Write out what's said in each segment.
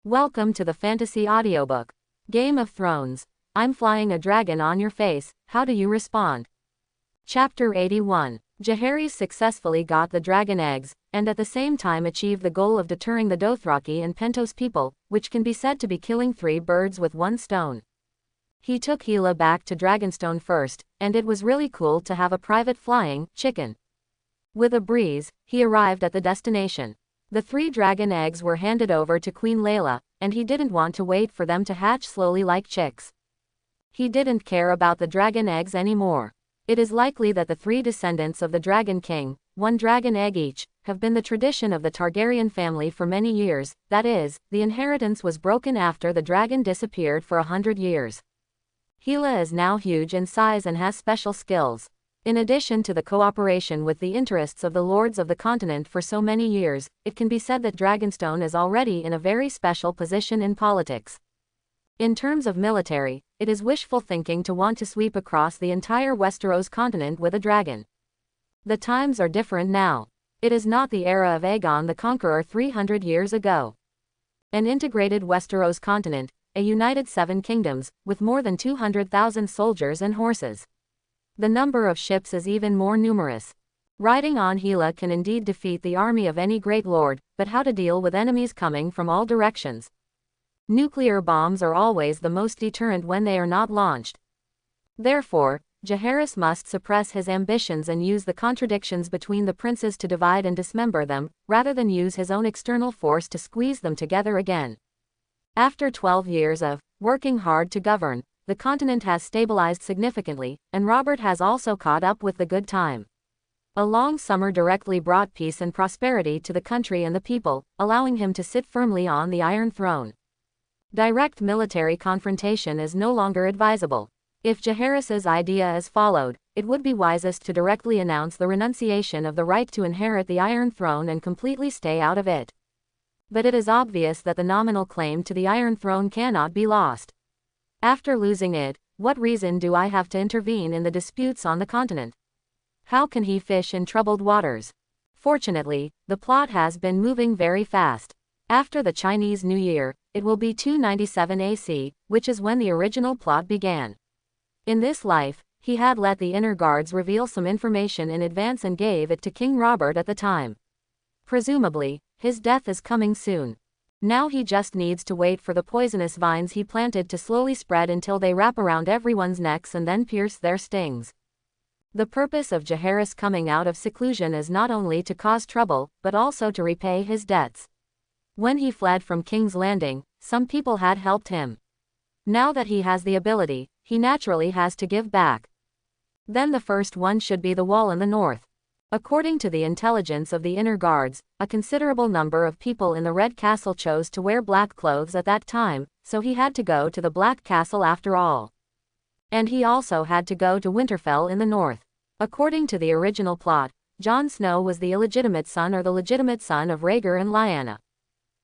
Welcome to the fantasy audiobook. Game of Thrones. I'm flying a dragon on your face, how do you respond? Chapter 81. Jaehaerys successfully got the dragon eggs, and at the same time achieved the goal of deterring the Dothraki and Pentos people, which can be said to be killing 3 birds with 1 stone. He took Hela back to Dragonstone first, and it was really cool to have a private flying chicken. With a breeze, he arrived at the destination. The 3 dragon eggs were handed over to Queen Layla, and he didn't want to wait for them to hatch slowly like chicks. He didn't care about the dragon eggs anymore. It is likely that the 3 descendants of the Dragon King, 1 dragon egg each, have been the tradition of the Targaryen family for many years, that is, the inheritance was broken after the dragon disappeared for 100 years. Hela is now huge in size and has special skills. In addition to the cooperation with the interests of the lords of the continent for so many years, it can be said that Dragonstone is already in a very special position in politics. In terms of military, it is wishful thinking to want to sweep across the entire Westeros continent with a dragon. The times are different now. It is not the era of Aegon the Conqueror 300 years ago. An integrated Westeros continent, a united 7 kingdoms, with more than 200,000 soldiers and horses. The number of ships is even more numerous. Riding on Hela can indeed defeat the army of any great lord, but how to deal with enemies coming from all directions? Nuclear bombs are always the most deterrent when they are not launched. Therefore, Jaehaerys must suppress his ambitions and use the contradictions between the princes to divide and dismember them, rather than use his own external force to squeeze them together again. After 12 years of working hard to govern, the continent has stabilized significantly, and Robert has also caught up with the good time. A long summer directly brought peace and prosperity to the country and the people, allowing him to sit firmly on the Iron Throne. Direct military confrontation is no longer advisable. If Jaehaerys's idea is followed, it would be wisest to directly announce the renunciation of the right to inherit the Iron Throne and completely stay out of it. But it is obvious that the nominal claim to the Iron Throne cannot be lost. After losing it, what reason do I have to intervene in the disputes on the continent? How can he fish in troubled waters? Fortunately, the plot has been moving very fast. After the Chinese New Year, it will be 297 AC, which is when the original plot began. In this life, he had let the inner guards reveal some information in advance and gave it to King Robert at the time. Presumably, his death is coming soon. Now he just needs to wait for the poisonous vines he planted to slowly spread until they wrap around everyone's necks and then pierce their stings. The purpose of Jaehaerys coming out of seclusion is not only to cause trouble, but also to repay his debts. When he fled from King's Landing, some people had helped him. Now that he has the ability, he naturally has to give back. Then the first one should be the wall in the north. According to the intelligence of the inner guards, a considerable number of people in the Red Castle chose to wear black clothes at that time, so he had to go to the Black Castle after all. And he also had to go to Winterfell in the north. According to the original plot, Jon Snow was the illegitimate son or the legitimate son of Rhaegar and Lyanna.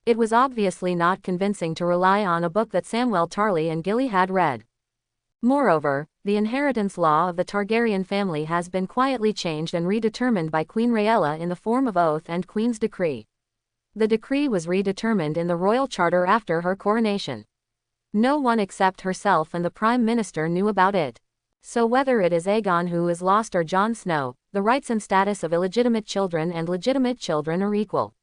It was obviously not convincing to rely on a book that Samwell Tarly and Gilly had read. Moreover, the inheritance law of the Targaryen family has been quietly changed and redetermined by Queen Rhaella in the form of oath and Queen's decree. The decree was redetermined in the royal charter after her coronation. No one except herself and the Prime Minister knew about it. So whether it is Aegon who is lost or Jon Snow, the rights and status of illegitimate children and legitimate children are equal.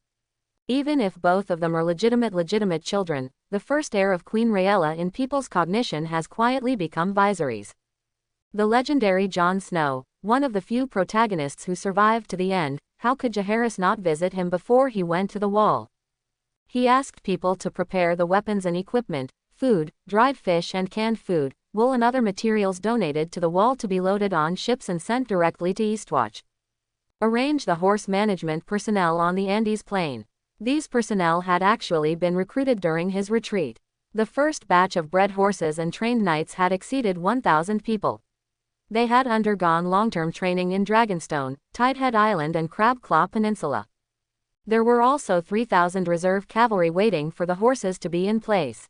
Even if both of them are legitimate children, the first heir of Queen Rhaella in people's cognition has quietly become Viserys. The legendary Jon Snow, one of the few protagonists who survived to the end, how could Jaehaerys not visit him before he went to the wall? He asked people to prepare the weapons and equipment, food, dried fish and canned food, wool and other materials donated to the wall to be loaded on ships and sent directly to Eastwatch. Arrange the horse management personnel on the Andes Plain. These personnel had actually been recruited during his retreat. The first batch of bred horses and trained knights had exceeded 1,000 people. They had undergone long-term training in Dragonstone, Tidehead Island and Crab Claw Peninsula. There were also 3,000 reserve cavalry waiting for the horses to be in place.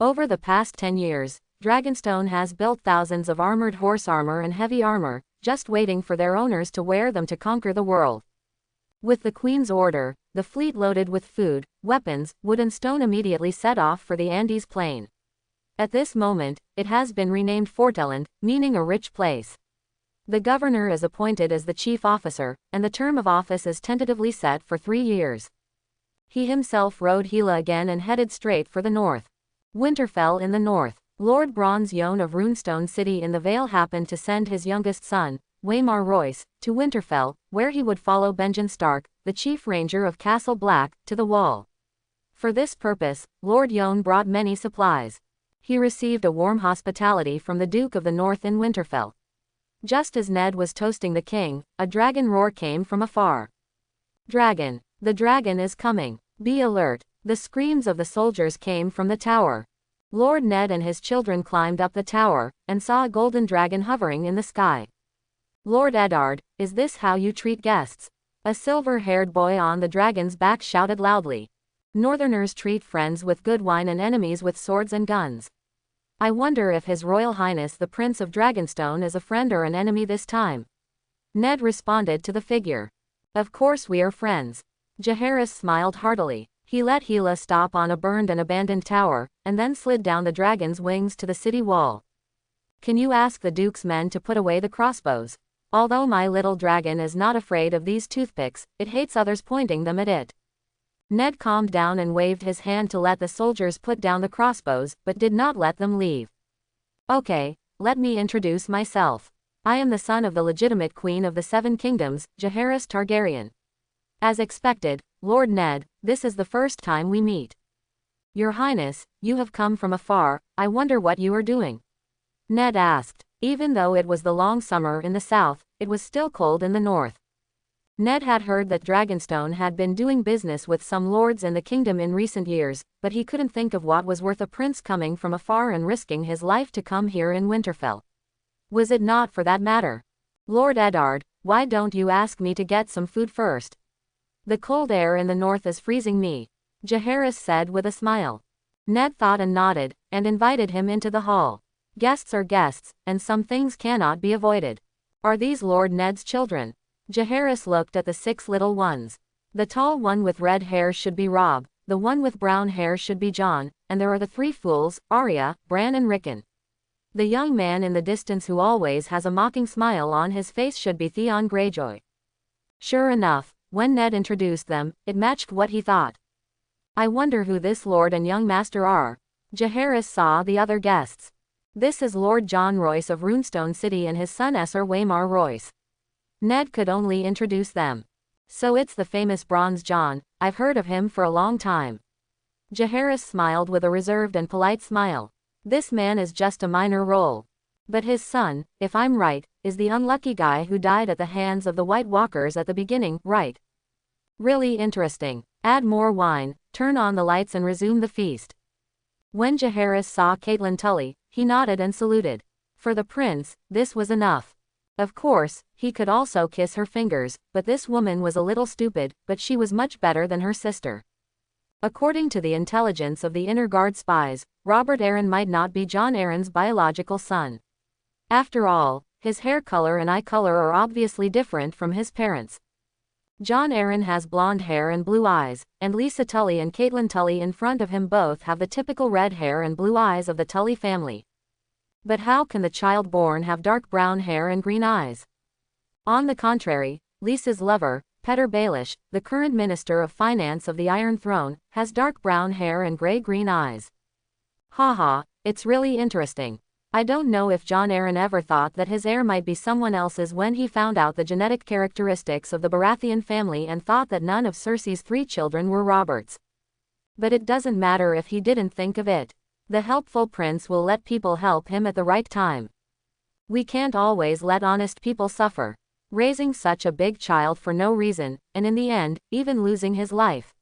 Over the past 10 years, Dragonstone has built thousands of armored horse armor and heavy armor, just waiting for their owners to wear them to conquer the world. With the Queen's order, the fleet loaded with food, weapons, wood and stone immediately set off for the Andes plain. At this moment, it has been renamed Forteland, meaning a rich place. The governor is appointed as the chief officer, and the term of office is tentatively set for 3 years. He himself rode Gila again and headed straight for the north. Winterfell in the north. Lord Bronze Yone of Runestone City in the Vale happened to send his youngest son, Waymar Royce, to Winterfell, where he would follow Benjen Stark, the chief ranger of Castle Black, to the wall. For this purpose, Lord Yone brought many supplies. He received a warm hospitality from the Duke of the North in Winterfell. Just as Ned was toasting the king, a dragon roar came from afar. Dragon! The dragon is coming! Be alert! The screams of the soldiers came from the tower. Lord Ned and his children climbed up the tower, and saw a golden dragon hovering in the sky. Lord Eddard, is this how you treat guests? A silver-haired boy on the dragon's back shouted loudly. Northerners treat friends with good wine and enemies with swords and guns. I wonder if His Royal Highness the Prince of Dragonstone is a friend or an enemy this time. Ned responded to the figure. Of course we are friends. Jaehaerys smiled heartily. He let Gila stop on a burned and abandoned tower, and then slid down the dragon's wings to the city wall. Can you ask the Duke's men to put away the crossbows? Although my little dragon is not afraid of these toothpicks, it hates others pointing them at it. Ned calmed down and waved his hand to let the soldiers put down the crossbows, but did not let them leave. Okay, let me introduce myself. I am the son of the legitimate queen of the Seven Kingdoms, Jaehaerys Targaryen. As expected, Lord Ned, this is the first time we meet. Your Highness, you have come from afar, I wonder what you are doing? Ned asked. Even though it was the long summer in the south, it was still cold in the north. Ned had heard that Dragonstone had been doing business with some lords in the kingdom in recent years, but he couldn't think of what was worth a prince coming from afar and risking his life to come here in Winterfell. Was it not for that matter? Lord Eddard, why don't you ask me to get some food first? The cold air in the north is freezing me, Jaehaerys said with a smile. Ned thought and nodded, and invited him into the hall. Guests are guests, and some things cannot be avoided. Are these Lord Ned's children? Jaehaerys looked at the 6 little ones. The tall one with red hair should be Robb, the one with brown hair should be Jon, and there are the 3 fools, Arya, Bran and Rickon. The young man in the distance who always has a mocking smile on his face should be Theon Greyjoy. Sure enough, when Ned introduced them, it matched what he thought. I wonder who this lord and young master are. Jaehaerys saw the other guests. This is Lord Jon Royce of Runestone City and his son Esser Waymar Royce. Ned could only introduce them. So it's the famous Bronze Jon, I've heard of him for a long time. Jaehaerys smiled with a reserved and polite smile. This man is just a minor role. But his son, if I'm right, is the unlucky guy who died at the hands of the White Walkers at the beginning, right? Really interesting. Add more wine, turn on the lights and resume the feast. When Jaehaerys saw Catelyn Tully, he nodded and saluted. For the prince, this was enough. Of course, he could also kiss her fingers, but this woman was a little stupid, but she was much better than her sister. According to the intelligence of the Inner Guard spies, Robert Arryn might not be Jon Arryn's biological son. After all, his hair color and eye color are obviously different from his parents. Jon Arryn has blonde hair and blue eyes, and Lisa Tully and Catelyn Tully in front of him both have the typical red hair and blue eyes of the Tully family. But how can the child born have dark brown hair and green eyes? On the contrary, Lisa's lover, Petter Baelish, the current Minister of Finance of the Iron Throne, has dark brown hair and gray-green eyes. Haha, it's really interesting. I don't know if Jon Arryn ever thought that his heir might be someone else's when he found out the genetic characteristics of the Baratheon family and thought that none of Cersei's 3 children were Robert's. But it doesn't matter if he didn't think of it. The helpful prince will let people help him at the right time. We can't always let honest people suffer. Raising such a big child for no reason, and in the end, even losing his life.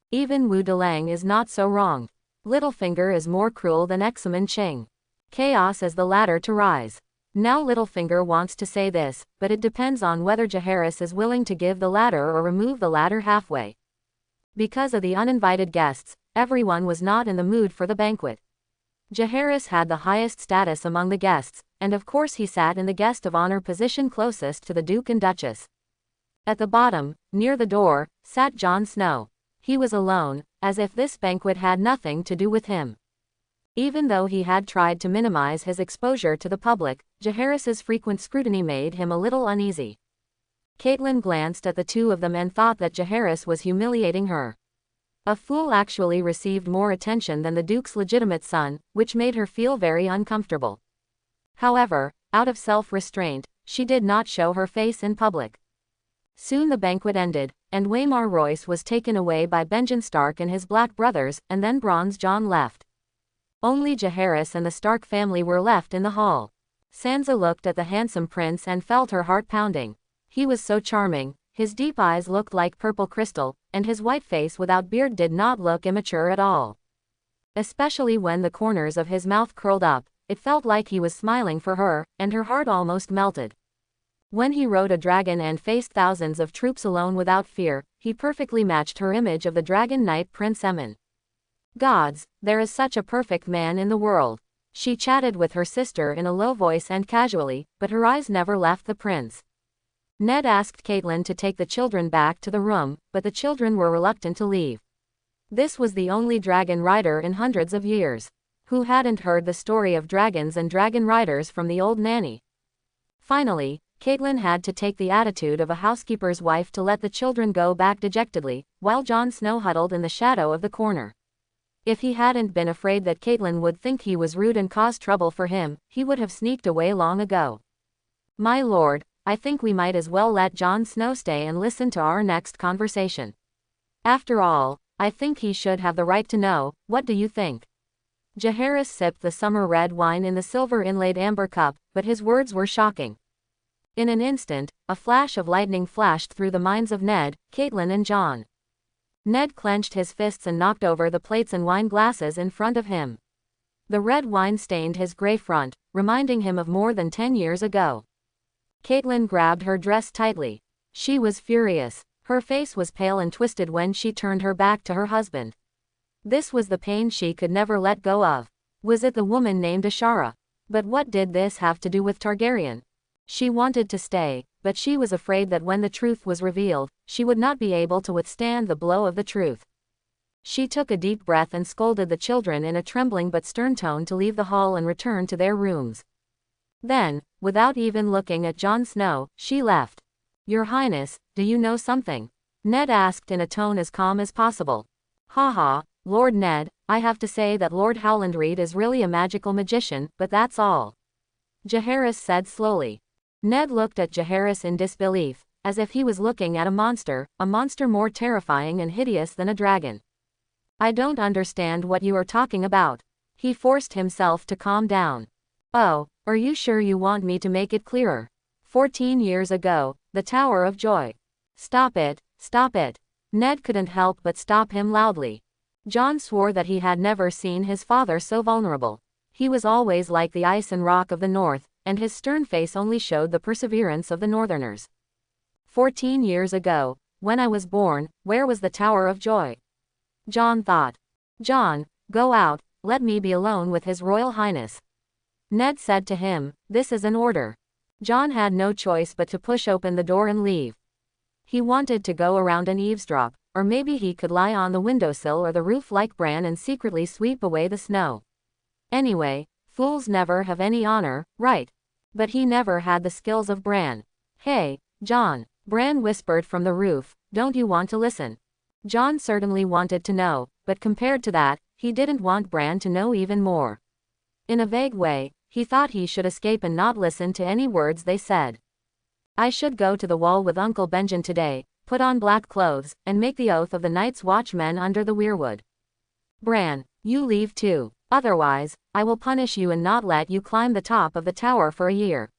Even Wu Delang is not so wrong. Littlefinger is more cruel than Exum Ching. Chaos is the ladder to rise. Now Littlefinger wants to say this, but it depends on whether Jaehaerys is willing to give the ladder or remove the ladder halfway. Because of the uninvited guests, everyone was not in the mood for the banquet. Jaehaerys had the highest status among the guests, and of course he sat in the guest of honor position closest to the Duke and Duchess. At the bottom, near the door, sat Jon Snow. He was alone, as if this banquet had nothing to do with him. Even though he had tried to minimize his exposure to the public, Jaehaerys's frequent scrutiny made him a little uneasy. Catelyn glanced at the two of them and thought that Jaehaerys was humiliating her. A fool actually received more attention than the Duke's legitimate son, which made her feel very uncomfortable. However, out of self-restraint, she did not show her face in public. Soon the banquet ended, and Waymar Royce was taken away by Benjen Stark and his black brothers, and then Bronze Jon left. Only Jaehaerys and the Stark family were left in the hall. Sansa looked at the handsome prince and felt her heart pounding. He was so charming, his deep eyes looked like purple crystal, and his white face without beard did not look immature at all. Especially when the corners of his mouth curled up, it felt like he was smiling for her, and her heart almost melted. When he rode a dragon and faced thousands of troops alone without fear, he perfectly matched her image of the Dragon Knight Prince Aemon. Gods, there is such a perfect man in the world. She chatted with her sister in a low voice and casually, but her eyes never left the prince. Ned asked Catelyn to take the children back to the room, but the children were reluctant to leave. This was the only dragon rider in hundreds of years. Who hadn't heard the story of dragons and dragon riders from the old nanny? Finally, Catelyn had to take the attitude of a housekeeper's wife to let the children go back dejectedly, while Jon Snow huddled in the shadow of the corner. If he hadn't been afraid that Catelyn would think he was rude and cause trouble for him, he would have sneaked away long ago. My lord, I think we might as well let Jon Snow stay and listen to our next conversation. After all, I think he should have the right to know. What do you think? Jaehaerys sipped the summer red wine in the silver-inlaid amber cup, but his words were shocking. In an instant, a flash of lightning flashed through the minds of Ned, Catelyn and Jon. Ned clenched his fists and knocked over the plates and wine glasses in front of him. The red wine stained his gray front, reminding him of more than 10 years ago. Catelyn grabbed her dress tightly. She was furious. Her face was pale and twisted when she turned her back to her husband. This was the pain she could never let go of. Was it the woman named Ashara? But what did this have to do with Targaryen? She wanted to stay, but she was afraid that when the truth was revealed, she would not be able to withstand the blow of the truth. She took a deep breath and scolded the children in a trembling but stern tone to leave the hall and return to their rooms. Then, without even looking at Jon Snow, she left. Your Highness, do you know something? Ned asked in a tone as calm as possible. Ha, Lord Ned, I have to say that Lord Howland Reed is really a magical magician, but that's all. Jaehaerys said slowly. Ned looked at Jaehaerys in disbelief, as if he was looking at a monster more terrifying and hideous than a dragon. I don't understand what you are talking about. He forced himself to calm down. Oh, are you sure you want me to make it clearer? 14 years ago, the Tower of Joy. Stop it, stop it. Ned couldn't help but stop him loudly. Jon swore that he had never seen his father so vulnerable. He was always like the ice and rock of the north, and his stern face only showed the perseverance of the northerners. 14 years ago, when I was born, where was the Tower of Joy? Jon thought. Jon, go out, let me be alone with His Royal Highness. Ned said to him, this is an order. Jon had no choice but to push open the door and leave. He wanted to go around and eavesdrop, or maybe he could lie on the windowsill or the roof like Bran and secretly sweep away the snow. Anyway, fools never have any honor, right? But he never had the skills of Bran. Hey, Jon, Bran whispered from the roof, don't you want to listen? Jon certainly wanted to know, but compared to that, he didn't want Bran to know even more. In a vague way, he thought he should escape and not listen to any words they said. I should go to the wall with Uncle Benjen today, put on black clothes, and make the oath of the Night's Watchmen under the weirwood. Bran, you leave too. Otherwise, I will punish you and not let you climb the top of the tower for a year.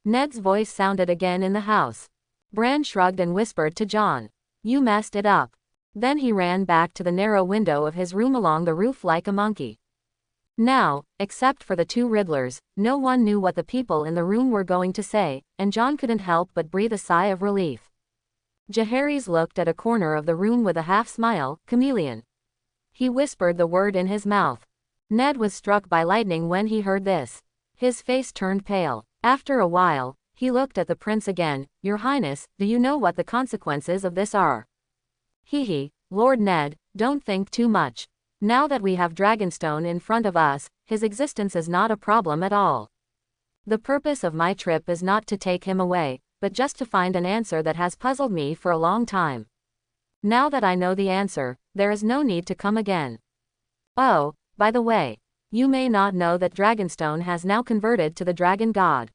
Ned's voice sounded again in the house. Bran shrugged and whispered to Jon. You messed it up. Then he ran back to the narrow window of his room along the roof like a monkey. Now, except for the two Riddlers, no one knew what the people in the room were going to say, and Jon couldn't help but breathe a sigh of relief. Jaehaerys looked at a corner of the room with a half-smile, chameleon. He whispered the word in his mouth. Ned was struck by lightning when he heard this. His face turned pale. After a while, He looked at the prince again. Your Highness, do you know what the consequences of this are? Hee, Lord Ned, don't think too much. Now that we have Dragonstone in front of us, his existence is not a problem at all. The purpose of my trip is not to take him away, but just to find an answer that has puzzled me for a long time. Now that I know the answer, there is no need to come again. Oh, by the way, you may not know that Dragonstone has now converted to the Dragon God.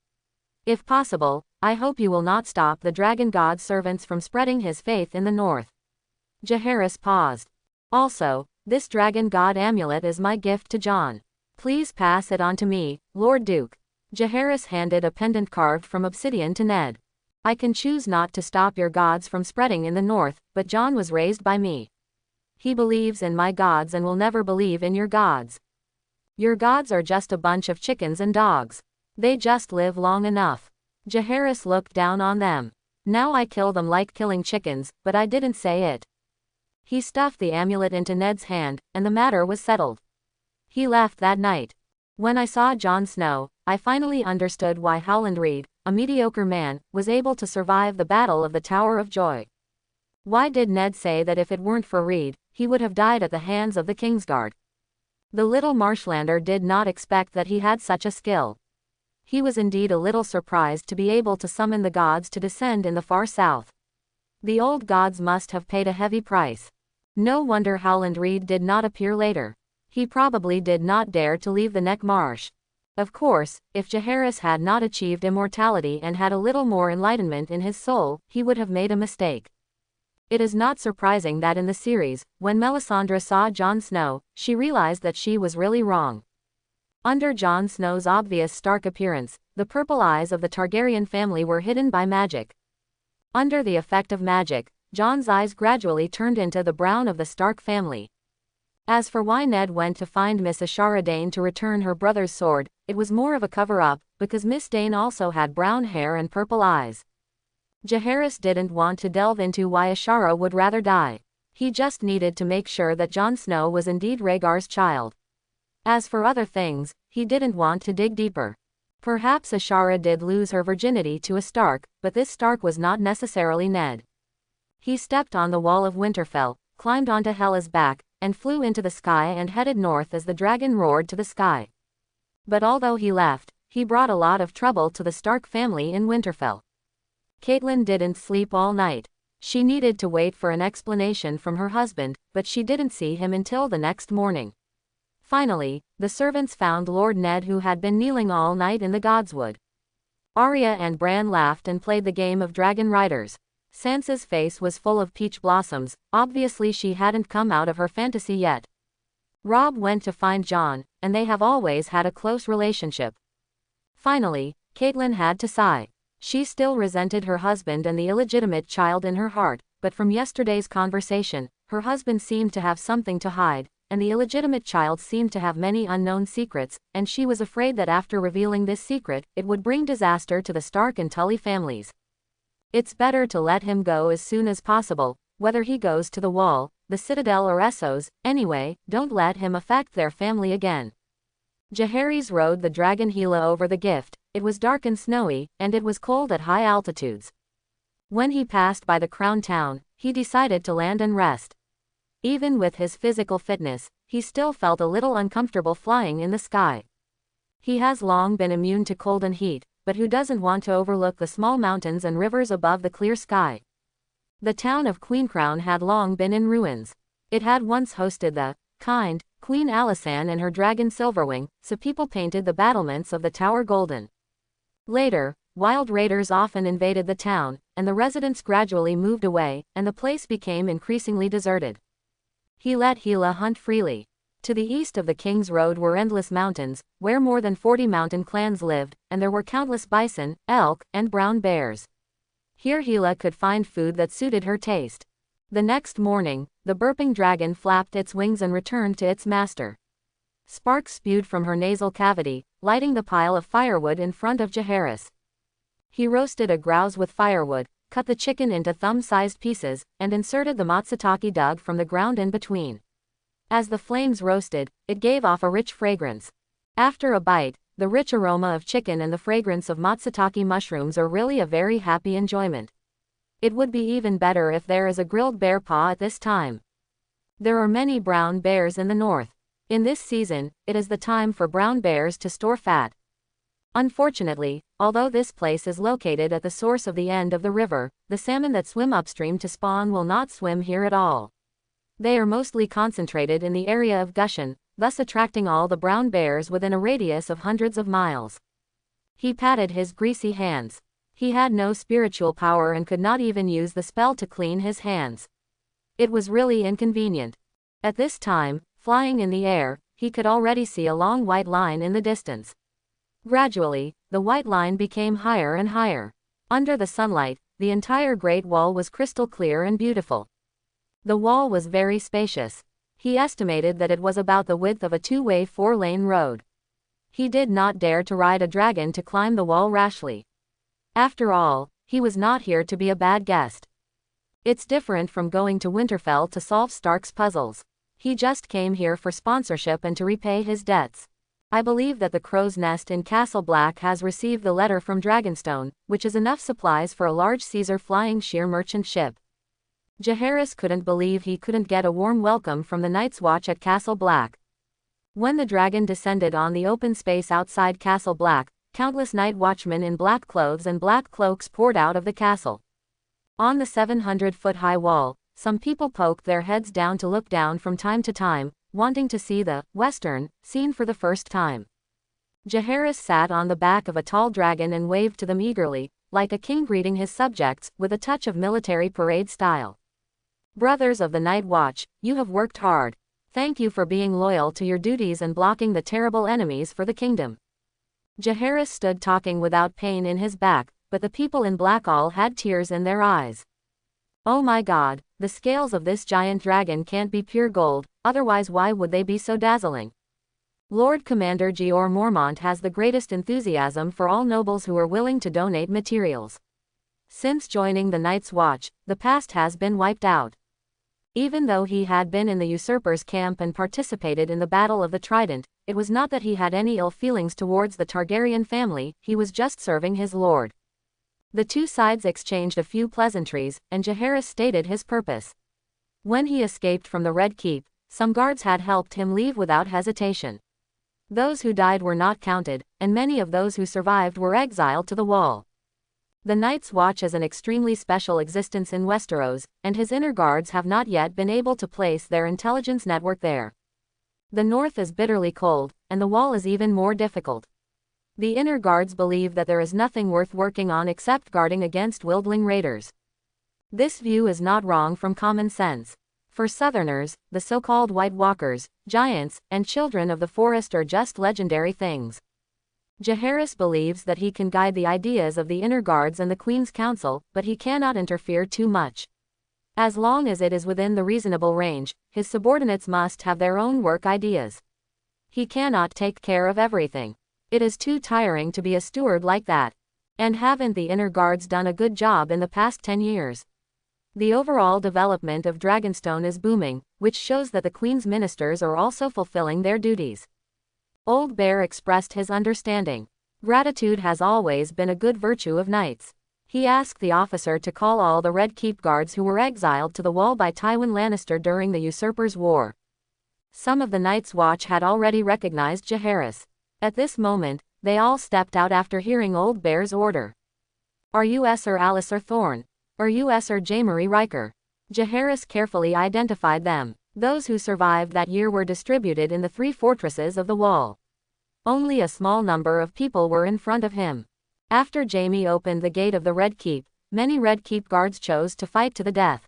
If possible, I hope you will not stop the Dragon God's servants from spreading his faith in the north. Jaehaerys paused. Also, this Dragon God amulet is my gift to Jon. Please pass it on to me, Lord Duke. Jaehaerys handed a pendant carved from obsidian to Ned. I can choose not to stop your gods from spreading in the north, but Jon was raised by me. He believes in my gods and will never believe in your gods. Your gods are just a bunch of chickens and dogs. They just live long enough. Jaehaerys looked down on them. Now I kill them like killing chickens, but I didn't say it. He stuffed the amulet into Ned's hand, and the matter was settled. He left that night. When I saw Jon Snow, I finally understood why Howland Reed, a mediocre man, was able to survive the Battle of the Tower of Joy. Why did Ned say that if it weren't for Reed, he would have died at the hands of the Kingsguard? The little Marshlander did not expect that he had such a skill. He was indeed a little surprised to be able to summon the gods to descend in the far south. The old gods must have paid a heavy price. No wonder Howland Reed did not appear later. He probably did not dare to leave the Neck Marsh. Of course, if Jaehaerys had not achieved immortality and had a little more enlightenment in his soul, he would have made a mistake. It is not surprising that in the series, when Melisandre saw Jon Snow, she realized that she was really wrong. Under Jon Snow's obvious Stark appearance, the purple eyes of the Targaryen family were hidden by magic. Under the effect of magic, Jon's eyes gradually turned into the brown of the Stark family. As for why Ned went to find Miss Ashara Dane to return her brother's sword, it was more of a cover-up, because Miss Dane also had brown hair and purple eyes. Jaehaerys didn't want to delve into why Ashara would rather die. He just needed to make sure that Jon Snow was indeed Rhaegar's child. As for other things, he didn't want to dig deeper. Perhaps Ashara did lose her virginity to a Stark, but this Stark was not necessarily Ned. He stepped on the wall of Winterfell, climbed onto Hela's back, and flew into the sky and headed north as the dragon roared to the sky. But although he left, he brought a lot of trouble to the Stark family in Winterfell. Catelyn didn't sleep all night. She needed to wait for an explanation from her husband, but she didn't see him until the next morning. Finally, the servants found Lord Ned, who had been kneeling all night in the Godswood. Arya and Bran laughed and played the game of Dragon Riders. Sansa's face was full of peach blossoms, obviously she hadn't come out of her fantasy yet. Robb went to find Jon, and they have always had a close relationship. Finally, Catelyn had to sigh. She still resented her husband and the illegitimate child in her heart, but from yesterday's conversation, her husband seemed to have something to hide, and the illegitimate child seemed to have many unknown secrets, and she was afraid that after revealing this secret, it would bring disaster to the Stark and Tully families. It's better to let him go as soon as possible, whether he goes to the Wall, the Citadel or Essos, anyway, don't let him affect their family again. Jaehaerys rode the dragon Hela over the gift. It was dark and snowy, and it was cold at high altitudes. When he passed by the crown town, he decided to land and rest. Even with his physical fitness, he still felt a little uncomfortable flying in the sky. He has long been immune to cold and heat, but who doesn't want to overlook the small mountains and rivers above the clear sky? The town of Queencrown had long been in ruins. It had once hosted the kind Queen Alysanne and her dragon Silverwing, so people painted the battlements of the tower golden. Later, wild raiders often invaded the town, and the residents gradually moved away, and the place became increasingly deserted. He let Hela hunt freely. To the east of the King's Road were endless mountains, where more than 40 mountain clans lived, and there were countless bison, elk, and brown bears. Here Hela could find food that suited her taste. The next morning, the burping dragon flapped its wings and returned to its master. Sparks spewed from her nasal cavity, lighting the pile of firewood in front of Jaehaerys. He roasted a grouse with firewood, cut the chicken into thumb-sized pieces, and inserted the matsutake dug from the ground in between. As the flames roasted, it gave off a rich fragrance. After a bite, the rich aroma of chicken and the fragrance of matsutake mushrooms are really a very happy enjoyment. It would be even better if there is a grilled bear paw at this time. There are many brown bears in the north. In this season, it is the time for brown bears to store fat. Unfortunately, although this place is located at the source of the end of the river, the salmon that swim upstream to spawn will not swim here at all. They are mostly concentrated in the area of Gushan, thus attracting all the brown bears within a radius of hundreds of miles. He patted his greasy hands. He had no spiritual power and could not even use the spell to clean his hands. It was really inconvenient. At this time, flying in the air, he could already see a long white line in the distance. Gradually, the white line became higher and higher. Under the sunlight, the entire Great Wall was crystal clear and beautiful. The wall was very spacious. He estimated that it was about the width of a two-way four-lane road. He did not dare to ride a dragon to climb the wall rashly. After all, he was not here to be a bad guest. It's different from going to Winterfell to solve Stark's puzzles. He just came here for sponsorship and to repay his debts. I believe that the Crow's Nest in Castle Black has received the letter from Dragonstone, which is enough supplies for a large Caesar flying shear merchant ship. Jaehaerys couldn't believe he couldn't get a warm welcome from the Night's Watch at Castle Black. When the dragon descended on the open space outside Castle Black, countless night watchmen in black clothes and black cloaks poured out of the castle. On the 700-foot-high wall, some people poked their heads down to look down from time to time, wanting to see the western scene for the first time. Jaehaerys sat on the back of a tall dragon and waved to them eagerly, like a king greeting his subjects, with a touch of military parade style. Brothers of the Night Watch, you have worked hard. Thank you for being loyal to your duties and blocking the terrible enemies for the kingdom. Jaehaerys stood talking without pain in his back, but the people in black all had tears in their eyes. Oh my God, the scales of this giant dragon can't be pure gold, otherwise why would they be so dazzling? Lord Commander Jeor Mormont has the greatest enthusiasm for all nobles who are willing to donate materials. Since joining the Night's Watch, the past has been wiped out. Even though he had been in the usurper's camp and participated in the Battle of the Trident, it was not that he had any ill feelings towards the Targaryen family, he was just serving his lord. The two sides exchanged a few pleasantries, and Jaehaerys stated his purpose. When he escaped from the Red Keep, some guards had helped him leave without hesitation. Those who died were not counted, and many of those who survived were exiled to the Wall. The Night's Watch is an extremely special existence in Westeros, and his inner guards have not yet been able to place their intelligence network there. The north is bitterly cold, and the Wall is even more difficult. The inner guards believe that there is nothing worth working on except guarding against wildling raiders. This view is not wrong from common sense. For Southerners, the so-called White Walkers, giants, and children of the forest are just legendary things. Jaehaerys believes that he can guide the ideas of the inner guards and the Queen's Council, but he cannot interfere too much. As long as it is within the reasonable range, his subordinates must have their own work ideas. He cannot take care of everything. It is too tiring to be a steward like that. And haven't the inner guards done a good job in the past 10 years? The overall development of Dragonstone is booming, which shows that the Queen's ministers are also fulfilling their duties. Old Bear expressed his understanding. Gratitude has always been a good virtue of knights. He asked the officer to call all the Red Keep guards who were exiled to the Wall by Tywin Lannister during the Usurper's War. Some of the Night's Watch had already recognized Jaehaerys. At this moment, they all stepped out after hearing Old Bear's order. Are you Sir Alistair Thorne? Are you Sir Jaemery Riker? Jaehaerys carefully identified them. Those who survived that year were distributed in the 3 fortresses of the Wall. Only a small number of people were in front of him. After Jaime opened the gate of the Red Keep, many Red Keep guards chose to fight to the death.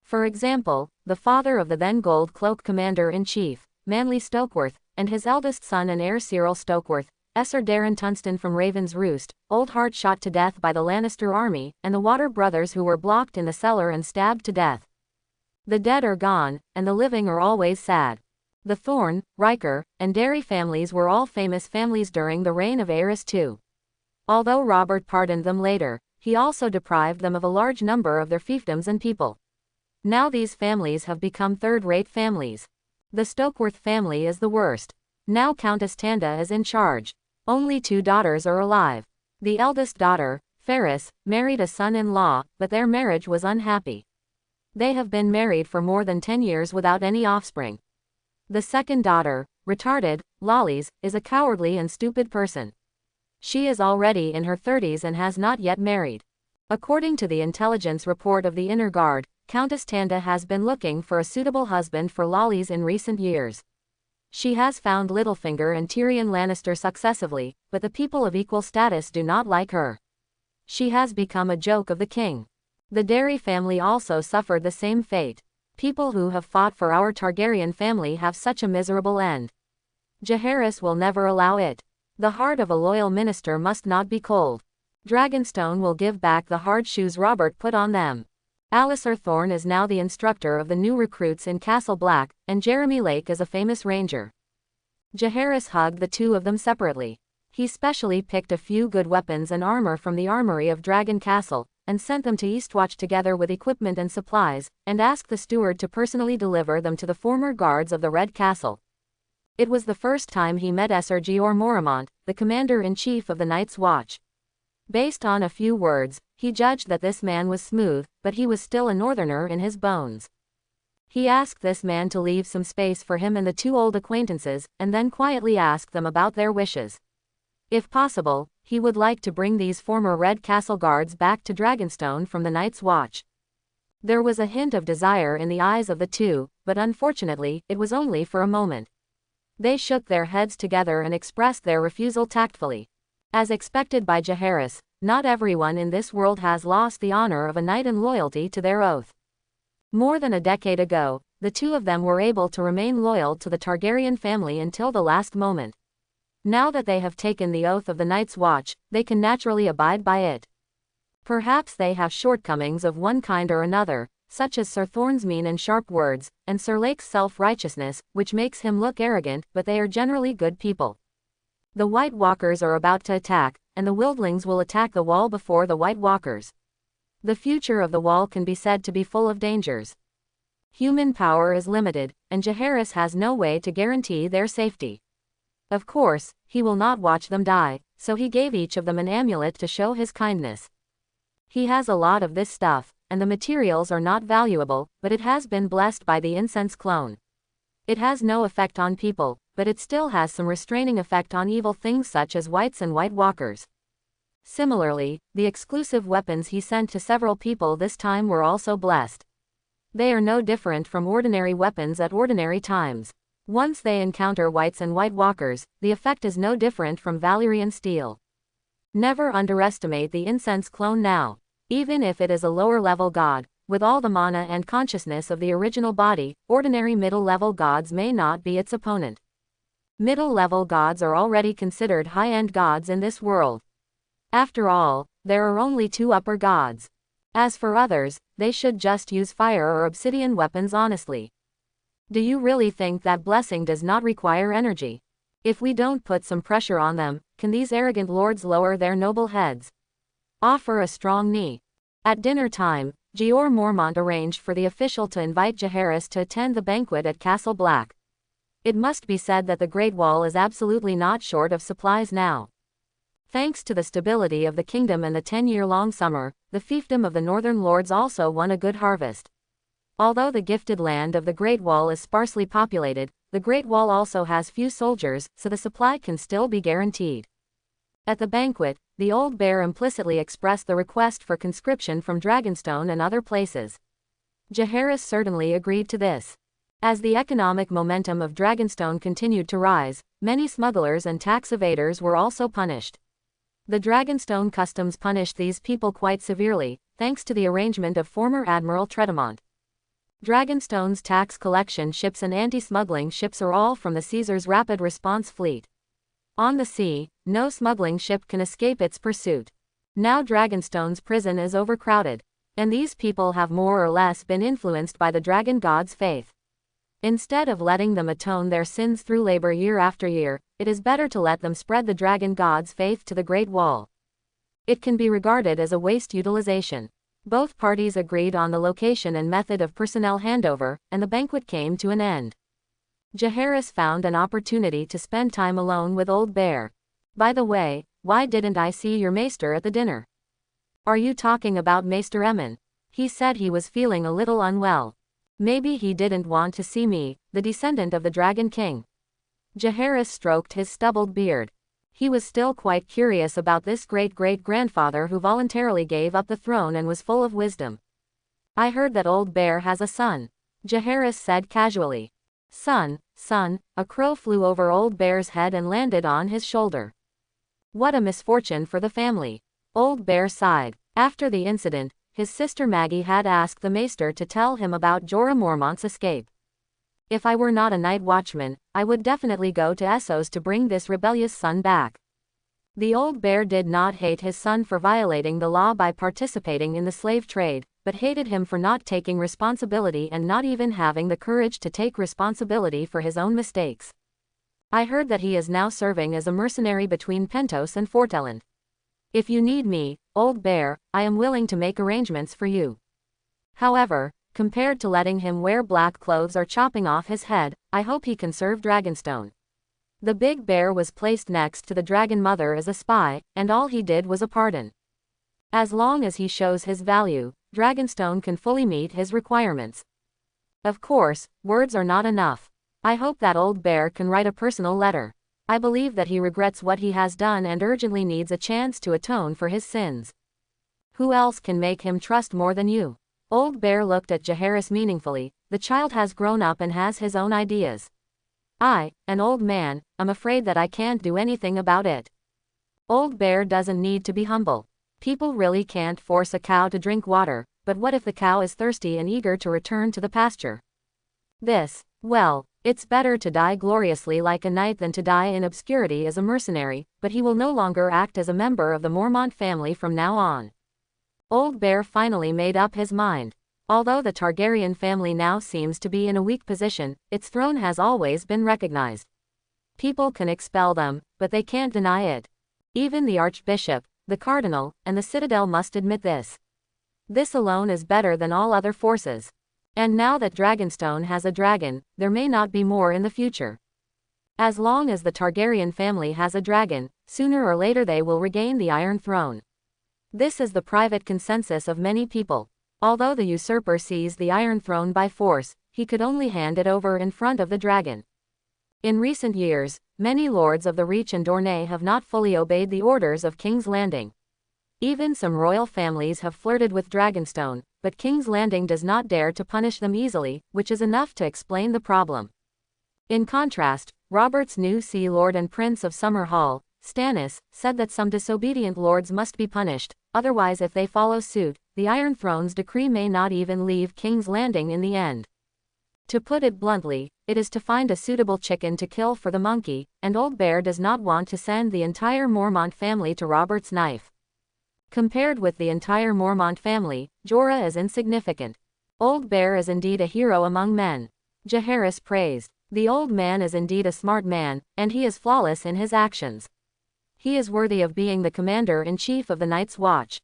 For example, the father of the then Gold Cloak Commander-in-Chief, Manly Stokeworth, and his eldest son and heir Cyril Stokeworth, Esser Darren Tunston from Raven's Roost, Old Heart shot to death by the Lannister army, and the Water brothers who were blocked in the cellar and stabbed to death. The dead are gone, and the living are always sad. The Thorne, Riker, and Derry families were all famous families during the reign of Aerys II. Although Robert pardoned them later, he also deprived them of a large number of their fiefdoms and people. Now these families have become third-rate families. The Stokeworth family is the worst. Now Countess Tanda is in charge. Only 2 daughters are alive. The eldest daughter, Ferris, married a son-in-law, but their marriage was unhappy. They have been married for more than 10 years without any offspring. The second daughter, retarded, Lollies, is a cowardly and stupid person. She is already in her 30s and has not yet married. According to the intelligence report of the Inner Guard, Countess Tanda has been looking for a suitable husband for Lollies in recent years. She has found Littlefinger and Tyrion Lannister successively, but the people of equal status do not like her. She has become a joke of the king. The Derry family also suffered the same fate. People who have fought for our Targaryen family have such a miserable end. Jaehaerys will never allow it. The heart of a loyal minister must not be cold. Dragonstone will give back the hard shoes Robert put on them. Alliser Thorne is now the instructor of the new recruits in Castle Black, and Jeremy Lake is a famous ranger. Jaehaerys hugged the 2 of them separately. He specially picked a few good weapons and armor from the armory of Dragon Castle, and sent them to Eastwatch together with equipment and supplies, and asked the steward to personally deliver them to the former guards of the Red Castle. It was the first time he met Ser Jeor Mormont, the commander-in-chief of the Night's Watch. Based on a few words, he judged that this man was smooth, but he was still a northerner in his bones. He asked this man to leave some space for him and the 2 old acquaintances, and then quietly asked them about their wishes. If possible, he would like to bring these former Red Castle guards back to Dragonstone from the Night's Watch. There was a hint of desire in the eyes of the 2, but unfortunately, it was only for a moment. They shook their heads together and expressed their refusal tactfully. As expected by Jaehaerys, not everyone in this world has lost the honor of a knight and loyalty to their oath. More than a decade ago, the 2 of them were able to remain loyal to the Targaryen family until the last moment. Now that they have taken the oath of the Night's Watch, they can naturally abide by it. Perhaps they have shortcomings of one kind or another, such as Sir Thorne's mean and sharp words, and Sir Lake's self-righteousness, which makes him look arrogant, but they are generally good people. The White Walkers are about to attack, and the Wildlings will attack the Wall before the White Walkers. The future of the Wall can be said to be full of dangers. Human power is limited, and Jaehaerys has no way to guarantee their safety. Of course, he will not watch them die, so he gave each of them an amulet to show his kindness. He has a lot of this stuff, and the materials are not valuable, but it has been blessed by the incense clone. It has no effect on people, but it still has some restraining effect on evil things such as Whites and White Walkers. Similarly, the exclusive weapons he sent to several people this time were also blessed. They are no different from ordinary weapons at ordinary times. Once they encounter Whites and White Walkers, the effect is no different from Valyrian steel. Never underestimate the incense clone now. Even if it is a lower-level god, with all the mana and consciousness of the original body, ordinary middle-level gods may not be its opponent. Middle-level gods are already considered high-end gods in this world. After all, there are only 2 upper gods. As for others, they should just use fire or obsidian weapons honestly. Do you really think that blessing does not require energy? If we don't put some pressure on them, can these arrogant lords lower their noble heads? Offer a strong knee. At dinner time, Jeor Mormont arranged for the official to invite Jaehaerys to attend the banquet at Castle Black. It must be said that the Great Wall is absolutely not short of supplies now. Thanks to the stability of the kingdom and the 10-year-long summer, the fiefdom of the northern lords also won a good harvest. Although the gifted land of the Great Wall is sparsely populated, the Great Wall also has few soldiers, so the supply can still be guaranteed. At the banquet, the old bear implicitly expressed the request for conscription from Dragonstone and other places. Jaehaerys certainly agreed to this. As the economic momentum of Dragonstone continued to rise, many smugglers and tax evaders were also punished. The Dragonstone customs punished these people quite severely, thanks to the arrangement of former Admiral Tredemont. Dragonstone's tax collection ships and anti-smuggling ships are all from the Caesar's Rapid Response Fleet. On the sea, no smuggling ship can escape its pursuit. Now Dragonstone's prison is overcrowded, and these people have more or less been influenced by the dragon god's faith. Instead of letting them atone their sins through labor year after year, it is better to let them spread the dragon god's faith to the Great Wall. It can be regarded as a waste utilization. Both parties agreed on the location and method of personnel handover, and the banquet came to an end. Jaehaerys found an opportunity to spend time alone with Old Bear. By the way, why didn't I see your maester at the dinner? Are you talking about Maester Emmon? He said he was feeling a little unwell. Maybe he didn't want to see me, the descendant of the Dragon King. Jaehaerys stroked his stubbled beard. He was still quite curious about this great-great-grandfather who voluntarily gave up the throne and was full of wisdom. I heard that Old Bear has a son, Jaehaerys said casually. Son, a crow flew over Old Bear's head and landed on his shoulder. What a misfortune for the family. Old Bear sighed. After the incident, his sister Maggie had asked the maester to tell him about Jorah Mormont's escape. If I were not a night watchman, I would definitely go to Essos to bring this rebellious son back. The Old Bear did not hate his son for violating the law by participating in the slave trade, but hated him for not taking responsibility and not even having the courage to take responsibility for his own mistakes. I heard that he is now serving as a mercenary between Pentos and Fortellend. If you need me, Old Bear, I am willing to make arrangements for you. However, compared to letting him wear black clothes or chopping off his head, I hope he can serve Dragonstone. The big bear was placed next to the Dragon Mother as a spy, and all he did was a pardon. As long as he shows his value, Dragonstone can fully meet his requirements. Of course, words are not enough. I hope that Old Bear can write a personal letter. I believe that he regrets what he has done and urgently needs a chance to atone for his sins. Who else can make him trust more than you? Old Bear looked at Jaehaerys meaningfully. The child has grown up and has his own ideas. I, an old man, am afraid that I can't do anything about it. Old Bear doesn't need to be humble. People really can't force a cow to drink water, but what if the cow is thirsty and eager to return to the pasture? Well, it's better to die gloriously like a knight than to die in obscurity as a mercenary, but he will no longer act as a member of the Mormont family from now on. Old Bear finally made up his mind. Although the Targaryen family now seems to be in a weak position, its throne has always been recognized. People can expel them, but they can't deny it. Even the Archbishop, the Cardinal, and the Citadel must admit this. This alone is better than all other forces. And now that Dragonstone has a dragon, there may not be more in the future. As long as the Targaryen family has a dragon, sooner or later they will regain the Iron Throne. This is the private consensus of many people. Although the usurper seized the Iron Throne by force, he could only hand it over in front of the dragon. In recent years, many lords of the Reach and Dorne have not fully obeyed the orders of King's Landing. Even some royal families have flirted with Dragonstone, but King's Landing does not dare to punish them easily, which is enough to explain the problem. In contrast, Robert's new Sea Lord and Prince of Summerhall, Stannis, said that some disobedient lords must be punished, otherwise if they follow suit, the Iron Throne's decree may not even leave King's Landing in the end. To put it bluntly, it is to find a suitable chicken to kill for the monkey, and Old Bear does not want to send the entire Mormont family to Robert's knife. Compared with the entire Mormont family, Jorah is insignificant. Old Bear is indeed a hero among men. Jaehaerys praised. The old man is indeed a smart man, and he is flawless in his actions. He is worthy of being the commander-in-chief of the Night's Watch.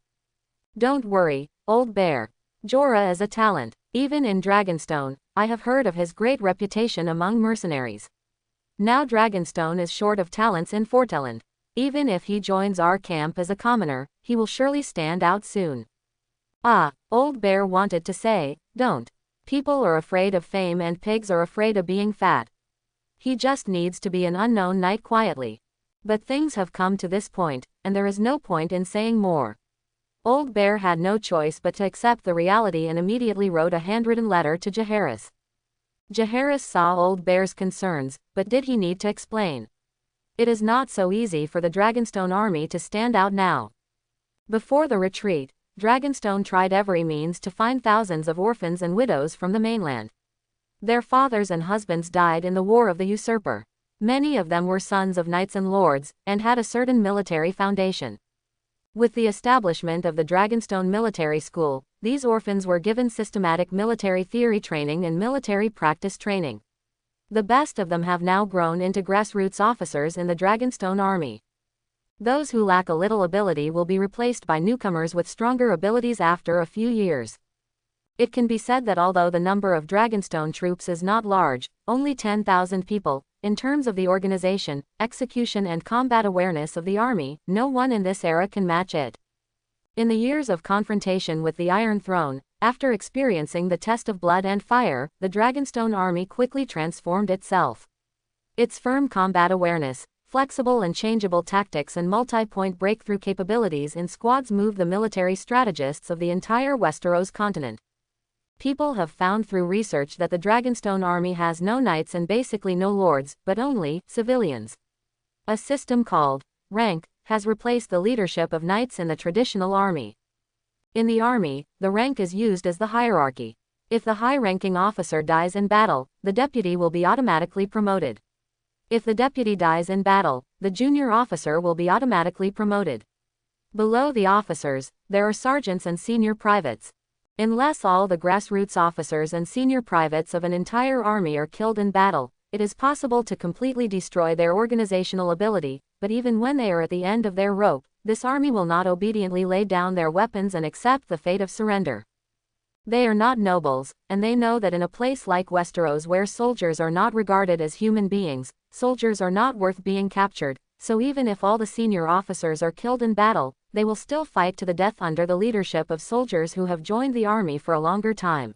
Don't worry, Old Bear. Jorah is a talent. Even in Dragonstone, I have heard of his great reputation among mercenaries. Now Dragonstone is short of talents in Fortellend. Even if he joins our camp as a commoner, he will surely stand out soon. Old Bear wanted to say, don't. People are afraid of fame and pigs are afraid of being fat. He just needs to be an unknown knight quietly. But things have come to this point, and there is no point in saying more. Old Bear had no choice but to accept the reality and immediately wrote a handwritten letter to Jaehaerys. Jaehaerys saw Old Bear's concerns, but did he need to explain? It is not so easy for the Dragonstone army to stand out now. Before the retreat, Dragonstone tried every means to find thousands of orphans and widows from the mainland. Their fathers and husbands died in the War of the Usurper. Many of them were sons of knights and lords, and had a certain military foundation. With the establishment of the Dragonstone Military School, these orphans were given systematic military theory training and military practice training. The best of them have now grown into grassroots officers in the Dragonstone army. Those who lack a little ability will be replaced by newcomers with stronger abilities after a few years. It can be said that although the number of Dragonstone troops is not large, only 10,000 people, in terms of the organization, execution and combat awareness of the army, no one in this era can match it. In the years of confrontation with the Iron Throne, after experiencing the test of blood and fire, the Dragonstone army quickly transformed itself. Its firm combat awareness, flexible and changeable tactics and multi-point breakthrough capabilities in squads moved the military strategists of the entire Westeros continent. People have found through research that the Dragonstone army has no knights and basically no lords, but only civilians. A system called rank has replaced the leadership of knights in the traditional army. In the army, the rank is used as the hierarchy. If the high-ranking officer dies in battle, the deputy will be automatically promoted. If the deputy dies in battle, the junior officer will be automatically promoted. Below the officers, there are sergeants and senior privates. Unless all the grassroots officers and senior privates of an entire army are killed in battle, it is possible to completely destroy their organizational ability, but even when they are at the end of their rope, this army will not obediently lay down their weapons and accept the fate of surrender. They are not nobles, and they know that in a place like Westeros where soldiers are not regarded as human beings, soldiers are not worth being captured, so even if all the senior officers are killed in battle, they will still fight to the death under the leadership of soldiers who have joined the army for a longer time.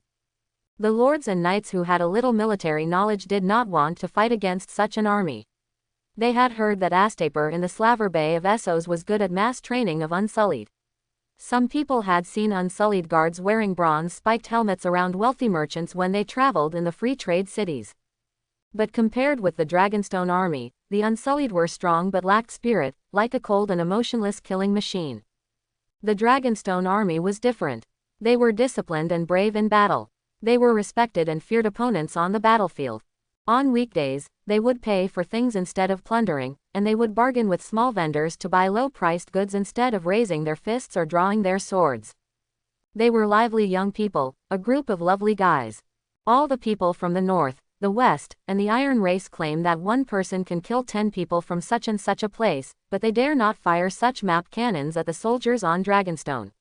The lords and knights who had a little military knowledge did not want to fight against such an army. They had heard that Astaper in the Slaver Bay of Essos was good at mass training of Unsullied. Some people had seen Unsullied guards wearing bronze-spiked helmets around wealthy merchants when they traveled in the free trade cities. But compared with the Dragonstone army, the Unsullied were strong but lacked spirit, like a cold and emotionless killing machine. The Dragonstone army was different. They were disciplined and brave in battle. They were respected and feared opponents on the battlefield. On weekdays, they would pay for things instead of plundering, and they would bargain with small vendors to buy low-priced goods instead of raising their fists or drawing their swords. They were lively young people, a group of lovely guys. All the people from the north, the west, and the Iron Race claim that one person can kill 10 people from such and such a place, but they dare not fire such map cannons at the soldiers on Dragonstone.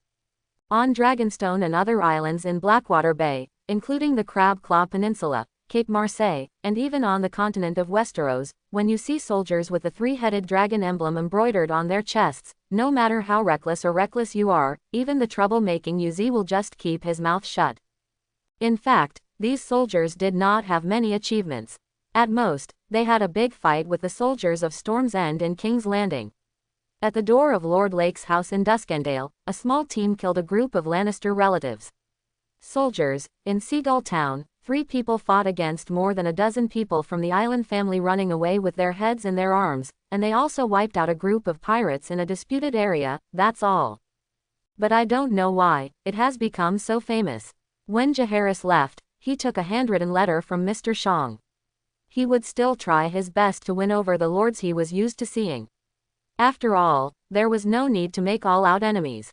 On Dragonstone and other islands in Blackwater Bay, including the Crab Claw Peninsula, Cape Marseille, and even on the continent of Westeros, when you see soldiers with the three-headed dragon emblem embroidered on their chests, no matter how reckless or reckless you are, even the trouble-making UZ will just keep his mouth shut. In fact, these soldiers did not have many achievements. At most, they had a big fight with the soldiers of Storm's End and King's Landing. At the door of Lord Lake's house in Duskendale, a small team killed a group of Lannister relatives. Soldiers, in Seagull Town, 3 people fought against more than a dozen people from the island family running away with their heads in their arms, and they also wiped out a group of pirates in a disputed area, that's all. But I don't know why, it has become so famous. When Jaehaerys left, he took a handwritten letter from Mr. Shong. He would still try his best to win over the lords he was used to seeing. After all, there was no need to make all-out enemies.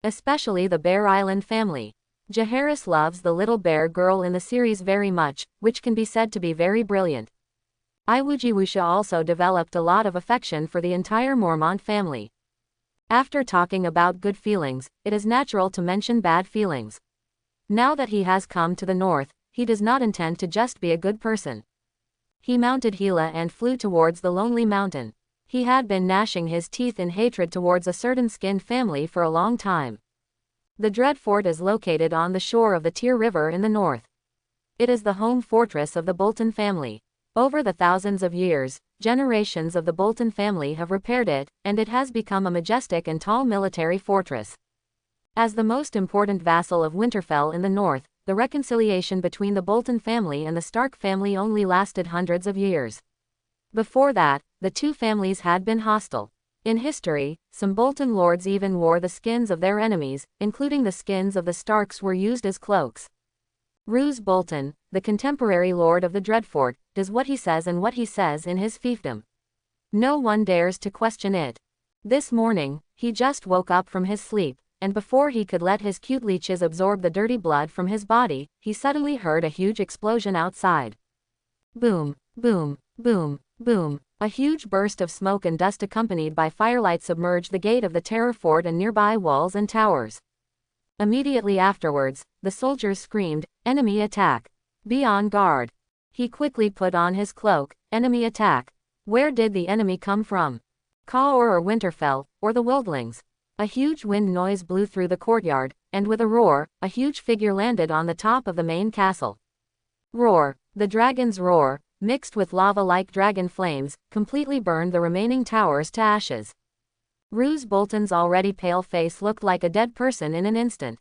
Especially the Bear Island family. Jaehaerys loves the little bear girl in the series very much, which can be said to be very brilliant. Iwujiwusha also developed a lot of affection for the entire Mormont family. After talking about good feelings, it is natural to mention bad feelings. Now that he has come to the north, he does not intend to just be a good person. He mounted Gila and flew towards the Lonely Mountain. He had been gnashing his teeth in hatred towards a certain skinned family for a long time. The Dreadfort is located on the shore of the Tyr River in the north. It is the home fortress of the Bolton family. Over the thousands of years, generations of the Bolton family have repaired it, and it has become a majestic and tall military fortress. As the most important vassal of Winterfell in the north, the reconciliation between the Bolton family and the Stark family only lasted hundreds of years. Before that, the two families had been hostile. In history, some Bolton lords even wore the skins of their enemies, including the skins of the Starks were used as cloaks. Roose Bolton, the contemporary lord of the Dreadfort, does what he says and what he says in his fiefdom. No one dares to question it. This morning, he just woke up from his sleep, and before he could let his cute leeches absorb the dirty blood from his body, he suddenly heard a huge explosion outside. Boom, boom, boom, boom. A huge burst of smoke and dust accompanied by firelight submerged the gate of the Terror Fort and nearby walls and towers. Immediately afterwards, the soldiers screamed, "Enemy attack! Be on guard!" He quickly put on his cloak. Enemy attack. Where did the enemy come from? Kaor or Winterfell, or the Wildlings? A huge wind noise blew through the courtyard, and with a roar, a huge figure landed on the top of the main castle. Roar. The dragon's roar, mixed with lava-like dragon flames, completely burned the remaining towers to ashes. Roose Bolton's already pale face looked like a dead person in an instant.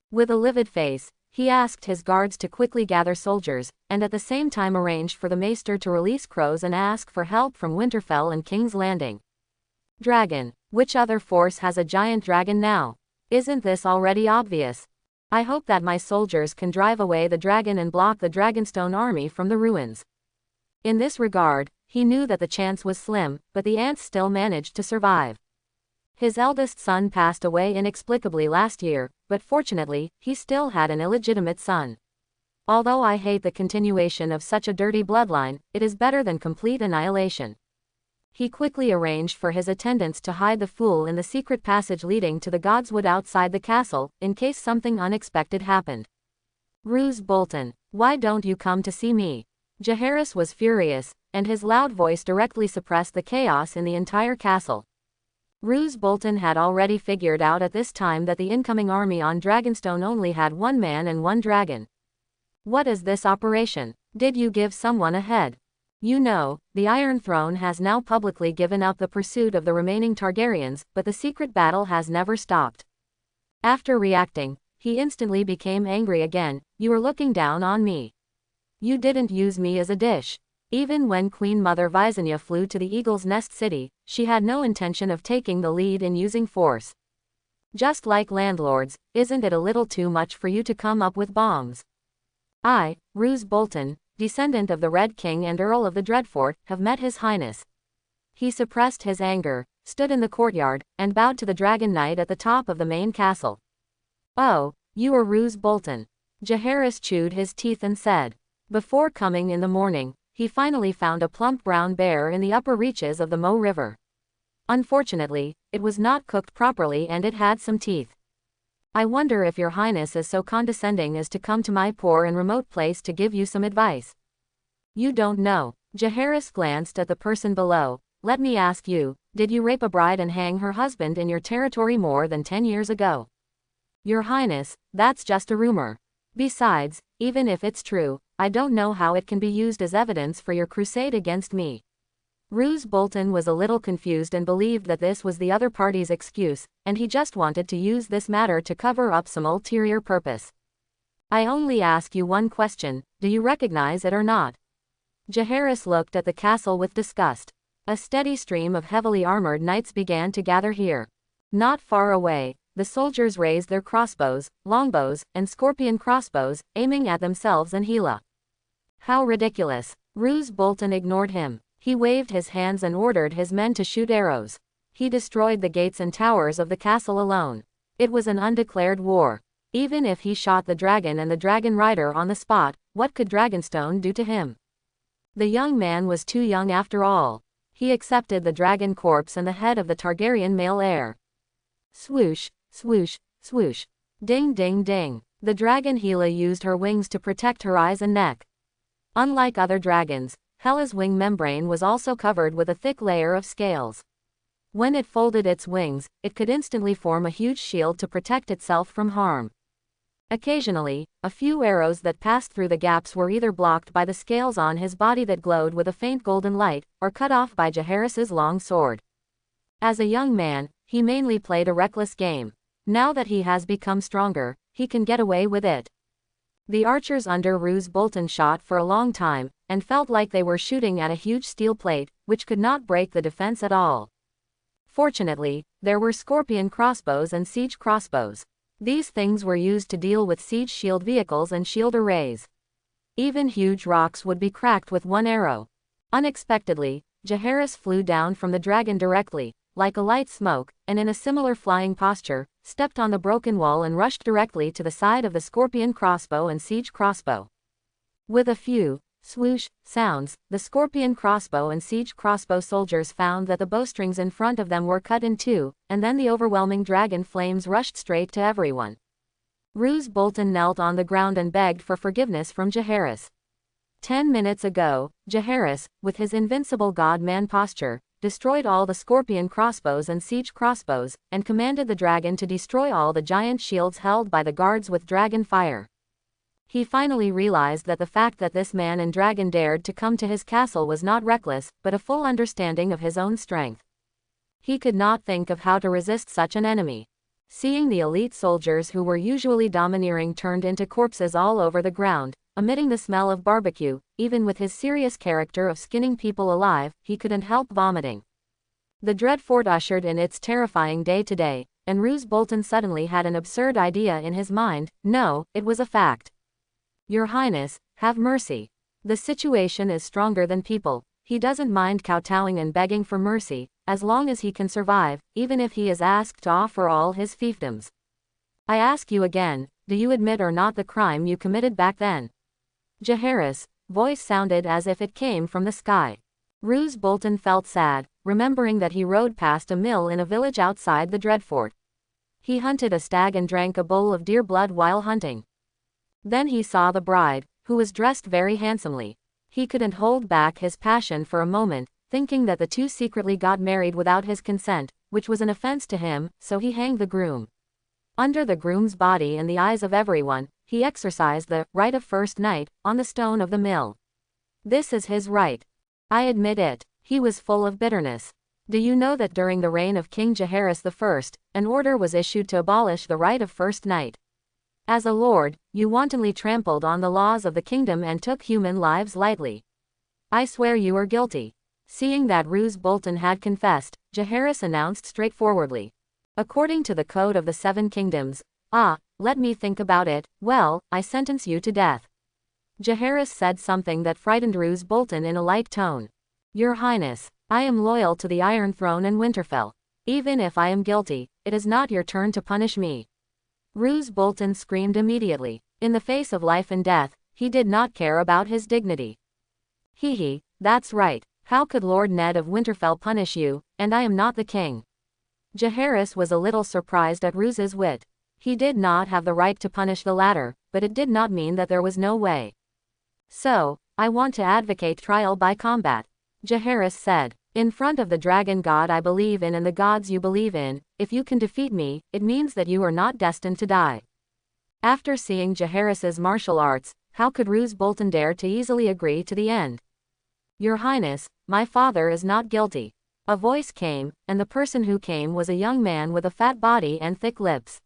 With a livid face, he asked his guards to quickly gather soldiers, and at the same time arranged for the maester to release crows and ask for help from Winterfell and King's Landing. Dragon. Which other force has a giant dragon now? Isn't this already obvious? I hope that my soldiers can drive away the dragon and block the Dragonstone army from the ruins. In this regard, he knew that the chance was slim, but the ants still managed to survive. His eldest son passed away inexplicably last year, but fortunately, he still had an illegitimate son. Although I hate the continuation of such a dirty bloodline, it is better than complete annihilation. He quickly arranged for his attendants to hide the fool in the secret passage leading to the Godswood outside the castle, in case something unexpected happened. Roose Bolton, why don't you come to see me? Jaehaerys was furious, and his loud voice directly suppressed the chaos in the entire castle. Roose Bolton had already figured out at this time that the incoming army on Dragonstone only had one man and one dragon. What is this operation? Did you give someone a head? You know, the Iron Throne has now publicly given up the pursuit of the remaining Targaryens, but the secret battle has never stopped. After reacting, he instantly became angry again. You were looking down on me. You didn't use me as a dish. Even when Queen Mother Visenya flew to the Eagle's Nest City, she had no intention of taking the lead in using force. Just like landlords, isn't it a little too much for you to come up with bombs? I, Roose Bolton, descendant of the Red King and Earl of the Dreadfort, have met His Highness. He suppressed his anger, stood in the courtyard, and bowed to the Dragon Knight at the top of the main castle. Oh, you are Roose Bolton. Jaehaerys chewed his teeth and said. Before coming in the morning, he finally found a plump brown bear in the upper reaches of the Mo River. Unfortunately, it was not cooked properly and it had some teeth. I wonder if your highness is so condescending as to come to my poor and remote place to give you some advice. You don't know. Jaehaerys glanced at the person below. Let me ask you, did you rape a bride and hang her husband in your territory more than 10 years ago? Your highness, that's just a rumor. Besides, even if it's true, I don't know how it can be used as evidence for your crusade against me. Roose Bolton was a little confused and believed that this was the other party's excuse, and he just wanted to use this matter to cover up some ulterior purpose. I only ask you one question, do you recognize it or not? Jaehaerys looked at the castle with disgust. A steady stream of heavily armored knights began to gather here. Not far away, the soldiers raised their crossbows, longbows, and scorpion crossbows, aiming at themselves and Hela. How ridiculous. Roose Bolton ignored him. He waved his hands and ordered his men to shoot arrows. He destroyed the gates and towers of the castle alone. It was an undeclared war. Even if he shot the dragon and the dragon rider on the spot, what could Dragonstone do to him? The young man was too young after all. He accepted the dragon corpse and the head of the Targaryen male heir. Swoosh, swoosh, swoosh. Ding ding ding. The dragon Hela used her wings to protect her eyes and neck. Unlike other dragons, Hela's wing membrane was also covered with a thick layer of scales. When it folded its wings, it could instantly form a huge shield to protect itself from harm. Occasionally, a few arrows that passed through the gaps were either blocked by the scales on his body that glowed with a faint golden light, or cut off by Jaehaerys' long sword. As a young man, he mainly played a reckless game. Now that he has become stronger, he can get away with it. The archers under Roose Bolton shot for a long time, and felt like they were shooting at a huge steel plate, which could not break the defense at all. Fortunately, there were scorpion crossbows and siege crossbows. These things were used to deal with siege shield vehicles and shield arrays. Even huge rocks would be cracked with one arrow. Unexpectedly, Jaehaerys flew down from the dragon directly, like a light smoke, and in a similar flying posture, stepped on the broken wall and rushed directly to the side of the scorpion crossbow and siege crossbow. With a few swoosh sounds, the scorpion crossbow and siege crossbow soldiers found that the bowstrings in front of them were cut in two, and then the overwhelming dragon flames rushed straight to everyone. Roose Bolton knelt on the ground and begged for forgiveness from Jaehaerys. 10 minutes ago, Jaehaerys, with his invincible god-man posture, destroyed all the scorpion crossbows and siege crossbows, and commanded the dragon to destroy all the giant shields held by the guards with dragon fire. He finally realized that the fact that this man and dragon dared to come to his castle was not reckless, but a full understanding of his own strength. He could not think of how to resist such an enemy. Seeing the elite soldiers who were usually domineering turned into corpses all over the ground, emitting the smell of barbecue, even with his serious character of skinning people alive, he couldn't help vomiting. The dread fort ushered in its terrifying day today, and Roose Bolton suddenly had an absurd idea in his mind. No, it was a fact. Your Highness, have mercy. The situation is stronger than people. He doesn't mind kowtowing and begging for mercy, as long as he can survive, even if he is asked to offer all his fiefdoms. I ask you again, do you admit or not the crime you committed back then? Jaehaerys' voice sounded as if it came from the sky. Roose Bolton felt sad, remembering that he rode past a mill in a village outside the Dreadfort. He hunted a stag and drank a bowl of deer blood while hunting. Then he saw the bride, who was dressed very handsomely. He couldn't hold back his passion for a moment, thinking that the two secretly got married without his consent, which was an offense to him, so he hanged the groom. Under the groom's body and the eyes of everyone, he exercised the right of first night on the stone of the mill. This is his right. I admit it. He was full of bitterness. Do you know that during the reign of King Jaehaerys I, an order was issued to abolish the right of first night? As a lord, you wantonly trampled on the laws of the kingdom and took human lives lightly. I swear you are guilty. Seeing that Roose Bolton had confessed, Jaehaerys announced straightforwardly. According to the Code of the Seven Kingdoms, let me think about it, well, I sentence you to death. Jaehaerys said something that frightened Roose Bolton in a light tone. Your Highness, I am loyal to the Iron Throne and Winterfell. Even if I am guilty, it is not your turn to punish me. Roose Bolton screamed immediately. In the face of life and death, he did not care about his dignity. Hee, that's right. How could Lord Ned of Winterfell punish you, and I am not the king? Jaehaerys was a little surprised at Roose's wit. He did not have the right to punish the latter, but it did not mean that there was no way. So, I want to advocate trial by combat. Jaehaerys said. In front of the dragon god I believe in and the gods you believe in, if you can defeat me, it means that you are not destined to die. After seeing Jaehaerys' martial arts, how could Roose Bolton dare to easily agree to the end? Your Highness, my father is not guilty. A voice came, and the person who came was a young man with a fat body and thick lips.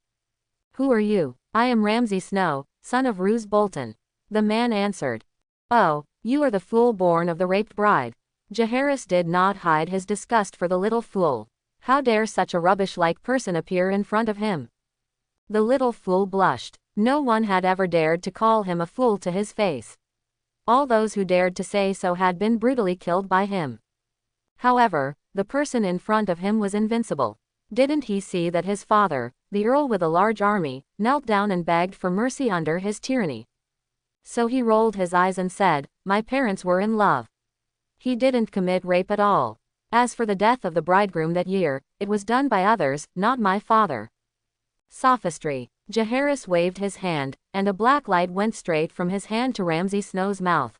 Who are you? I am Ramsay Snow, son of Roose Bolton. The man answered. Oh, you are the fool born of the raped bride. Jaehaerys did not hide his disgust for the little fool. How dare such a rubbish-like person appear in front of him? The little fool blushed. No one had ever dared to call him a fool to his face. All those who dared to say so had been brutally killed by him. However, the person in front of him was invincible. Didn't he see that his father, the Earl with a large army, knelt down and begged for mercy under his tyranny? So he rolled his eyes and said, my parents were in love. He didn't commit rape at all. As for the death of the bridegroom that year, it was done by others, not my father. Sophistry. Jaehaerys waved his hand, and a black light went straight from his hand to Ramsay Snow's mouth.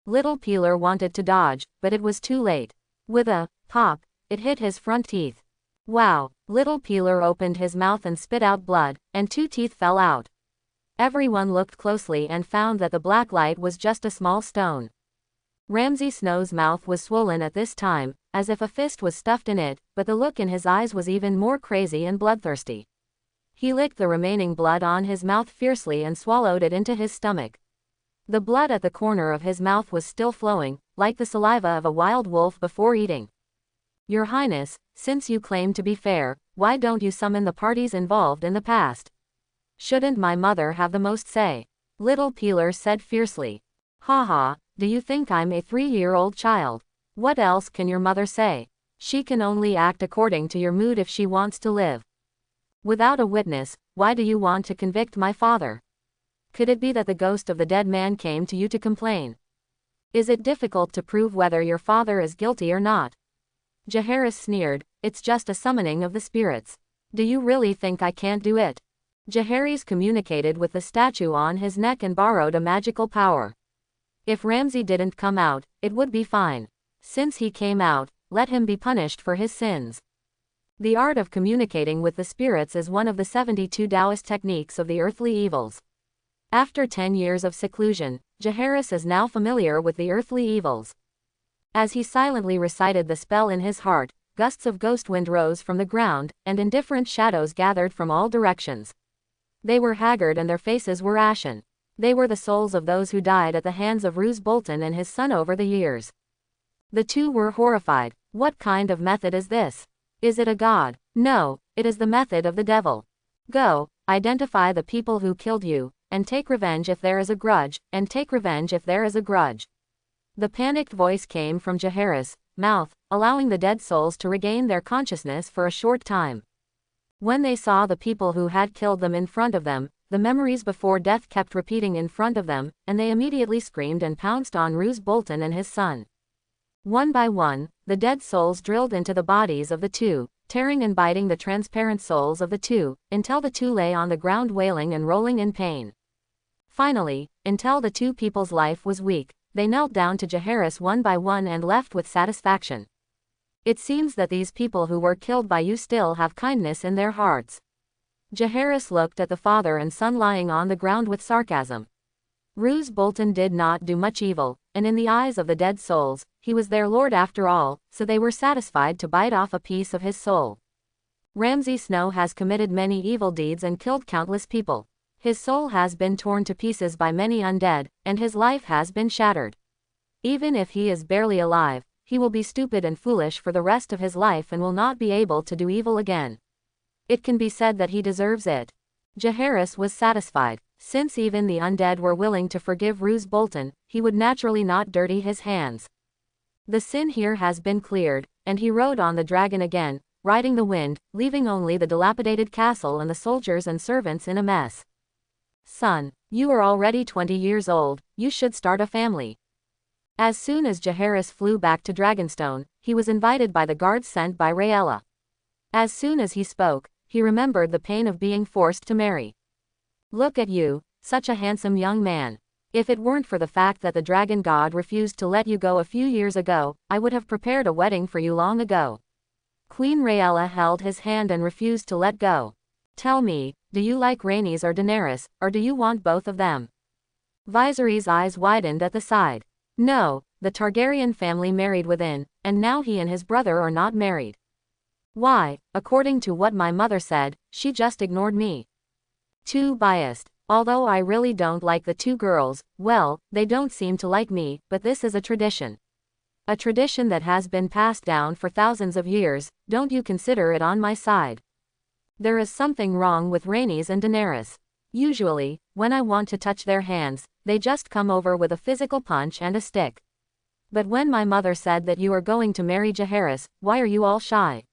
Little Peeler wanted to dodge, but it was too late. With a pop, it hit his front teeth. Wow! Little Peeler opened his mouth and spit out blood, and 2 teeth fell out. Everyone looked closely and found that the black light was just a small stone. Ramsay Snow's mouth was swollen at this time, as if a fist was stuffed in it, but the look in his eyes was even more crazy and bloodthirsty. He licked the remaining blood on his mouth fiercely and swallowed it into his stomach. The blood at the corner of his mouth was still flowing, like the saliva of a wild wolf before eating. Your Highness, since you claim to be fair, why don't you summon the parties involved in the past? Shouldn't my mother have the most say? Little Peeler said fiercely. Ha ha, do you think I'm a 3-year-old child? What else can your mother say? She can only act according to your mood if she wants to live. Without a witness, why do you want to convict my father? Could it be that the ghost of the dead man came to you to complain? Is it difficult to prove whether your father is guilty or not? Jaehaerys sneered, it's just a summoning of the spirits. Do you really think I can't do it? Jaehaerys communicated with the statue on his neck and borrowed a magical power. If Ramsay didn't come out, it would be fine. Since he came out, let him be punished for his sins. The art of communicating with the spirits is one of the 72 Taoist techniques of the earthly evils. After 10 years of seclusion, Jaehaerys is now familiar with the earthly evils. As he silently recited the spell in his heart, gusts of ghost wind rose from the ground, and indifferent shadows gathered from all directions. They were haggard and their faces were ashen. They were the souls of those who died at the hands of Roose Bolton and his son over the years. The two were horrified. What kind of method is this? Is it a god? No, it is the method of the devil. Go, identify the people who killed you, and take revenge if there is a grudge, and take revenge if there is a grudge. The panicked voice came from Jaehaerys' mouth, allowing the dead souls to regain their consciousness for a short time. When they saw the people who had killed them in front of them, the memories before death kept repeating in front of them, and they immediately screamed and pounced on Roose Bolton and his son. One by one, the dead souls drilled into the bodies of the two, tearing and biting the transparent souls of the two, until the two lay on the ground wailing and rolling in pain. Finally, until the two people's life was weak, they knelt down to Jaehaerys one by one and left with satisfaction. It seems that these people who were killed by you still have kindness in their hearts. Jaehaerys looked at the father and son lying on the ground with sarcasm. Roose Bolton did not do much evil, and in the eyes of the dead souls, he was their lord after all, so they were satisfied to bite off a piece of his soul. Ramsay Snow has committed many evil deeds and killed countless people. His soul has been torn to pieces by many undead, and his life has been shattered. Even if he is barely alive, he will be stupid and foolish for the rest of his life and will not be able to do evil again. It can be said that he deserves it. Jaehaerys was satisfied. Since even the undead were willing to forgive Roose Bolton, he would naturally not dirty his hands. The sin here has been cleared, and he rode on the dragon again, riding the wind, leaving only the dilapidated castle and the soldiers and servants in a mess. Son, you are already 20 years old, you should start a family. As soon as Jaehaerys flew back to Dragonstone, he was invited by the guards sent by Rhaella. As soon as he spoke, he remembered the pain of being forced to marry. Look at you, such a handsome young man. If it weren't for the fact that the dragon god refused to let you go a few years ago, I would have prepared a wedding for you long ago. Queen Rhaella held his hand and refused to let go. Tell me, do you like Rhaenys or Daenerys, or do you want both of them? Viserys' eyes widened at the side. No, the Targaryen family married within, and now he and his brother are not married. Why, according to what my mother said, she just ignored me. Too biased. Although I really don't like the two girls, well, they don't seem to like me, but this is a tradition. A tradition that has been passed down for thousands of years, don't you consider it on my side? There is something wrong with Rhaenys and Daenerys. Usually, when I want to touch their hands, they just come over with a physical punch and a stick. But when my mother said that you are going to marry Jaehaerys, why are you all shy?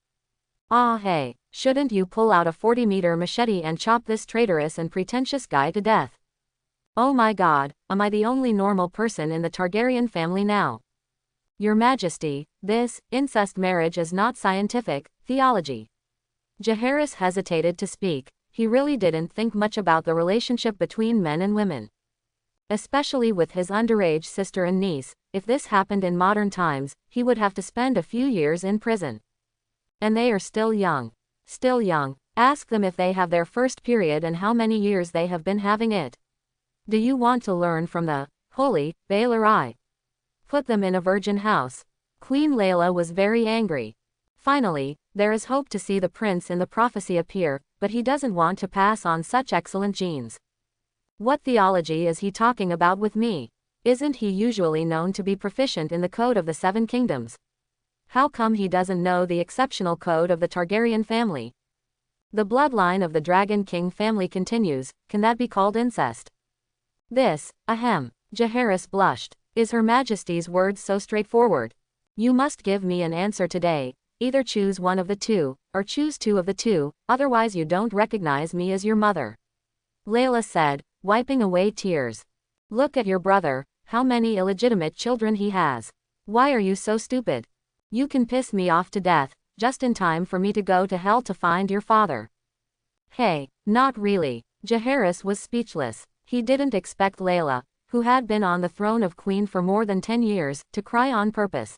Ah hey, shouldn't you pull out a 40-meter machete and chop this traitorous and pretentious guy to death? Oh my god, am I the only normal person in the Targaryen family now? Your Majesty, this incest marriage is not scientific theology. Jaehaerys hesitated to speak. He really didn't think much about the relationship between men and women. Especially with his underage sister and niece, if this happened in modern times, he would have to spend a few years in prison. And they are still young. Still young. Ask them if they have their first period and how many years they have been having it. Do you want to learn from the holy Baelor I? Put them in a virgin house. Queen Layla was very angry. Finally, there is hope to see the prince in the prophecy appear, but he doesn't want to pass on such excellent genes. What theology is he talking about with me? Isn't he usually known to be proficient in the code of the Seven Kingdoms? How come he doesn't know the exceptional code of the Targaryen family? The bloodline of the Dragon King family continues, can that be called incest? This, ahem, Jaehaerys blushed. Is Her Majesty's words so straightforward? You must give me an answer today, either choose one of the two, or choose two of the two, otherwise you don't recognize me as your mother. Layla said, wiping away tears. Look at your brother, how many illegitimate children he has. Why are you so stupid? You can piss me off to death, just in time for me to go to hell to find your father. Hey, not really. Jaehaerys was speechless. He didn't expect Layla, who had been on the throne of queen for more than 10 years, to cry on purpose.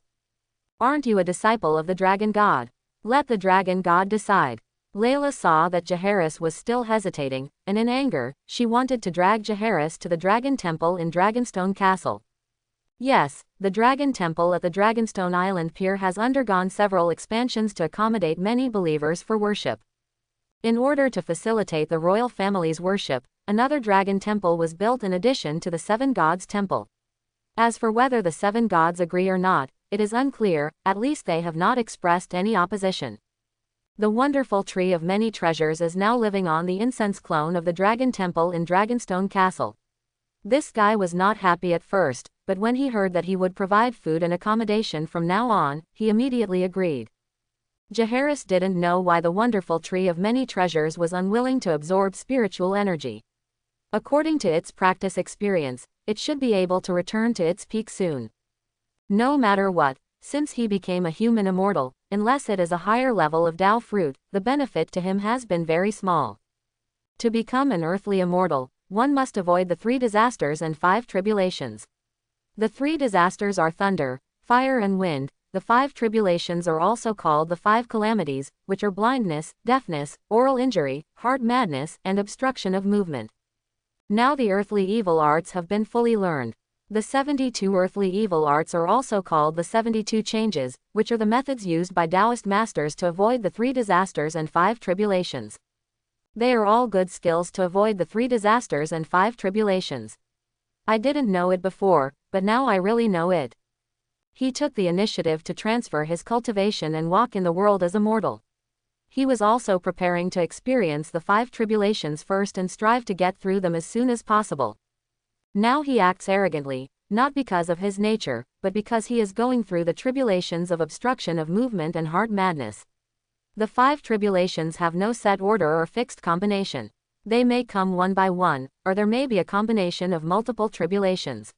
Aren't you a disciple of the dragon god? Let the dragon god decide. Layla saw that Jaehaerys was still hesitating, and in anger, she wanted to drag Jaehaerys to the Dragon Temple in Dragonstone Castle. Yes, the Dragon Temple at the Dragonstone Island Pier has undergone several expansions to accommodate many believers for worship. In order to facilitate the royal family's worship, another dragon temple was built in addition to the Seven Gods Temple. As for whether the Seven Gods agree or not, it is unclear, at least they have not expressed any opposition. The wonderful tree of many treasures is now living on the incense clone of the Dragon Temple in Dragonstone Castle. This guy was not happy at first, but when he heard that he would provide food and accommodation from now on, he immediately agreed. Jaehaerys didn't know why the wonderful tree of many treasures was unwilling to absorb spiritual energy. According to its practice experience, it should be able to return to its peak soon. No matter what, since he became a human immortal, unless it is a higher level of Tao fruit, the benefit to him has been very small. To become an earthly immortal, one must avoid the 3 disasters and 5 tribulations. The 3 disasters are thunder, fire and wind. The 5 tribulations are also called the 5 calamities, which are blindness, deafness, oral injury, heart madness, and obstruction of movement. Now the earthly evil arts have been fully learned. The 72 earthly evil arts are also called the 72 changes, which are the methods used by Taoist masters to avoid the 3 disasters and 5 tribulations. They are all good skills to avoid the 3 disasters and 5 tribulations. I didn't know it before, but now I really know it. He took the initiative to transfer his cultivation and walk in the world as a mortal. He was also preparing to experience the 5 tribulations first and strive to get through them as soon as possible. Now he acts arrogantly, not because of his nature, but because he is going through the tribulations of obstruction of movement and heart madness. The 5 tribulations have no set order or fixed combination. They may come one by one, or there may be a combination of multiple tribulations.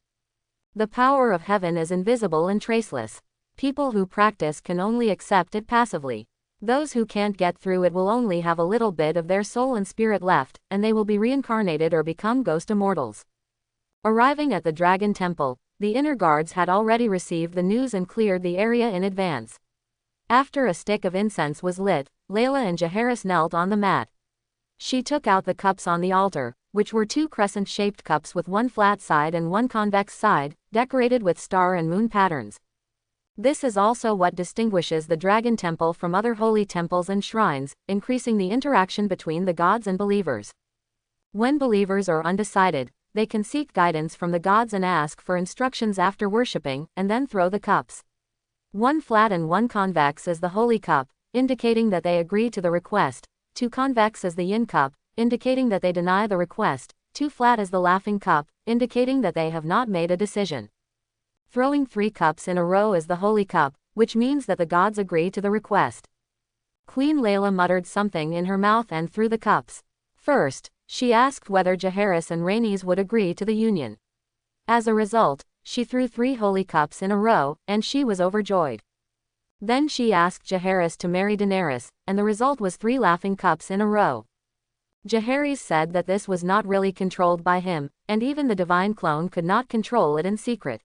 The power of heaven is invisible and traceless. People who practice can only accept it passively. Those who can't get through it will only have a little bit of their soul and spirit left, and they will be reincarnated or become ghost immortals. Arriving at the Dragon Temple, the inner guards had already received the news and cleared the area in advance. After a stick of incense was lit, Layla and Jaehaerys knelt on the mat. She took out the cups on the altar, which were 2 crescent-shaped cups with 1 flat side and 1 convex side, decorated with star and moon patterns. This is also what distinguishes the Dragon Temple from other holy temples and shrines, increasing the interaction between the gods and believers. When believers are undecided, they can seek guidance from the gods and ask for instructions after worshipping, and then throw the cups. 1 flat and 1 convex is the holy cup, indicating that they agree to the request. 2 convex is the yin cup, indicating that they deny the request. 2 flat is the laughing cup, indicating that they have not made a decision. Throwing 3 cups in a row is the holy cup, which means that the gods agree to the request. Queen Layla muttered something in her mouth and threw the cups. First, she asked whether Jaehaerys and Rhaenys would agree to the union. As a result, she threw 3 holy cups in a row, and she was overjoyed. Then she asked Jaehaerys to marry Daenerys, and the result was 3 laughing cups in a row. Jaehaerys said that this was not really controlled by him, and even the divine clone could not control it in secret.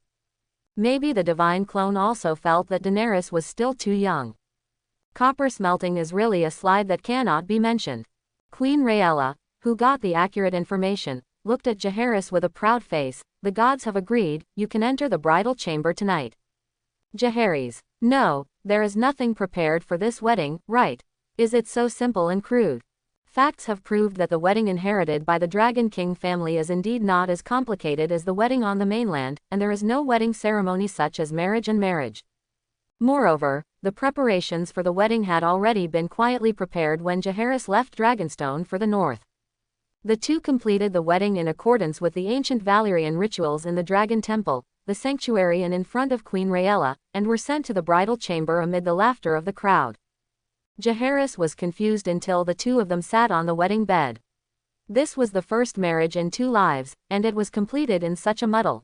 Maybe the divine clone also felt that Daenerys was still too young. Copper smelting is really a slide that cannot be mentioned. Queen Rhaella, who got the accurate information, looked at Jaehaerys with a proud face. The gods have agreed, you can enter the bridal chamber tonight. Jaehaerys: no, there is nothing prepared for this wedding, right? Is it so simple and crude? Facts have proved that the wedding inherited by the Dragon King family is indeed not as complicated as the wedding on the mainland, and there is no wedding ceremony such as marriage and marriage. Moreover, the preparations for the wedding had already been quietly prepared when Jaehaerys left Dragonstone for the north. The two completed the wedding in accordance with the ancient Valyrian rituals in the Dragon Temple, the sanctuary and in front of Queen Rhaella, and were sent to the bridal chamber amid the laughter of the crowd. Jaehaerys was confused until the two of them sat on the wedding bed. This was the first marriage in 2 lives, and it was completed in such a muddle.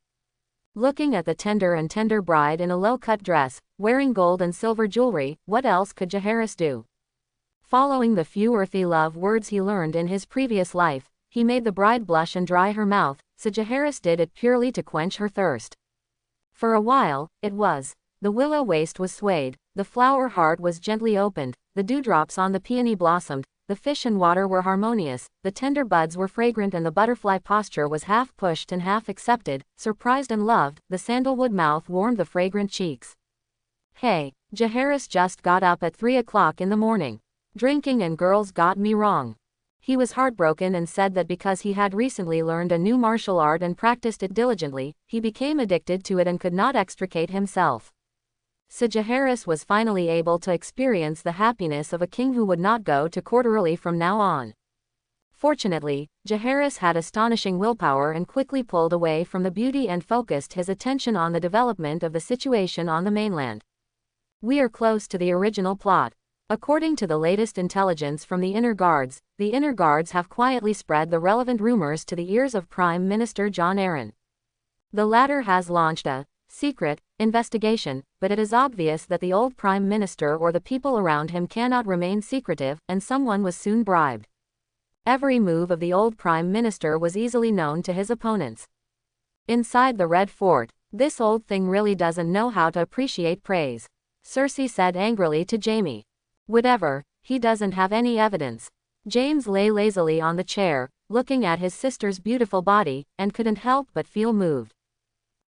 Looking at the tender bride in a low-cut dress, wearing gold and silver jewelry, what else could Jaehaerys do? Following the few earthy love words he learned in his previous life, he made the bride blush and dry her mouth, so Jaehaerys did it purely to quench her thirst. For a while, it was. The willow waist was swayed, the flower heart was gently opened, the dewdrops on the peony blossomed, the fish and water were harmonious, the tender buds were fragrant and the butterfly posture was half pushed and half accepted, surprised and loved, the sandalwood mouth warmed the fragrant cheeks. Hey, Jaehaerys just got up at 3 o'clock in the morning. Drinking and girls got me wrong. He was heartbroken and said that because he had recently learned a new martial art and practiced it diligently, he became addicted to it and could not extricate himself. So Jaehaerys was finally able to experience the happiness of a king who would not go to court early from now on. Fortunately, Jaehaerys had astonishing willpower and quickly pulled away from the beauty and focused his attention on the development of the situation on the mainland. We are close to the original plot. According to the latest intelligence from the Inner Guards have quietly spread the relevant rumors to the ears of Prime Minister Jon Arryn. The latter has launched a secret investigation, but it is obvious that the old Prime Minister or the people around him cannot remain secretive, and someone was soon bribed. Every move of the old Prime Minister was easily known to his opponents. Inside the Red Fort, this old thing really doesn't know how to appreciate praise, Cersei said angrily to Jaime. Whatever, he doesn't have any evidence. James lay lazily on the chair, looking at his sister's beautiful body, and couldn't help but feel moved.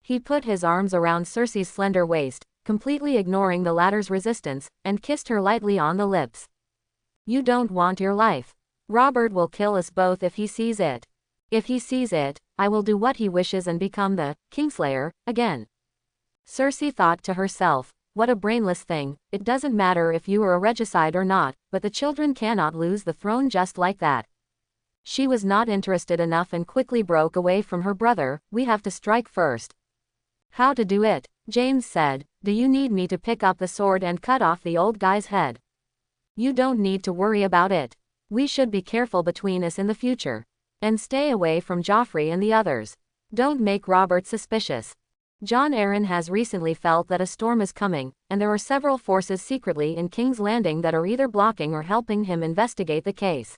He put his arms around Cersei's slender waist, completely ignoring the latter's resistance, and kissed her lightly on the lips. You don't want your life. Robert will kill us both if he sees it. If he sees it, I will do what he wishes and become the Kingslayer again. Cersei thought to herself, what a brainless thing, it doesn't matter if you are a regicide or not, but the children cannot lose the throne just like that. She was not interested enough and quickly broke away from her brother. We have to strike first. How to do it? James said. Do you need me to pick up the sword and cut off the old guy's head? You don't need to worry about it. We should be careful between us in the future. And stay away from Joffrey and the others. Don't make Robert suspicious. Jon Arryn has recently felt that a storm is coming, and there are several forces secretly in King's Landing that are either blocking or helping him investigate the case.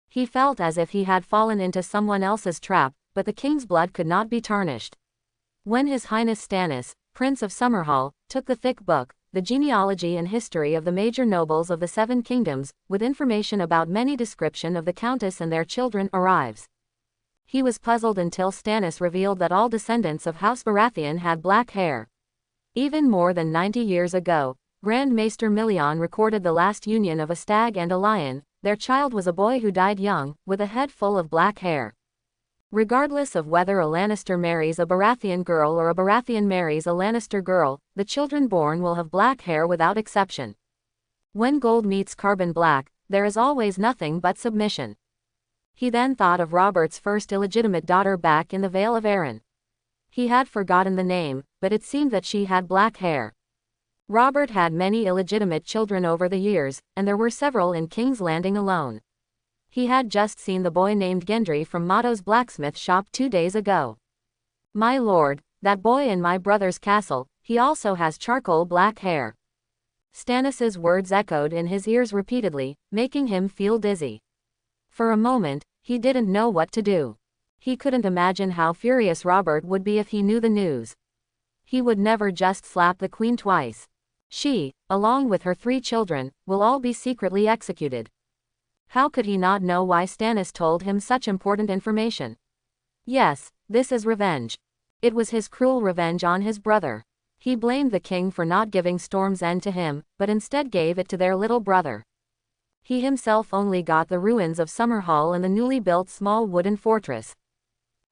He felt as if he had fallen into someone else's trap, but the king's blood could not be tarnished. When His Highness Stannis, Prince of Summerhall, took the thick book, the genealogy and history of the major nobles of the Seven Kingdoms, with information about many description of the Countess and their children, arrives. He was puzzled until Stannis revealed that all descendants of House Baratheon had black hair. Even more than 90 years ago, Grand Maester Million recorded the last union of a stag and a lion. Their child was a boy who died young, with a head full of black hair. Regardless of whether a Lannister marries a Baratheon girl or a Baratheon marries a Lannister girl, the children born will have black hair without exception. When gold meets carbon black, there is always nothing but submission. He then thought of Robert's first illegitimate daughter back in the Vale of Arryn. He had forgotten the name, but it seemed that she had black hair. Robert had many illegitimate children over the years, and there were several in King's Landing alone. He had just seen the boy named Gendry from Motto's blacksmith shop 2 days ago. My lord, that boy in my brother's castle, he also has charcoal black hair. Stannis's words echoed in his ears repeatedly, making him feel dizzy. For a moment, he didn't know what to do. He couldn't imagine how furious Robert would be if he knew the news. He would never just slap the queen twice. She, along with her 3 children, will all be secretly executed. How could he not know why Stannis told him such important information? Yes, this is revenge. It was his cruel revenge on his brother. He blamed the king for not giving Storm's End to him, but instead gave it to their little brother. He himself only got the ruins of Summerhall and the newly built small wooden fortress.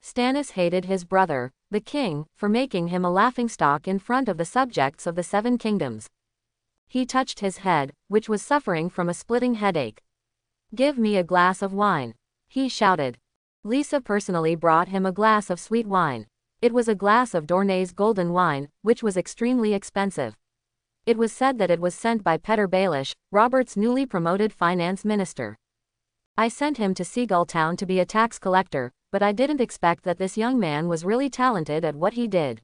Stannis hated his brother, the king, for making him a laughingstock in front of the subjects of the Seven Kingdoms. He touched his head, which was suffering from a splitting headache. Give me a glass of wine, he shouted. Lisa personally brought him a glass of sweet wine. It was a glass of Dornay's golden wine, which was extremely expensive. It was said that it was sent by Petter Baelish, Robert's newly promoted finance minister. I sent him to Seagull Town to be a tax collector, but I didn't expect that this young man was really talented at what he did.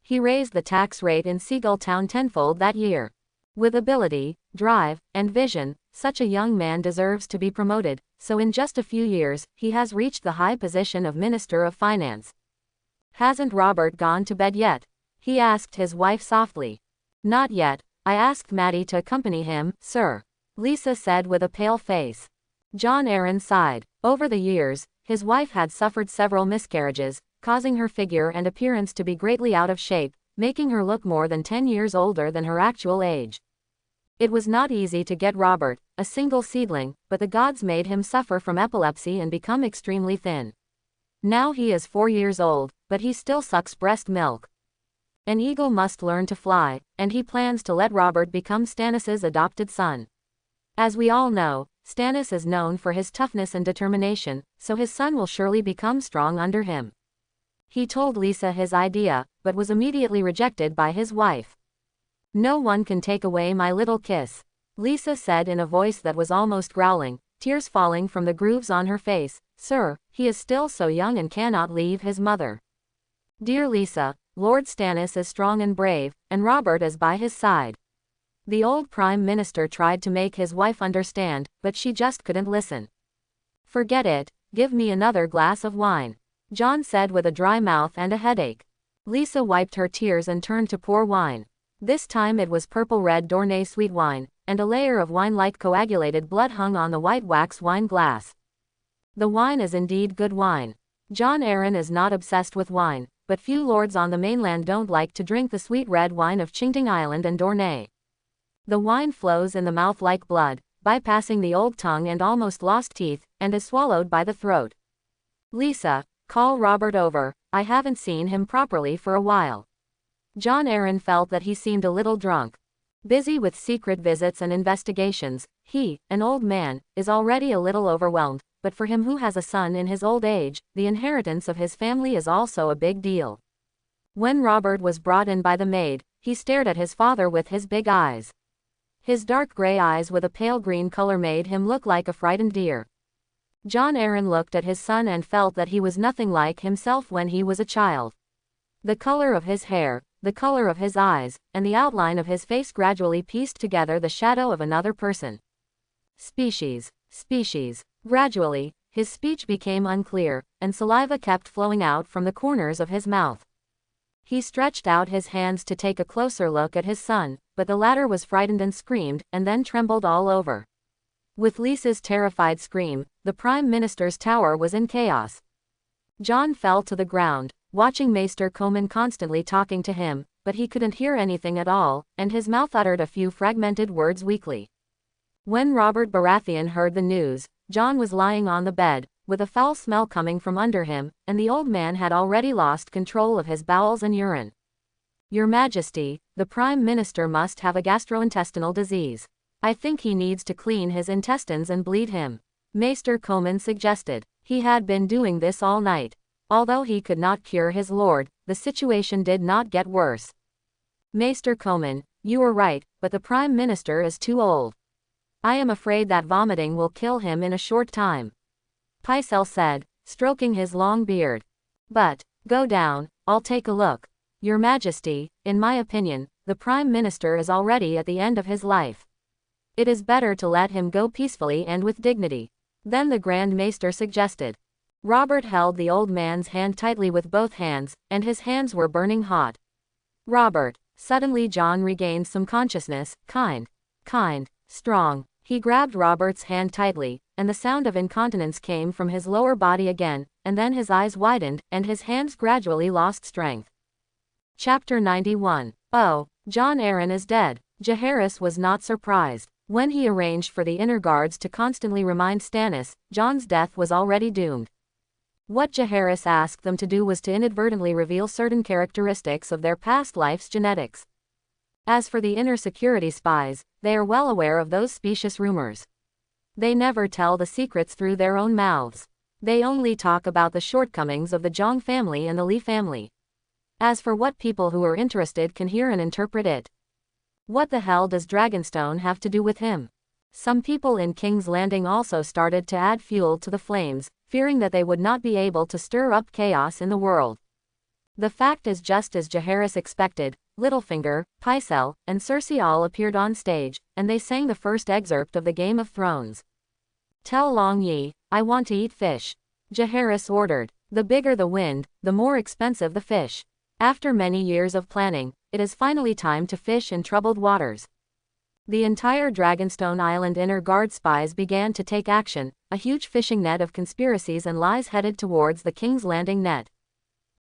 He raised the tax rate in Seagull Town tenfold that year. With ability, drive, and vision, such a young man deserves to be promoted, so in just a few years, he has reached the high position of Minister of Finance. Hasn't Robert gone to bed yet? He asked his wife softly. Not yet. I asked Maddie to accompany him, sir, Lisa said with a pale face. John Aaron sighed. Over the years, his wife had suffered several miscarriages, causing her figure and appearance to be greatly out of shape, making her look more than 10 years older than her actual age. It was not easy to get Robert, a single seedling, but the gods made him suffer from epilepsy and become extremely thin. Now he is 4 years old, but he still sucks breast milk. An eagle must learn to fly, and he plans to let Robert become Stannis's adopted son. As we all know, Stannis is known for his toughness and determination, so his son will surely become strong under him. He told Lisa his idea, but was immediately rejected by his wife. No one can take away my little kiss, Lisa said in a voice that was almost growling, tears falling from the grooves on her face. Sir, he is still so young and cannot leave his mother. Dear Lisa, Lord Stannis is strong and brave, and Robert is by his side. The old Prime Minister tried to make his wife understand, but she just couldn't listen. Forget it, give me another glass of wine, John said with a dry mouth and a headache. Lisa wiped her tears and turned to pour wine. This time it was purple-red Dornay sweet wine, and a layer of wine-like coagulated blood hung on the white wax wine glass. The wine is indeed good wine. John Aaron is not obsessed with wine, but few lords on the mainland don't like to drink the sweet red wine of Qingding Island and Dornay. The wine flows in the mouth like blood, bypassing the old tongue and almost lost teeth, and is swallowed by the throat. Lisa, call Robert over, I haven't seen him properly for a while. John Aaron felt that he seemed a little drunk. Busy with secret visits and investigations, he, an old man, is already a little overwhelmed, but for him who has a son in his old age, the inheritance of his family is also a big deal. When Robert was brought in by the maid, he stared at his father with his big eyes. His dark gray eyes with a pale green color made him look like a frightened deer. John Aaron looked at his son and felt that he was nothing like himself when he was a child. The color of his hair, the color of his eyes, and the outline of his face gradually pieced together the shadow of another person. Species. Gradually, his speech became unclear, and saliva kept flowing out from the corners of his mouth. He stretched out his hands to take a closer look at his son, but the latter was frightened and screamed, and then trembled all over. With Lisa's terrified scream, the Prime Minister's tower was in chaos. John fell to the ground, watching Maester Comyn constantly talking to him, but he couldn't hear anything at all, and his mouth uttered a few fragmented words weakly. When Robert Baratheon heard the news, John was lying on the bed, with a foul smell coming from under him, and the old man had already lost control of his bowels and urine. Your Majesty, the Prime Minister must have a gastrointestinal disease. I think he needs to clean his intestines and bleed him, Maester Comyn suggested. He had been doing this all night. Although he could not cure his lord, the situation did not get worse. Maester Comyn, you are right, but the Prime Minister is too old. I am afraid that vomiting will kill him in a short time, Pycelle said, stroking his long beard. But, go down, I'll take a look. Your Majesty, in my opinion, the Prime Minister is already at the end of his life. It is better to let him go peacefully and with dignity. Then the Grand Maester suggested. Robert held the old man's hand tightly with both hands, and his hands were burning hot. Robert, suddenly John regained some consciousness, kind, strong. He grabbed Robert's hand tightly, and the sound of incontinence came from his lower body again, and then his eyes widened, and his hands gradually lost strength. Chapter 91. Oh, John Aaron is dead. Jaehaerys was not surprised. When he arranged for the inner guards to constantly remind Stannis, Jon's death was already doomed. What Jaehaerys asked them to do was to inadvertently reveal certain characteristics of their past life's genetics. As for the inner security spies, they are well aware of those specious rumors. They never tell the secrets through their own mouths. They only talk about the shortcomings of the Jong family and the Lee family. As for what people who are interested can hear and interpret it. What the hell does Dragonstone have to do with him? Some people in King's Landing also started to add fuel to the flames, fearing that they would not be able to stir up chaos in the world. The fact is just as Jaehaerys expected, Littlefinger, Pycelle, and Cersei all appeared on stage, and they sang the first excerpt of the Game of Thrones. "Tell Long Yi, I want to eat fish," Jaehaerys ordered. "The bigger the wind, the more expensive the fish. After many years of planning, it is finally time to fish in troubled waters." The entire Dragonstone Island inner guard spies began to take action, a huge fishing net of conspiracies and lies headed towards the King's Landing net.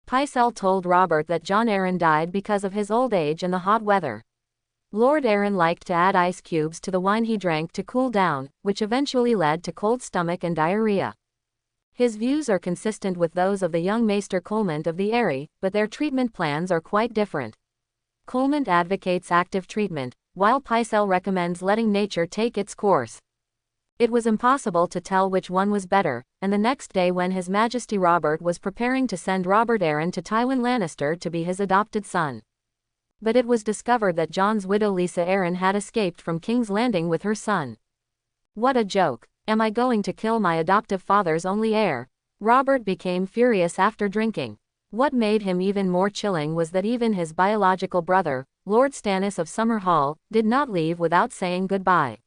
Pycelle told Robert that Jon Arryn died because of his old age and the hot weather. Lord Arryn liked to add ice cubes to the wine he drank to cool down, which eventually led to cold stomach and diarrhea. His views are consistent with those of the young Maester Colemont of the Eyrie, but their treatment plans are quite different. Colemont advocates active treatment, while Pycelle recommends letting nature take its course. It was impossible to tell which one was better, and the next day when His Majesty Robert was preparing to send Robert Arryn to Tywin Lannister to be his adopted son. But it was discovered that Jon's widow Lisa Arryn had escaped from King's Landing with her son. "What a joke. Am I going to kill my adoptive father's only heir?" Robert became furious after drinking. What made him even more chilling was that even his biological brother, Lord Stannis of Summerhall, did not leave without saying goodbye.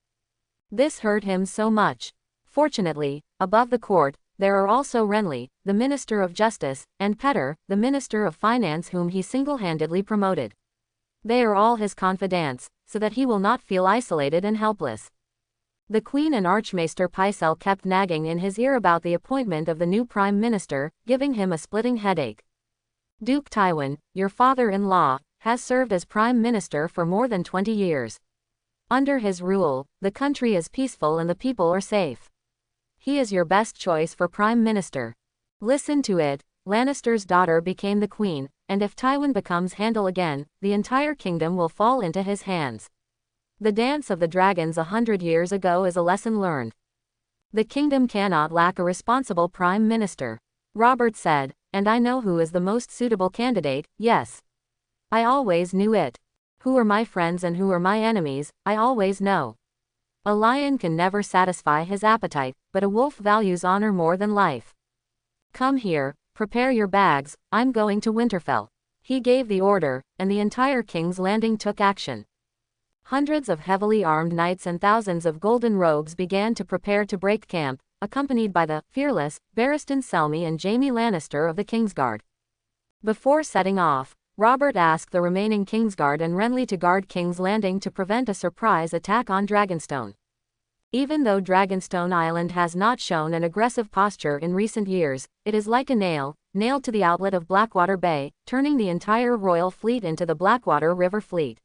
This hurt him so much. Fortunately, above the court, there are also Renly, the Minister of Justice, and Petter, the Minister of Finance whom he single-handedly promoted. They are all his confidants, so that he will not feel isolated and helpless. The Queen and Archmaester Pycelle kept nagging in his ear about the appointment of the new Prime Minister, giving him a splitting headache. "Duke Tywin, your father-in-law, has served as Prime Minister for more than 20 years. Under his rule, the country is peaceful and the people are safe. He is your best choice for Prime Minister. Listen to it, Lannister's daughter became the Queen, and if Tywin becomes Handel again, the entire kingdom will fall into his hands. The dance of the dragons 100 years ago is a lesson learned. The kingdom cannot lack a responsible Prime Minister," Robert said, "and I know who is the most suitable candidate, yes. I always knew it. Who are my friends and who are my enemies, I always know. A lion can never satisfy his appetite, but a wolf values honor more than life. Come here, prepare your bags, I'm going to Winterfell." He gave the order, and the entire King's Landing took action. Hundreds of heavily armed knights and thousands of golden robes began to prepare to break camp, accompanied by the fearless Barristan Selmy and Jaime Lannister of the Kingsguard. Before setting off, Robert asked the remaining Kingsguard and Renly to guard King's Landing to prevent a surprise attack on Dragonstone. Even though Dragonstone Island has not shown an aggressive posture in recent years, it is like a nail, nailed to the outlet of Blackwater Bay, turning the entire royal fleet into the Blackwater River Fleet.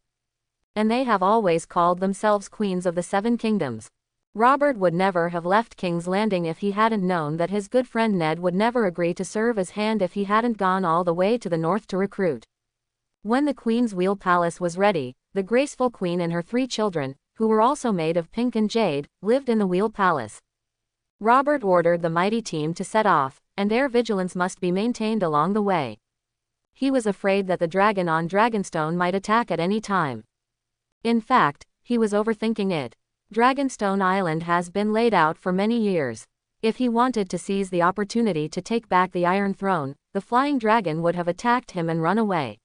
And they have always called themselves Queens of the Seven Kingdoms. Robert would never have left King's Landing if he hadn't known that his good friend Ned would never agree to serve as hand if he hadn't gone all the way to the north to recruit. When the Queen's Wheel Palace was ready, the graceful queen and her 3 children, who were also made of pink and jade, lived in the Wheel Palace. Robert ordered the mighty team to set off, and air vigilance must be maintained along the way. He was afraid that the dragon on Dragonstone might attack at any time. In fact, he was overthinking it. Dragonstone Island has been laid out for many years. If he wanted to seize the opportunity to take back the Iron Throne, the flying dragon would have attacked him and run away.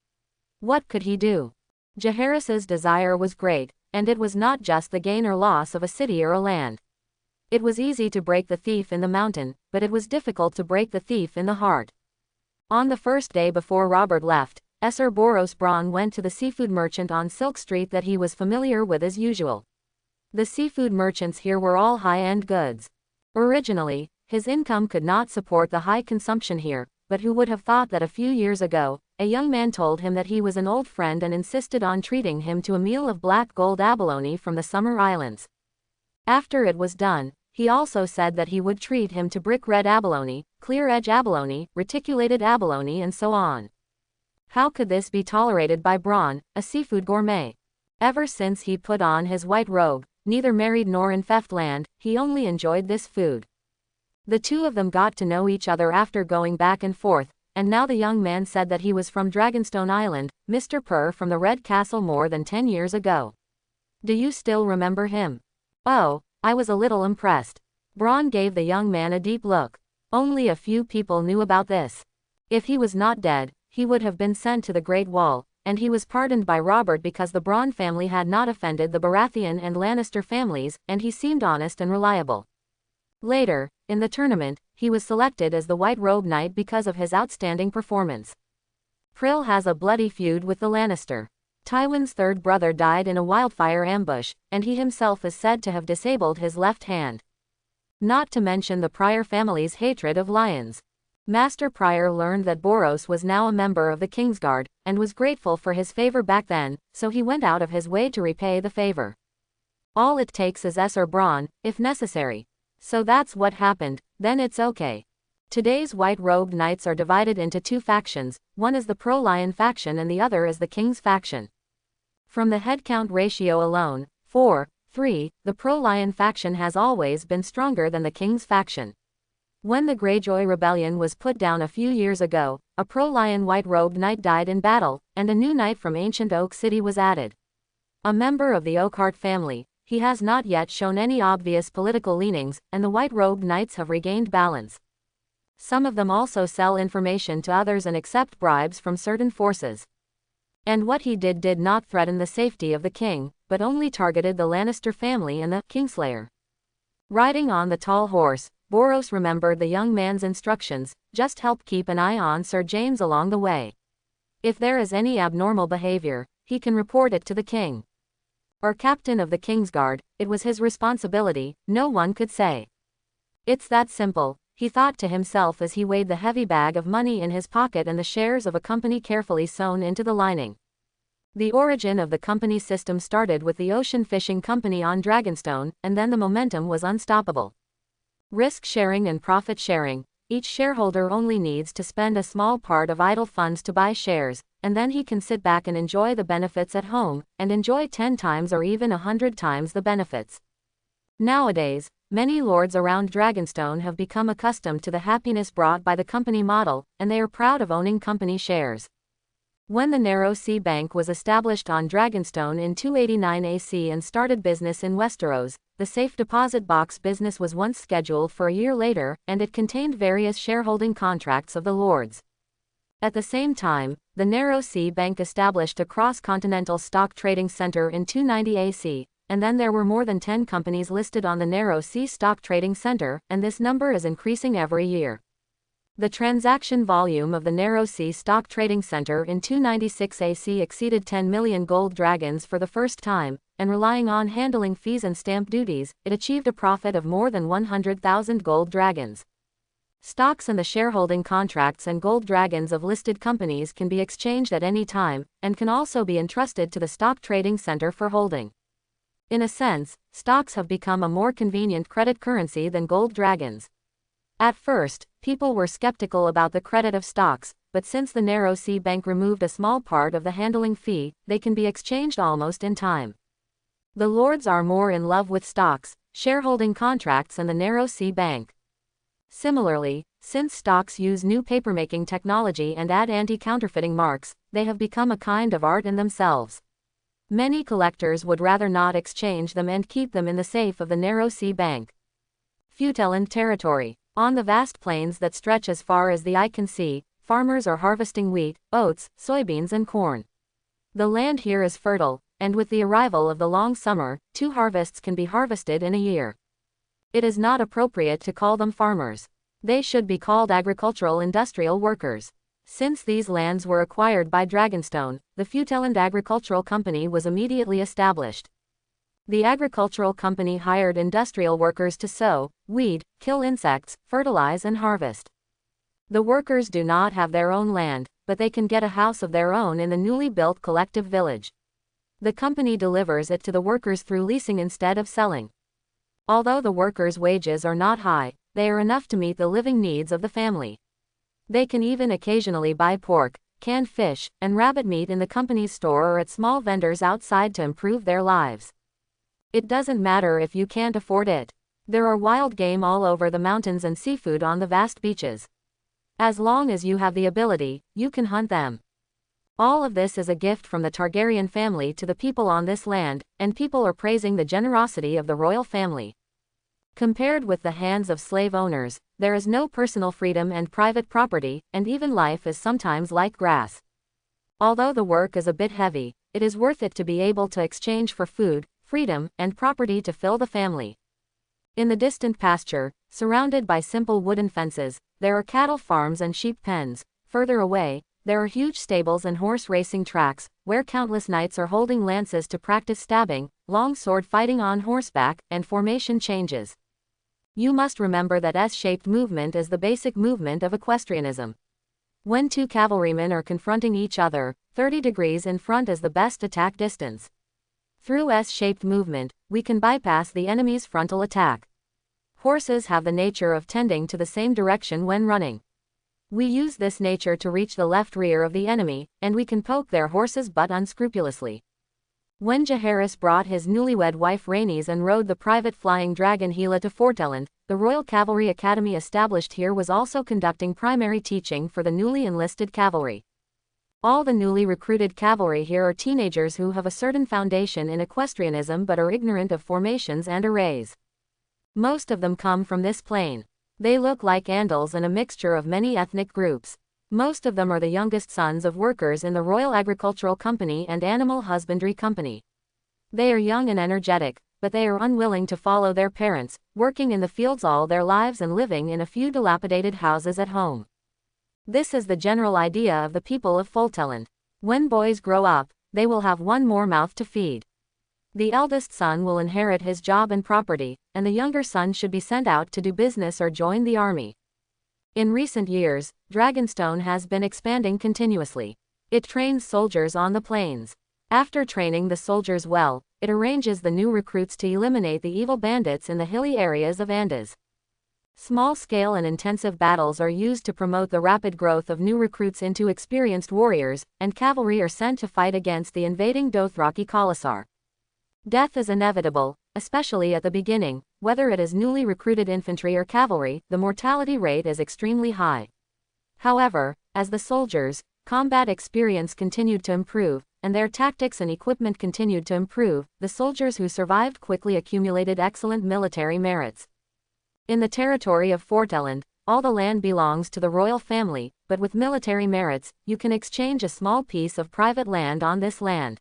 What could he do? Jaehaerys's desire was great, and it was not just the gain or loss of a city or a land. It was easy to break the thief in the mountain, but it was difficult to break the thief in the heart. On the first day before Robert left, Esser Boros Bronn went to the seafood merchant on Silk Street that he was familiar with as usual. The seafood merchants here were all high-end goods. Originally, his income could not support the high consumption here, but who would have thought that a few years ago, a young man told him that he was an old friend and insisted on treating him to a meal of black gold abalone from the Summer Islands. After it was done, he also said that he would treat him to brick red abalone, clear edge abalone, reticulated abalone and so on. How could this be tolerated by Bronn, a seafood gourmet? Ever since he put on his white robe, neither married nor in Feftland, he only enjoyed this food. The two of them got to know each other after going back and forth, and now the young man said that he was from Dragonstone Island, Mr. Purr from the Red Castle more than 10 years ago. Do you still remember him? Oh, I was a little impressed. Bronn gave the young man a deep look. Only a few people knew about this. If he was not dead, he would have been sent to the Great Wall, and he was pardoned by Robert because the Braun family had not offended the Baratheon and Lannister families, and he seemed honest and reliable. Later, in the tournament, he was selected as the White Robe Knight because of his outstanding performance. Prill has a bloody feud with the Lannister. Tywin's third brother died in a wildfire ambush, and he himself is said to have disabled his left hand. Not to mention the Pryor family's hatred of lions. Master Pryor learned that Boros was now a member of the Kingsguard, and was grateful for his favor back then, so he went out of his way to repay the favor. All it takes is Esser Braun, if necessary. So that's what happened, then it's okay. Today's white-robed knights are divided into two factions, one is the pro-lion faction and the other is the King's faction. From the headcount ratio alone, 4-3, the pro-lion faction has always been stronger than the King's faction. When the Greyjoy Rebellion was put down a few years ago, a pro-lion white-robed knight died in battle, and a new knight from ancient Oak City was added. A member of the Oakhart family, he has not yet shown any obvious political leanings, and the white-robed knights have regained balance. Some of them also sell information to others and accept bribes from certain forces. And what he did not threaten the safety of the king, but only targeted the Lannister family and the Kingslayer. Riding on the tall horse, Boros remembered the young man's instructions, just help keep an eye on Sir James along the way. If there is any abnormal behavior, he can report it to the king. Or captain of the Kingsguard, it was his responsibility, no one could say. It's that simple, he thought to himself as he weighed the heavy bag of money in his pocket and the shares of a company carefully sewn into the lining. The origin of the company system started with the Ocean Fishing Company on Dragonstone, and then the momentum was unstoppable. Risk sharing and profit sharing, each shareholder only needs to spend a small part of idle funds to buy shares, and then he can sit back and enjoy the benefits at home, and enjoy 10 times or even 100 times the benefits. Nowadays, many lords around Dragonstone have become accustomed to the happiness brought by the company model, and they are proud of owning company shares. When the Narrow Sea Bank was established on Dragonstone in 289 AC and started business in Westeros, the safe deposit box business was once scheduled for a year later, and it contained various shareholding contracts of the lords. At the same time, the Narrow Sea Bank established a cross-continental stock trading center in 290 AC, and then there were more than 10 companies listed on the Narrow Sea Stock Trading Center, and this number is increasing every year. The transaction volume of the Narrow Sea Stock Trading Center in 296 AC exceeded 10 million gold dragons for the first time, and relying on handling fees and stamp duties, it achieved a profit of more than 100,000 gold dragons. Stocks and the shareholding contracts and gold dragons of listed companies can be exchanged at any time, and can also be entrusted to the Stock Trading Center for holding. In a sense, stocks have become a more convenient credit currency than gold dragons. At first, people were skeptical about the credit of stocks, but since the Narrow Sea Bank removed a small part of the handling fee, they can be exchanged almost in time. The lords are more in love with stocks, shareholding contracts and the Narrow Sea Bank. Similarly, since stocks use new papermaking technology and add anti-counterfeiting marks, they have become a kind of art in themselves. Many collectors would rather not exchange them and keep them in the safe of the Narrow Sea Bank. Futeland territory. On the vast plains that stretch as far as the eye can see, farmers are harvesting wheat, oats, soybeans and corn. The land here is fertile, and with the arrival of the long summer, 2 harvests can be harvested in a year. It is not appropriate to call them farmers. They should be called agricultural industrial workers. Since these lands were acquired by Dragonstone, the Futeland Agricultural Company was immediately established. The agricultural company hired industrial workers to sow, weed, kill insects, fertilize and harvest. The workers do not have their own land, but they can get a house of their own in the newly built collective village. The company delivers it to the workers through leasing instead of selling. Although the workers' wages are not high, they are enough to meet the living needs of the family. They can even occasionally buy pork, canned fish, and rabbit meat in the company's store or at small vendors outside to improve their lives. It doesn't matter if you can't afford it. There are wild game all over the mountains and seafood on the vast beaches. As long as you have the ability, you can hunt them. All of this is a gift from the Targaryen family to the people on this land, and people are praising the generosity of the royal family. Compared with the hands of slave owners, there is no personal freedom and private property, and even life is sometimes like grass. Although the work is a bit heavy, it is worth it to be able to exchange for food, freedom, and property to fill the family. In the distant pasture, surrounded by simple wooden fences, there are cattle farms and sheep pens. Further away, there are huge stables and horse racing tracks, where countless knights are holding lances to practice stabbing, long sword fighting on horseback, and formation changes. You must remember that S-shaped movement is the basic movement of equestrianism. When two cavalrymen are confronting each other, 30 degrees in front is the best attack distance. Through S-shaped movement, we can bypass the enemy's frontal attack. Horses have the nature of tending to the same direction when running. We use this nature to reach the left rear of the enemy, and we can poke their horse's butt unscrupulously. When Jaehaerys brought his newlywed wife Rhaenys and rode the private flying dragon Hela to Forteland, the Royal Cavalry Academy established here was also conducting primary teaching for the newly enlisted cavalry. All the newly recruited cavalry here are teenagers who have a certain foundation in equestrianism but are ignorant of formations and arrays. Most of them come from this plane. They look like Andals and a mixture of many ethnic groups. Most of them are the youngest sons of workers in the Royal Agricultural Company and Animal Husbandry Company. They are young and energetic, but they are unwilling to follow their parents, working in the fields all their lives and living in a few dilapidated houses at home. This is the general idea of the people of Forteland. When boys grow up, they will have one more mouth to feed. The eldest son will inherit his job and property, and the younger son should be sent out to do business or join the army. In recent years, Dragonstone has been expanding continuously. It trains soldiers on the plains. After training the soldiers well, it arranges the new recruits to eliminate the evil bandits in the hilly areas of Andes. Small-scale and intensive battles are used to promote the rapid growth of new recruits into experienced warriors, and cavalry are sent to fight against the invading Dothraki Khalasar. Death is inevitable, especially at the beginning. Whether it is newly recruited infantry or cavalry, the mortality rate is extremely high. However, as the soldiers' combat experience continued to improve, and their tactics and equipment continued to improve, the soldiers who survived quickly accumulated excellent military merits. In the territory of Forteland, all the land belongs to the royal family, but with military merits, you can exchange a small piece of private land on this land.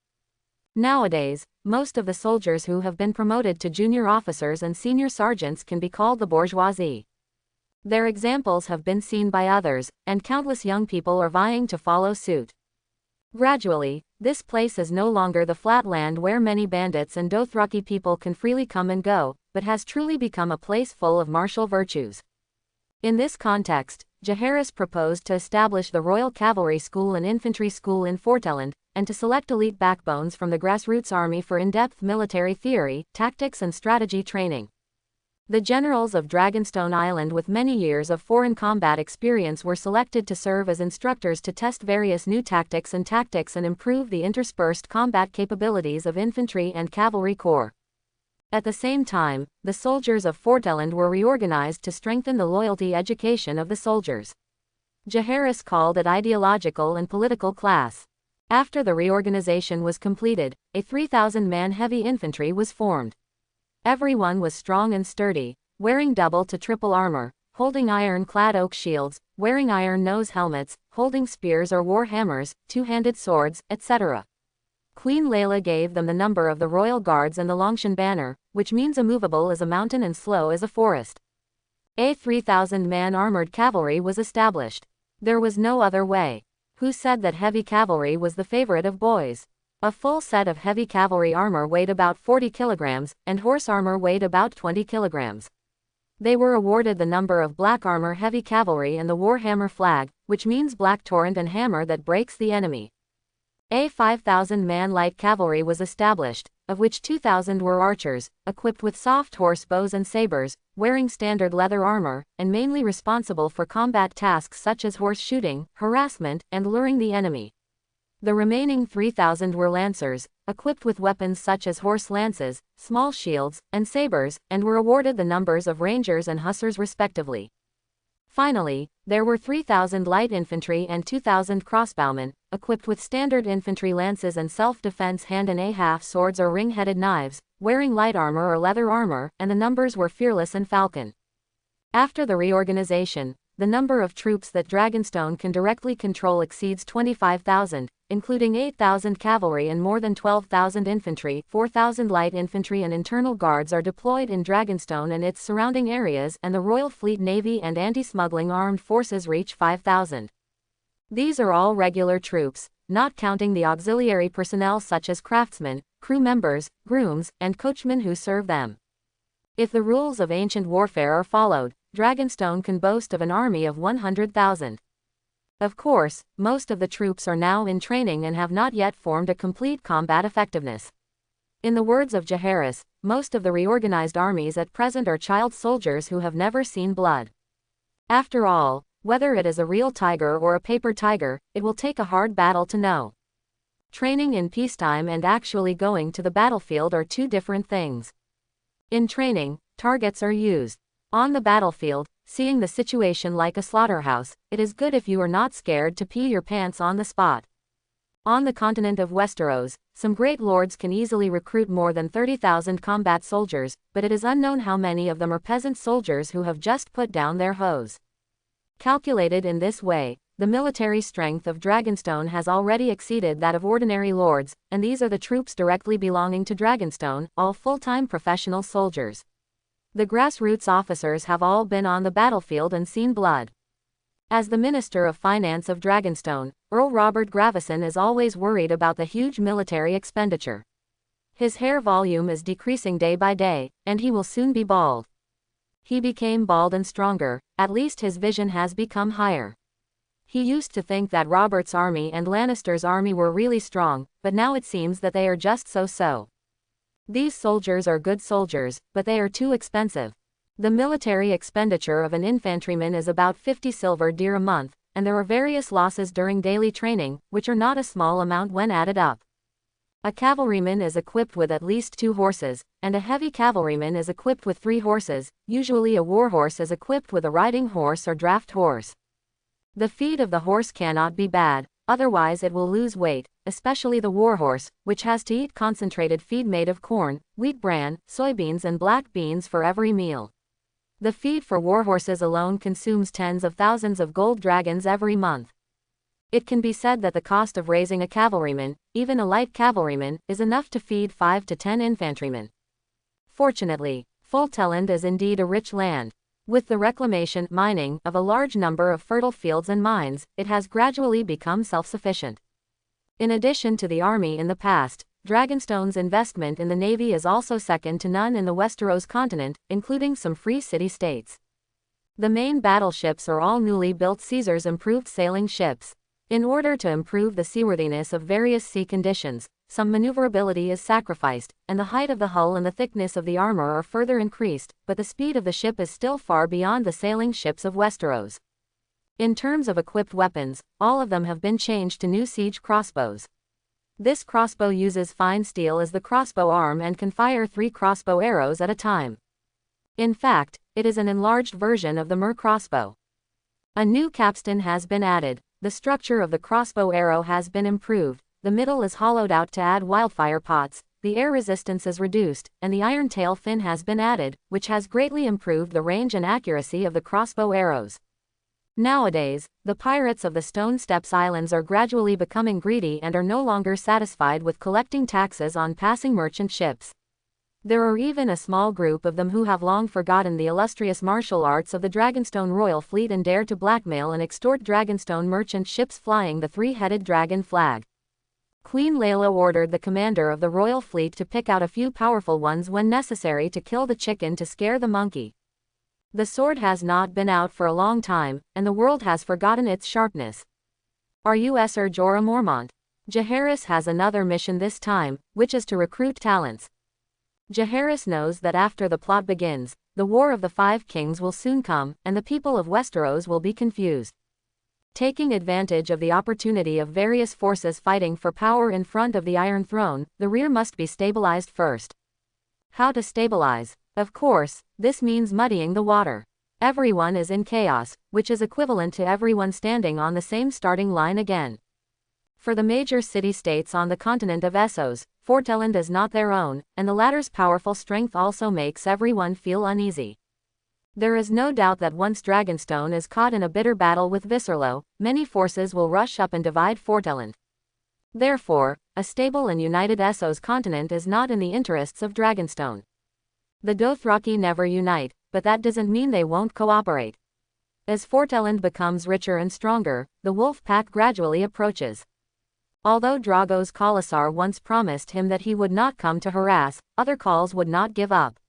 Nowadays, most of the soldiers who have been promoted to junior officers and senior sergeants can be called the bourgeoisie. Their examples have been seen by others, and countless young people are vying to follow suit. Gradually, this place is no longer the flat land where many bandits and Dothraki people can freely come and go, but has truly become a place full of martial virtues. In this context, Jaehaerys proposed to establish the Royal Cavalry School and Infantry School in Forteland, and to select elite backbones from the grassroots army for in-depth military theory, tactics and strategy training. The generals of Dragonstone Island with many years of foreign combat experience were selected to serve as instructors to test various new tactics and improve the interspersed combat capabilities of infantry and cavalry corps. At the same time, the soldiers of Forteland were reorganized to strengthen the loyalty education of the soldiers. Jaehaerys called it ideological and political class. After the reorganization was completed, a 3,000-man heavy infantry was formed. Everyone was strong and sturdy, wearing double to triple armor, holding iron-clad oak shields, wearing iron nose helmets, holding spears or war hammers, two-handed swords, etc. Queen Layla gave them the number of the Royal Guards and the Longshan banner, which means immovable as a mountain and slow as a forest. A 3,000-man armored cavalry was established. There was no other way. Who said that heavy cavalry was the favorite of boys? A full set of heavy cavalry armor weighed about 40 kilograms, and horse armor weighed about 20 kilograms. They were awarded the number of black armor heavy cavalry and the Warhammer flag, which means black torrent and hammer that breaks the enemy. A 5,000-man light cavalry was established, of which 2,000 were archers, equipped with soft horse bows and sabers, wearing standard leather armor, and mainly responsible for combat tasks such as horse shooting, harassment, and luring the enemy. The remaining 3,000 were lancers, equipped with weapons such as horse lances, small shields, and sabers, and were awarded the numbers of rangers and hussars respectively. Finally, there were 3,000 light infantry and 2,000 crossbowmen, equipped with standard infantry lances and self-defense hand and a-half swords or ring-headed knives, wearing light armor or leather armor, and the numbers were fearless and falcon. After the reorganization, the number of troops that Dragonstone can directly control exceeds 25,000, including 8,000 cavalry and more than 12,000 infantry. 4,000 light infantry and internal guards are deployed in Dragonstone and its surrounding areas, and the Royal Fleet Navy and anti-smuggling armed forces reach 5,000. These are all regular troops, not counting the auxiliary personnel such as craftsmen, crew members, grooms, and coachmen who serve them. If the rules of ancient warfare are followed, Dragonstone can boast of an army of 100,000. Of course, most of the troops are now in training and have not yet formed a complete combat effectiveness. In the words of Jaehaerys, most of the reorganized armies at present are child soldiers who have never seen blood. After all, whether it is a real tiger or a paper tiger, it will take a hard battle to know. Training in peacetime and actually going to the battlefield are two different things. In training, targets are used. On the battlefield, seeing the situation like a slaughterhouse, it is good if you are not scared to pee your pants on the spot. On the continent of Westeros, some great lords can easily recruit more than 30,000 combat soldiers, but it is unknown how many of them are peasant soldiers who have just put down their hoes. Calculated in this way, the military strength of Dragonstone has already exceeded that of ordinary lords, and these are the troops directly belonging to Dragonstone, all full-time professional soldiers. The grassroots officers have all been on the battlefield and seen blood. As the Minister of Finance of Dragonstone, Earl Robert Gravison is always worried about the huge military expenditure. His hair volume is decreasing day by day, and he will soon be bald. He became bald and stronger, at least his vision has become higher. He used to think that Robert's army and Lannister's army were really strong, but now it seems that they are just so-so. These soldiers are good soldiers, but they are too expensive. The military expenditure of an infantryman is about 50 silver deer a month, and there are various losses during daily training, which are not a small amount when added up. A cavalryman is equipped with at least 2 horses, and a heavy cavalryman is equipped with 3 horses. Usually a warhorse is equipped with a riding horse or draft horse. The feed of the horse cannot be bad, otherwise it will lose weight, especially the warhorse, which has to eat concentrated feed made of corn, wheat bran, soybeans and black beans for every meal. The feed for warhorses alone consumes tens of thousands of gold dragons every month. It can be said that the cost of raising a cavalryman, even a light cavalryman, is enough to feed 5 to 10 infantrymen. Fortunately, Folteland is indeed a rich land. With the reclamation, mining, of a large number of fertile fields and mines, it has gradually become self-sufficient. In addition to the army in the past, Dragonstone's investment in the navy is also second to none in the Westeros continent, including some free city-states. The main battleships are all newly built Caesar's improved sailing ships. In order to improve the seaworthiness of various sea conditions, some maneuverability is sacrificed, and the height of the hull and the thickness of the armor are further increased, but the speed of the ship is still far beyond the sailing ships of Westeros. In terms of equipped weapons, all of them have been changed to new siege crossbows. This crossbow uses fine steel as the crossbow arm and can fire 3 crossbow arrows at a time. In fact, it is an enlarged version of the Mer crossbow. A new capstan has been added, the structure of the crossbow arrow has been improved, the middle is hollowed out to add wildfire pots, the air resistance is reduced, and the iron tail fin has been added, which has greatly improved the range and accuracy of the crossbow arrows. Nowadays, the pirates of the Stone Steps Islands are gradually becoming greedy and are no longer satisfied with collecting taxes on passing merchant ships. There are even a small group of them who have long forgotten the illustrious martial arts of the Dragonstone Royal Fleet and dare to blackmail and extort Dragonstone merchant ships flying the 3-headed dragon flag. Queen Layla ordered the commander of the Royal Fleet to pick out a few powerful ones when necessary to kill the chicken to scare the monkey. The sword has not been out for a long time, and the world has forgotten its sharpness. Are you Ser Jorah Mormont? Jaehaerys has another mission this time, which is to recruit talents. Jaehaerys knows that after the plot begins, the War of the 5 Kings will soon come, and the people of Westeros will be confused. Taking advantage of the opportunity of various forces fighting for power in front of the Iron Throne, the rear must be stabilized first. How to stabilize? Of course, this means muddying the water. Everyone is in chaos, which is equivalent to everyone standing on the same starting line again. For the major city-states on the continent of Essos, Folteland is not their own, and the latter's powerful strength also makes everyone feel uneasy. There is no doubt that once Dragonstone is caught in a bitter battle with Visserlo, many forces will rush up and divide Forteland. Therefore, a stable and united Essos continent is not in the interests of Dragonstone. The Dothraki never unite, but that doesn't mean they won't cooperate. As Forteland becomes richer and stronger, the wolf pack gradually approaches. Although Drogo's Khalasar once promised him that he would not come to harass, other Khals would not give up.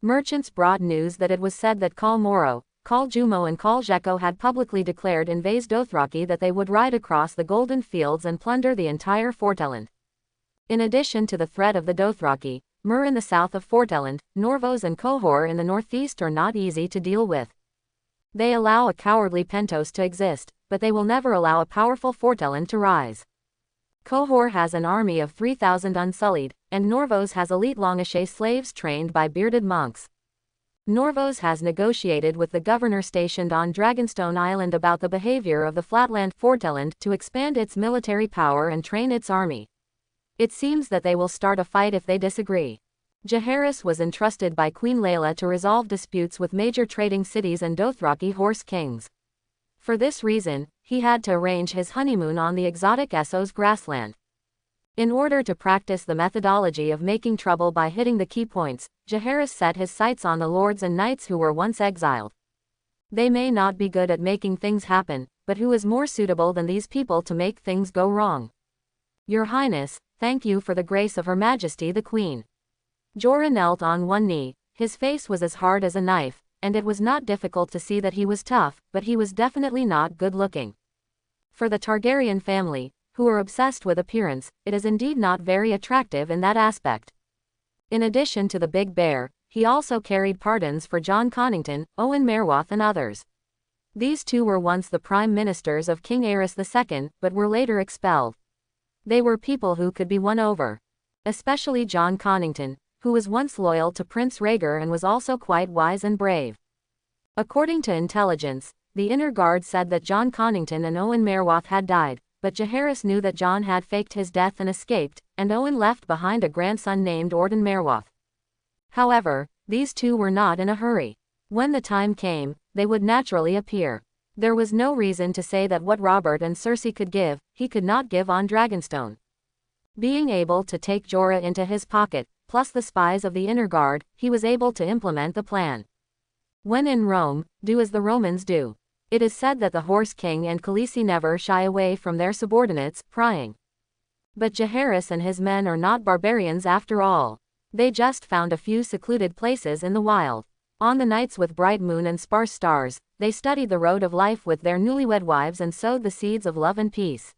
Merchants brought news that it was said that Khal Moro, Khal Jumo and Khal Jekko had publicly declared in Vase Dothraki that they would ride across the Golden Fields and plunder the entire Forteland. In addition to the threat of the Dothraki, Mur in the south of Forteland, Norvos and Qohor in the northeast are not easy to deal with. They allow a cowardly Pentos to exist, but they will never allow a powerful Forteland to rise. Qohor has an army of 3,000 unsullied, and Norvos has elite Longashe slaves trained by bearded monks. Norvos has negotiated with the governor stationed on Dragonstone Island about the behavior of the flatland Forteland to expand its military power and train its army. It seems that they will start a fight if they disagree. Jaehaerys was entrusted by Queen Layla to resolve disputes with major trading cities and Dothraki horse kings. For this reason, he had to arrange his honeymoon on the exotic Essos grassland. In order to practice the methodology of making trouble by hitting the key points, Jaehaerys set his sights on the lords and knights who were once exiled. They may not be good at making things happen, but who is more suitable than these people to make things go wrong? Your Highness, thank you for the grace of Her Majesty the Queen. Jorah knelt on one knee, his face was as hard as a knife, and it was not difficult to see that he was tough, but he was definitely not good-looking. For the Targaryen family, who are obsessed with appearance, it is indeed not very attractive in that aspect. In addition to the Big Bear, he also carried pardons for Jon Connington, Owen Merwoth and others. These two were once the prime ministers of King Aerys II, but were later expelled. They were people who could be won over. Especially Jon Connington, who was once loyal to Prince Rhaegar and was also quite wise and brave. According to intelligence, the inner guard said that Jon Connington and Owen Merwoth had died, but Jaehaerys knew that Jon had faked his death and escaped, and Owen left behind a grandson named Orden Merwoth. However, these two were not in a hurry. When the time came, they would naturally appear. There was no reason to say that what Robert and Cersei could give, he could not give on Dragonstone. Being able to take Jorah into his pocket, plus the spies of the inner guard, he was able to implement the plan. When in Rome, do as the Romans do. It is said that the Horse King and Khaleesi never shy away from their subordinates, prying. But Jaehaerys and his men are not barbarians after all. They just found a few secluded places in the wild. On the nights with bright moon and sparse stars, they studied the road of life with their newlywed wives and sowed the seeds of love and peace.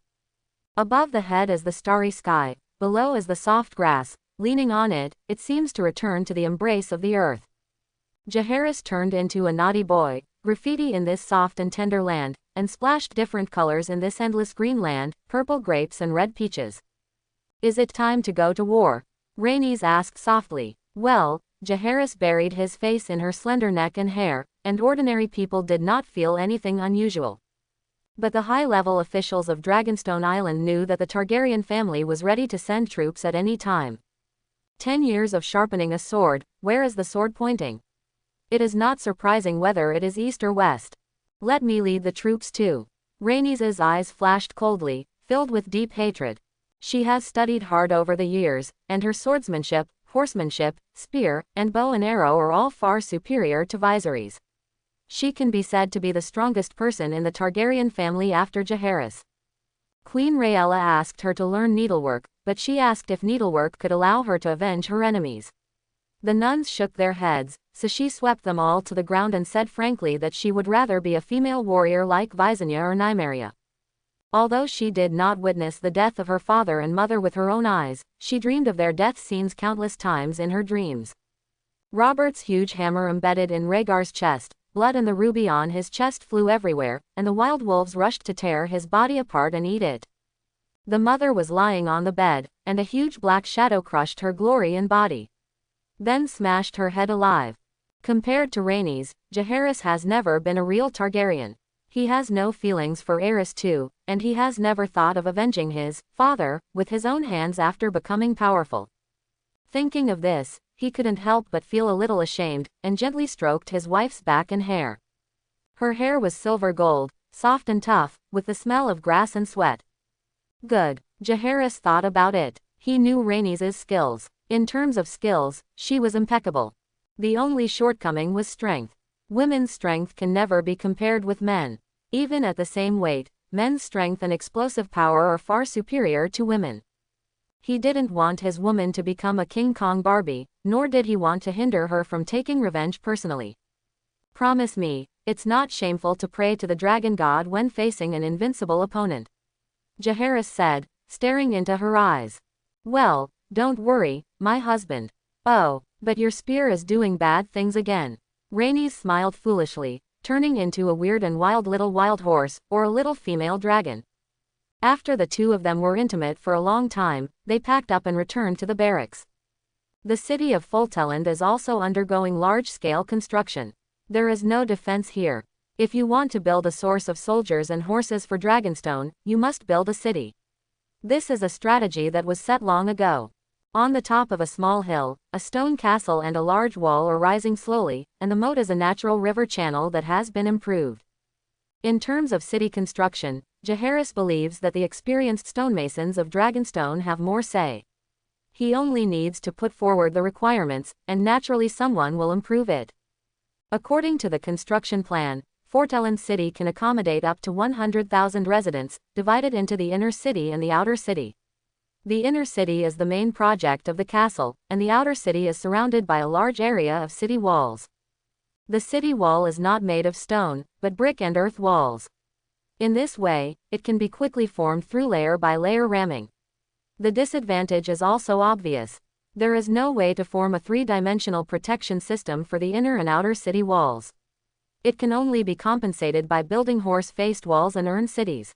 Above the head is the starry sky, below is the soft grass, leaning on it, it seems to return to the embrace of the earth. Jaehaerys turned into a naughty boy, graffiti in this soft and tender land, and splashed different colors in this endless green land, purple grapes and red peaches. Is it time to go to war? Rhaenys asked softly. Well, Jaehaerys buried his face in her slender neck and hair, and ordinary people did not feel anything unusual. But the high-level officials of Dragonstone Island knew that the Targaryen family was ready to send troops at any time. 10 years of sharpening a sword, where is the sword pointing? It is not surprising whether it is east or west. Let me lead the troops too. Rhaenys' eyes flashed coldly, filled with deep hatred. She has studied hard over the years, and her swordsmanship, horsemanship, spear, and bow and arrow are all far superior to Viserys. She can be said to be the strongest person in the Targaryen family after Jaehaerys. Queen Rhaella asked her to learn needlework, but she asked if needlework could allow her to avenge her enemies. The nuns shook their heads, so she swept them all to the ground and said frankly that she would rather be a female warrior like Visenya or Nymeria. Although she did not witness the death of her father and mother with her own eyes, she dreamed of their death scenes countless times in her dreams. Robert's huge hammer embedded in Rhaegar's chest, blood and the ruby on his chest flew everywhere, and the wild wolves rushed to tear his body apart and eat it. The mother was lying on the bed, and a huge black shadow crushed her glory and body. Then smashed her head alive. Compared to Rhaenys, Jaehaerys has never been a real Targaryen. He has no feelings for Aerys II, and he has never thought of avenging his father with his own hands after becoming powerful. Thinking of this, he couldn't help but feel a little ashamed, and gently stroked his wife's back and hair. Her hair was silver gold, soft and tough, with the smell of grass and sweat. Good. Jaehaerys thought about it. He knew Rhaenys' skills. In terms of skills, she was impeccable. The only shortcoming was strength. Women's strength can never be compared with men. Even at the same weight, men's strength and explosive power are far superior to women. He didn't want his woman to become a King Kong Barbie, nor did he want to hinder her from taking revenge personally. Promise me, it's not shameful to pray to the dragon god when facing an invincible opponent. Jaehaerys said, staring into her eyes. Well, don't worry, my husband. Oh, but your spear is doing bad things again. Rhaenys smiled foolishly, turning into a weird and wild little wild horse, or a little female dragon. After the two of them were intimate for a long time, they packed up and returned to the barracks. The city of Folteland is also undergoing large-scale construction. There is no defense here. If you want to build a source of soldiers and horses for Dragonstone, you must build a city. This is a strategy that was set long ago. On the top of a small hill, a stone castle and a large wall are rising slowly, and the moat is a natural river channel that has been improved. In terms of city construction, Jaehaerys believes that the experienced stonemasons of Dragonstone have more say. He only needs to put forward the requirements, and naturally someone will improve it. According to the construction plan, Folteland City can accommodate up to 100,000 residents, divided into the inner city and the outer city. The inner city is the main project of the castle, and the outer city is surrounded by a large area of city walls. The city wall is not made of stone, but brick and earth walls. In this way, it can be quickly formed through layer by layer ramming. The disadvantage is also obvious. There is no way to form a three-dimensional protection system for the inner and outer city walls. It can only be compensated by building horse-faced walls and urn cities.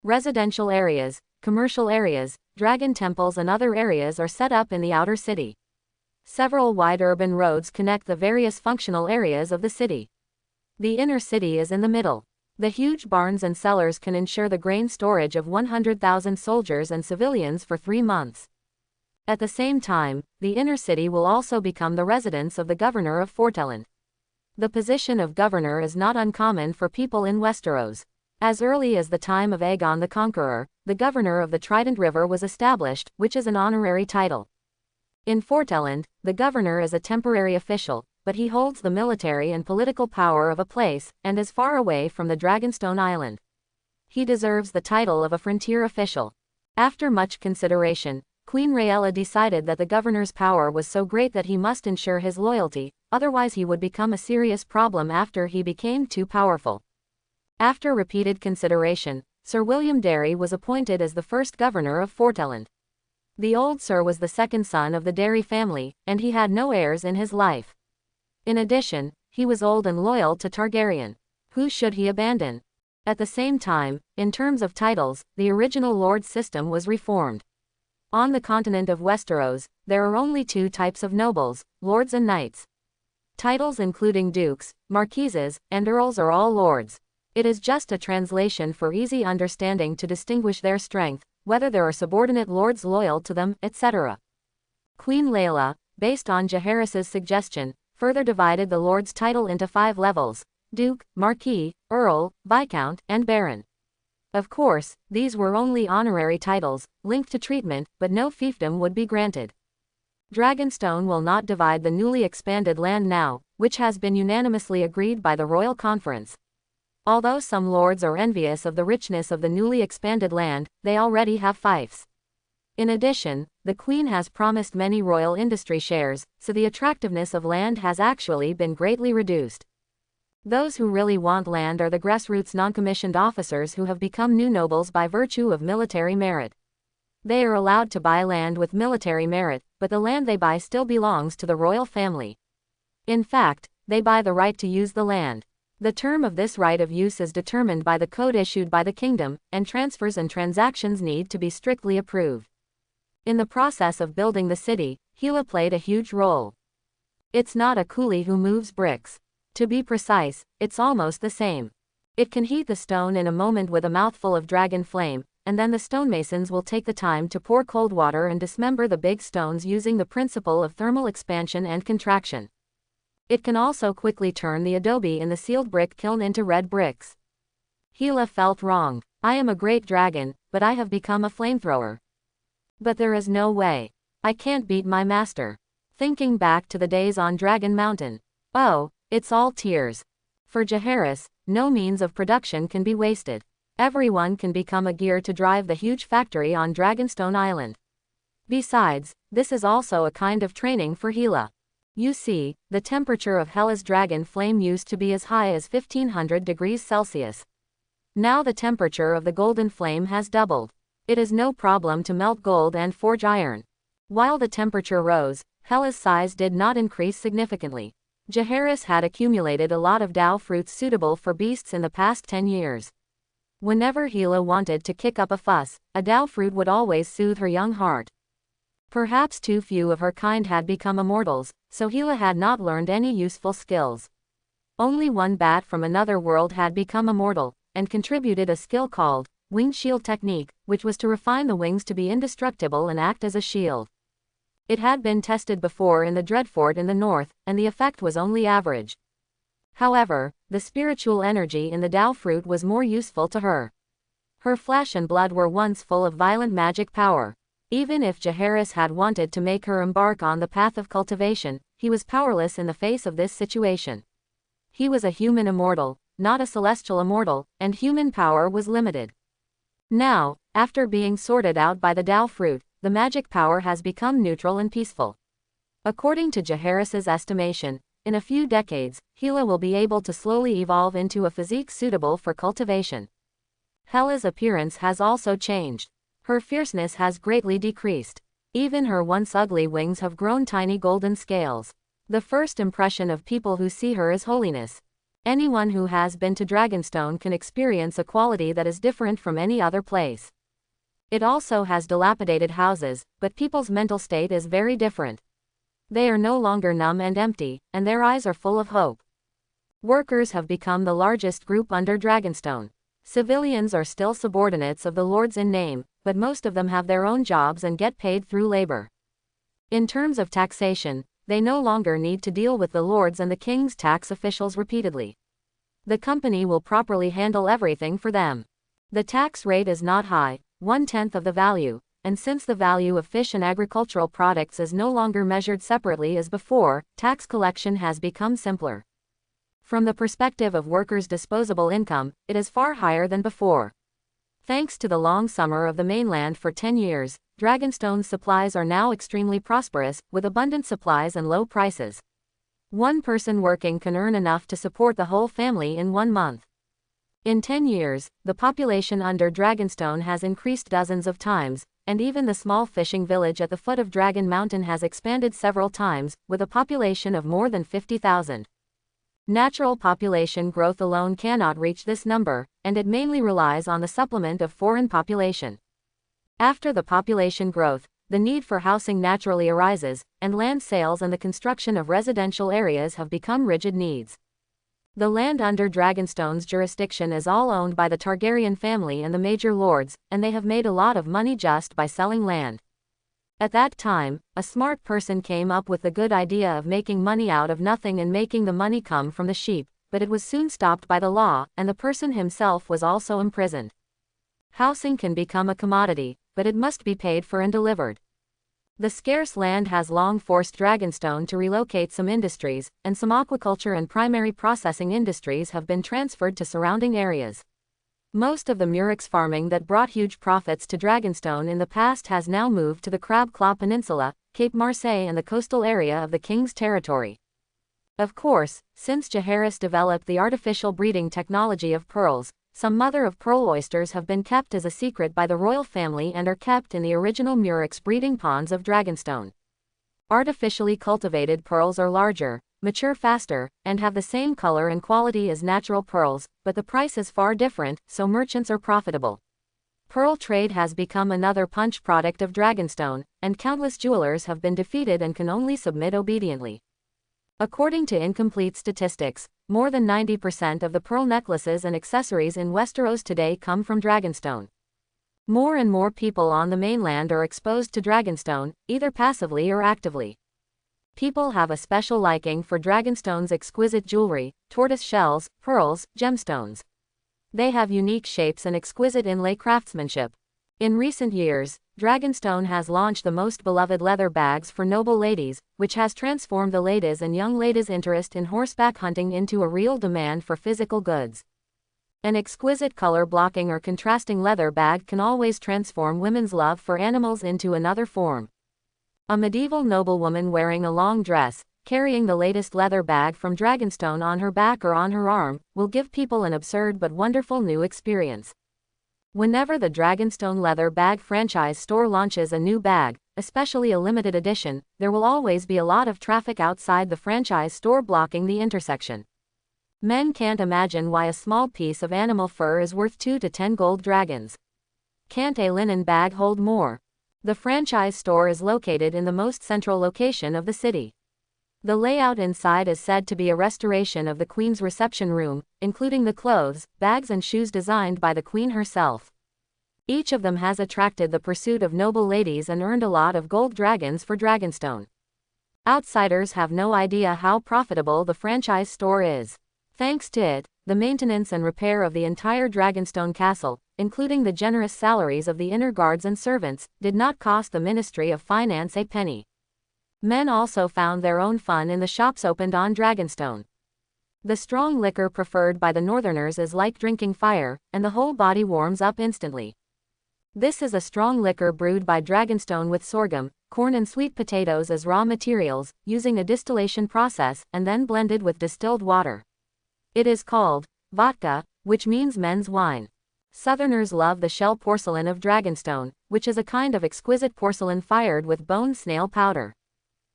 Residential areas, commercial areas, dragon temples and other areas are set up in the outer city. Several wide urban roads connect the various functional areas of the city. The inner city is in the middle. The huge barns and cellars can ensure the grain storage of 100,000 soldiers and civilians for 3 months. At the same time, the inner city will also become the residence of the governor of Folteland. The position of governor is not uncommon for people in Westeros. As early as the time of Aegon the Conqueror, the governor of the Trident River was established, which is an honorary title. In Folteland, the governor is a temporary official, but he holds the military and political power of a place, and is far away from the Dragonstone Island. He deserves the title of a frontier official. After much consideration, Queen Rhaella decided that the governor's power was so great that he must ensure his loyalty, otherwise he would become a serious problem after he became too powerful. After repeated consideration, Sir William Darry was appointed as the first governor of Folteland. The old Sir was the second son of the Darry family, and he had no heirs in his life. In addition, he was old and loyal to Targaryen. Who should he abandon? At the same time, in terms of titles, the original lord system was reformed. On the continent of Westeros, there are only 2 types of nobles, lords and knights. Titles including dukes, marquises, and earls are all lords. It is just a translation for easy understanding to distinguish their strength, whether there are subordinate lords loyal to them, etc. Queen Rhaella, based on Jaehaerys' suggestion, further divided the lord's title into 5 levels: duke, marquis, earl, viscount, and baron. Of course, these were only honorary titles, linked to treatment, but no fiefdom would be granted. Dragonstone will not divide the newly expanded land now, which has been unanimously agreed by the Royal Conference. Although some lords are envious of the richness of the newly expanded land, they already have fiefs. In addition, the Queen has promised many royal industry shares, so the attractiveness of land has actually been greatly reduced. Those who really want land are the grassroots non-commissioned officers who have become new nobles by virtue of military merit. They are allowed to buy land with military merit, but the land they buy still belongs to the royal family. In fact, they buy the right to use the land. The term of this right of use is determined by the code issued by the kingdom, and transfers and transactions need to be strictly approved. In the process of building the city, Gila played a huge role. It's not a coolie who moves bricks. To be precise, it's almost the same. It can heat the stone in a moment with a mouthful of dragon flame, and then the stonemasons will take the time to pour cold water and dismember the big stones using the principle of thermal expansion and contraction. It can also quickly turn the adobe in the sealed brick kiln into red bricks. Gila felt wrong. I am a great dragon, but I have become a flamethrower. But there is no way. I can't beat my master. Thinking back to the days on Dragon Mountain. Oh, it's all tears. For Jaehaerys, no means of production can be wasted. Everyone can become a gear to drive the huge factory on Dragonstone Island. Besides, this is also a kind of training for Gila. You see, the temperature of Hela's dragon flame used to be as high as 1500 degrees Celsius. Now the temperature of the golden flame has doubled. It is no problem to melt gold and forge iron. While the temperature rose, Hela's size did not increase significantly. Jaehaerys had accumulated a lot of Dao fruits suitable for beasts in the past 10 years. Whenever Gila wanted to kick up a fuss, a Dao fruit would always soothe her young heart. Perhaps too few of her kind had become immortals, so Gila had not learned any useful skills. Only one bat from another world had become immortal, and contributed a skill called winged shield technique, which was to refine the wings to be indestructible and act as a shield. It had been tested before in the Dreadfort in the north, and the effect was only average. However, the spiritual energy in the Dao fruit was more useful to her. Her flesh and blood were once full of violent magic power. Even if Jaehaerys had wanted to make her embark on the path of cultivation, he was powerless in the face of this situation. He was a human immortal, not a celestial immortal, and human power was limited. Now, after being sorted out by the Dao fruit, the magic power has become neutral and peaceful. According to Jaehaerys' estimation, in a few decades, Gila will be able to slowly evolve into a physique suitable for cultivation. Hela's appearance has also changed. Her fierceness has greatly decreased. Even her once ugly wings have grown tiny golden scales. The first impression of people who see her is holiness. Anyone who has been to Dragonstone can experience a quality that is different from any other place. It also has dilapidated houses, but people's mental state is very different. They are no longer numb and empty, and their eyes are full of hope. Workers have become the largest group under Dragonstone. Civilians are still subordinates of the lords in name, but most of them have their own jobs and get paid through labor. In terms of taxation, they no longer need to deal with the lords and the king's tax officials repeatedly. The company will properly handle everything for them. The tax rate is not high, 1/10 of the value, and since the value of fish and agricultural products is no longer measured separately as before, tax collection has become simpler. From the perspective of workers' disposable income, it is far higher than before. Thanks to the long summer of the mainland for 10 years, Dragonstone's supplies are now extremely prosperous, with abundant supplies and low prices. One person working can earn enough to support the whole family in 1 month. In 10 years, the population under Dragonstone has increased dozens of times, and even the small fishing village at the foot of Dragon Mountain has expanded several times, with a population of more than 50,000. Natural population growth alone cannot reach this number, and it mainly relies on the supplement of foreign population. After the population growth, the need for housing naturally arises, and land sales and the construction of residential areas have become rigid needs. The land under Dragonstone's jurisdiction is all owned by the Targaryen family and the major lords, and they have made a lot of money just by selling land. At that time, a smart person came up with the good idea of making money out of nothing and making the money come from the sheep, but it was soon stopped by the law, and the person himself was also imprisoned. Housing can become a commodity, but it must be paid for and delivered. The scarce land has long forced Dragonstone to relocate some industries, and some aquaculture and primary processing industries have been transferred to surrounding areas. Most of the murex farming that brought huge profits to Dragonstone in the past has now moved to the Crab Claw Peninsula, Cape Marseille and the coastal area of the King's territory. Of course, since Jaehaerys developed the artificial breeding technology of pearls, some mother-of-pearl oysters have been kept as a secret by the royal family and are kept in the original murex breeding ponds of Dragonstone. Artificially cultivated pearls are larger, mature faster, and have the same color and quality as natural pearls, but the price is far different, so merchants are profitable. Pearl trade has become another punch product of Dragonstone, and countless jewelers have been defeated and can only submit obediently. According to incomplete statistics, more than 90% of the pearl necklaces and accessories in Westeros today come from Dragonstone. More and more people on the mainland are exposed to Dragonstone, either passively or actively. People have a special liking for Dragonstone's exquisite jewelry, tortoise shells, pearls, gemstones. They have unique shapes and exquisite inlay craftsmanship. In recent years, Dragonstone has launched the most beloved leather bags for noble ladies, which has transformed the ladies' and young ladies' interest in horseback hunting into a real demand for physical goods. An exquisite color blocking or contrasting leather bag can always transform women's love for animals into another form. A medieval noblewoman wearing a long dress, carrying the latest leather bag from Dragonstone on her back or on her arm, will give people an absurd but wonderful new experience. Whenever the Dragonstone leather bag franchise store launches a new bag, especially a limited edition, there will always be a lot of traffic outside the franchise store blocking the intersection. Men can't imagine why a small piece of animal fur is worth 2 to 10 gold dragons. Can't a linen bag hold more? The franchise store is located in the most central location of the city. The layout inside is said to be a restoration of the Queen's reception room, including the clothes, bags and shoes designed by the Queen herself. Each of them has attracted the pursuit of noble ladies and earned a lot of gold dragons for Dragonstone. Outsiders have no idea how profitable the franchise store is. Thanks to it, the maintenance and repair of the entire Dragonstone castle, including the generous salaries of the inner guards and servants, did not cost the Ministry of Finance a penny. Men also found their own fun in the shops opened on Dragonstone. The strong liquor preferred by the northerners is like drinking fire, and the whole body warms up instantly. This is a strong liquor brewed by Dragonstone with sorghum, corn and sweet potatoes as raw materials, using a distillation process, and then blended with distilled water. It is called vodka, which means men's wine. Southerners love the shell porcelain of Dragonstone, which is a kind of exquisite porcelain fired with bone snail powder.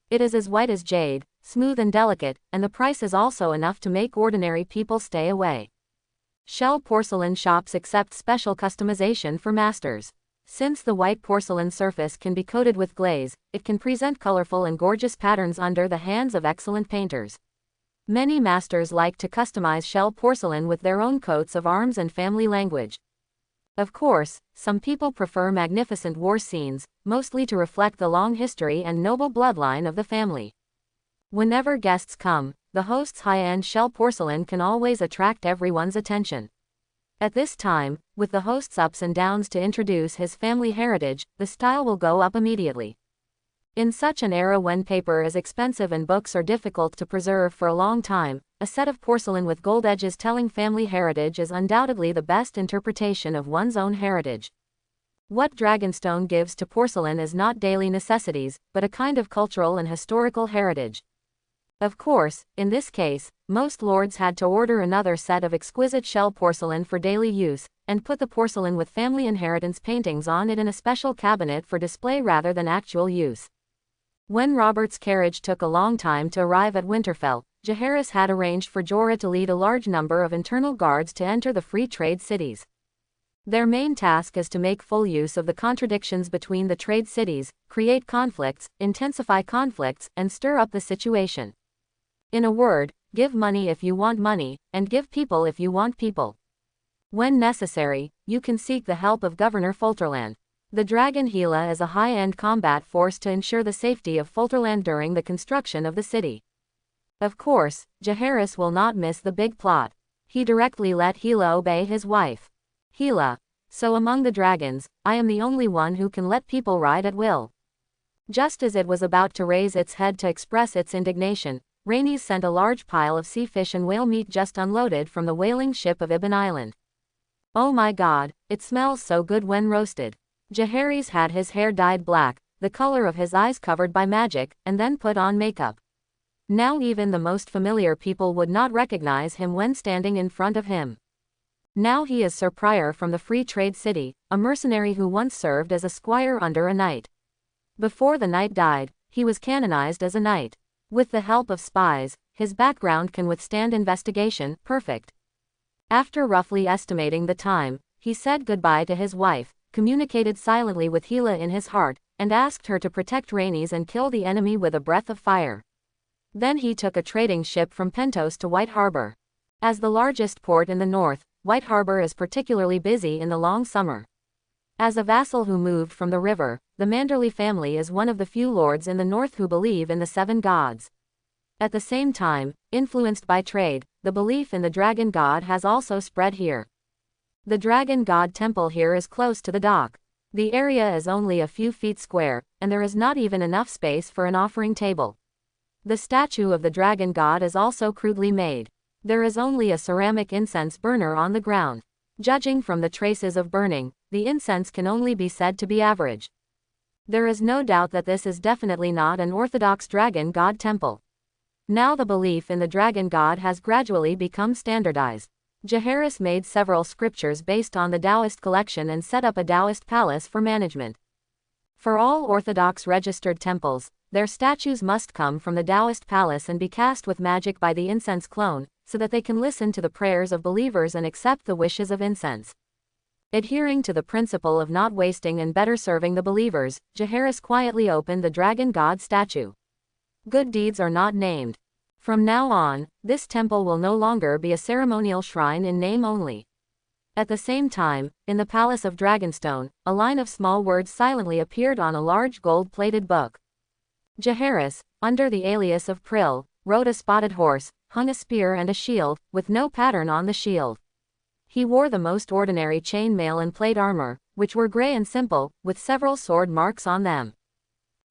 It is as white as jade, smooth and delicate, and the price is also enough to make ordinary people stay away. Shell porcelain shops accept special customization for masters. Since the white porcelain surface can be coated with glaze, it can present colorful and gorgeous patterns under the hands of excellent painters. Many masters like to customize shell porcelain with their own coats of arms and family language. Of course, some people prefer magnificent war scenes, mostly to reflect the long history and noble bloodline of the family. Whenever guests come, the host's high-end shell porcelain can always attract everyone's attention. At this time, with the host's ups and downs to introduce his family heritage, the style will go up immediately. In such an era when paper is expensive and books are difficult to preserve for a long time, a set of porcelain with gold edges telling family heritage is undoubtedly the best interpretation of one's own heritage. What Dragonstone gives to porcelain is not daily necessities, but a kind of cultural and historical heritage. Of course, in this case, most lords had to order another set of exquisite shell porcelain for daily use, and put the porcelain with family inheritance paintings on it in a special cabinet for display rather than actual use. When Robert's carriage took a long time to arrive at Winterfell, Jaehaerys had arranged for Jorah to lead a large number of internal guards to enter the free trade cities. Their main task is to make full use of the contradictions between the trade cities, create conflicts, intensify conflicts, and stir up the situation. In a word, give money if you want money, and give people if you want people. When necessary, you can seek the help of Governor Folterland. The Dragon Gila is a high-end combat force to ensure the safety of Folterland during the construction of the city. Of course, Jaehaerys will not miss the big plot. He directly let Gila obey his wife. Gila. So among the dragons, I am the only one who can let people ride at will. Just as it was about to raise its head to express its indignation, Rhaenys sent a large pile of sea fish and whale meat just unloaded from the whaling ship of Ibn Island. Oh my god, it smells so good when roasted. Jaehaerys had his hair dyed black, the color of his eyes covered by magic, and then put on makeup. Now even the most familiar people would not recognize him when standing in front of him. Now he is Sir Prior from the Free Trade City, a mercenary who once served as a squire under a knight. Before the knight died, he was canonized as a knight. With the help of spies, his background can withstand investigation, perfect. After roughly estimating the time, he said goodbye to his wife, communicated silently with Gila in his heart, and asked her to protect Rhaenys and kill the enemy with a breath of fire. Then he took a trading ship from Pentos to White Harbor. As the largest port in the north, White Harbor is particularly busy in the long summer. As a vassal who moved from the river, the Manderley family is one of the few lords in the north who believe in the 7 gods. At the same time, influenced by trade, the belief in the dragon god has also spread here. The dragon god temple here is close to the dock. The area is only a few feet square, and there is not even enough space for an offering table. The statue of the dragon god is also crudely made. There is only a ceramic incense burner on the ground. Judging from the traces of burning, the incense can only be said to be average. There is no doubt that this is definitely not an orthodox dragon god temple. Now the belief in the dragon god has gradually become standardized. Jaehaerys made several scriptures based on the Taoist collection and set up a Taoist palace for management. For all orthodox registered temples, their statues must come from the Taoist palace and be cast with magic by the incense clone, so that they can listen to the prayers of believers and accept the wishes of incense. Adhering to the principle of not wasting and better serving the believers, Jaehaerys quietly opened the dragon god statue. Good deeds are not named. From now on, this temple will no longer be a ceremonial shrine in name only. At the same time, in the Palace of Dragonstone, a line of small words silently appeared on a large gold-plated book. Jaehaerys, under the alias of Prill, rode a spotted horse, hung a spear and a shield, with no pattern on the shield. He wore the most ordinary chainmail and plate armor, which were gray and simple, with several sword marks on them.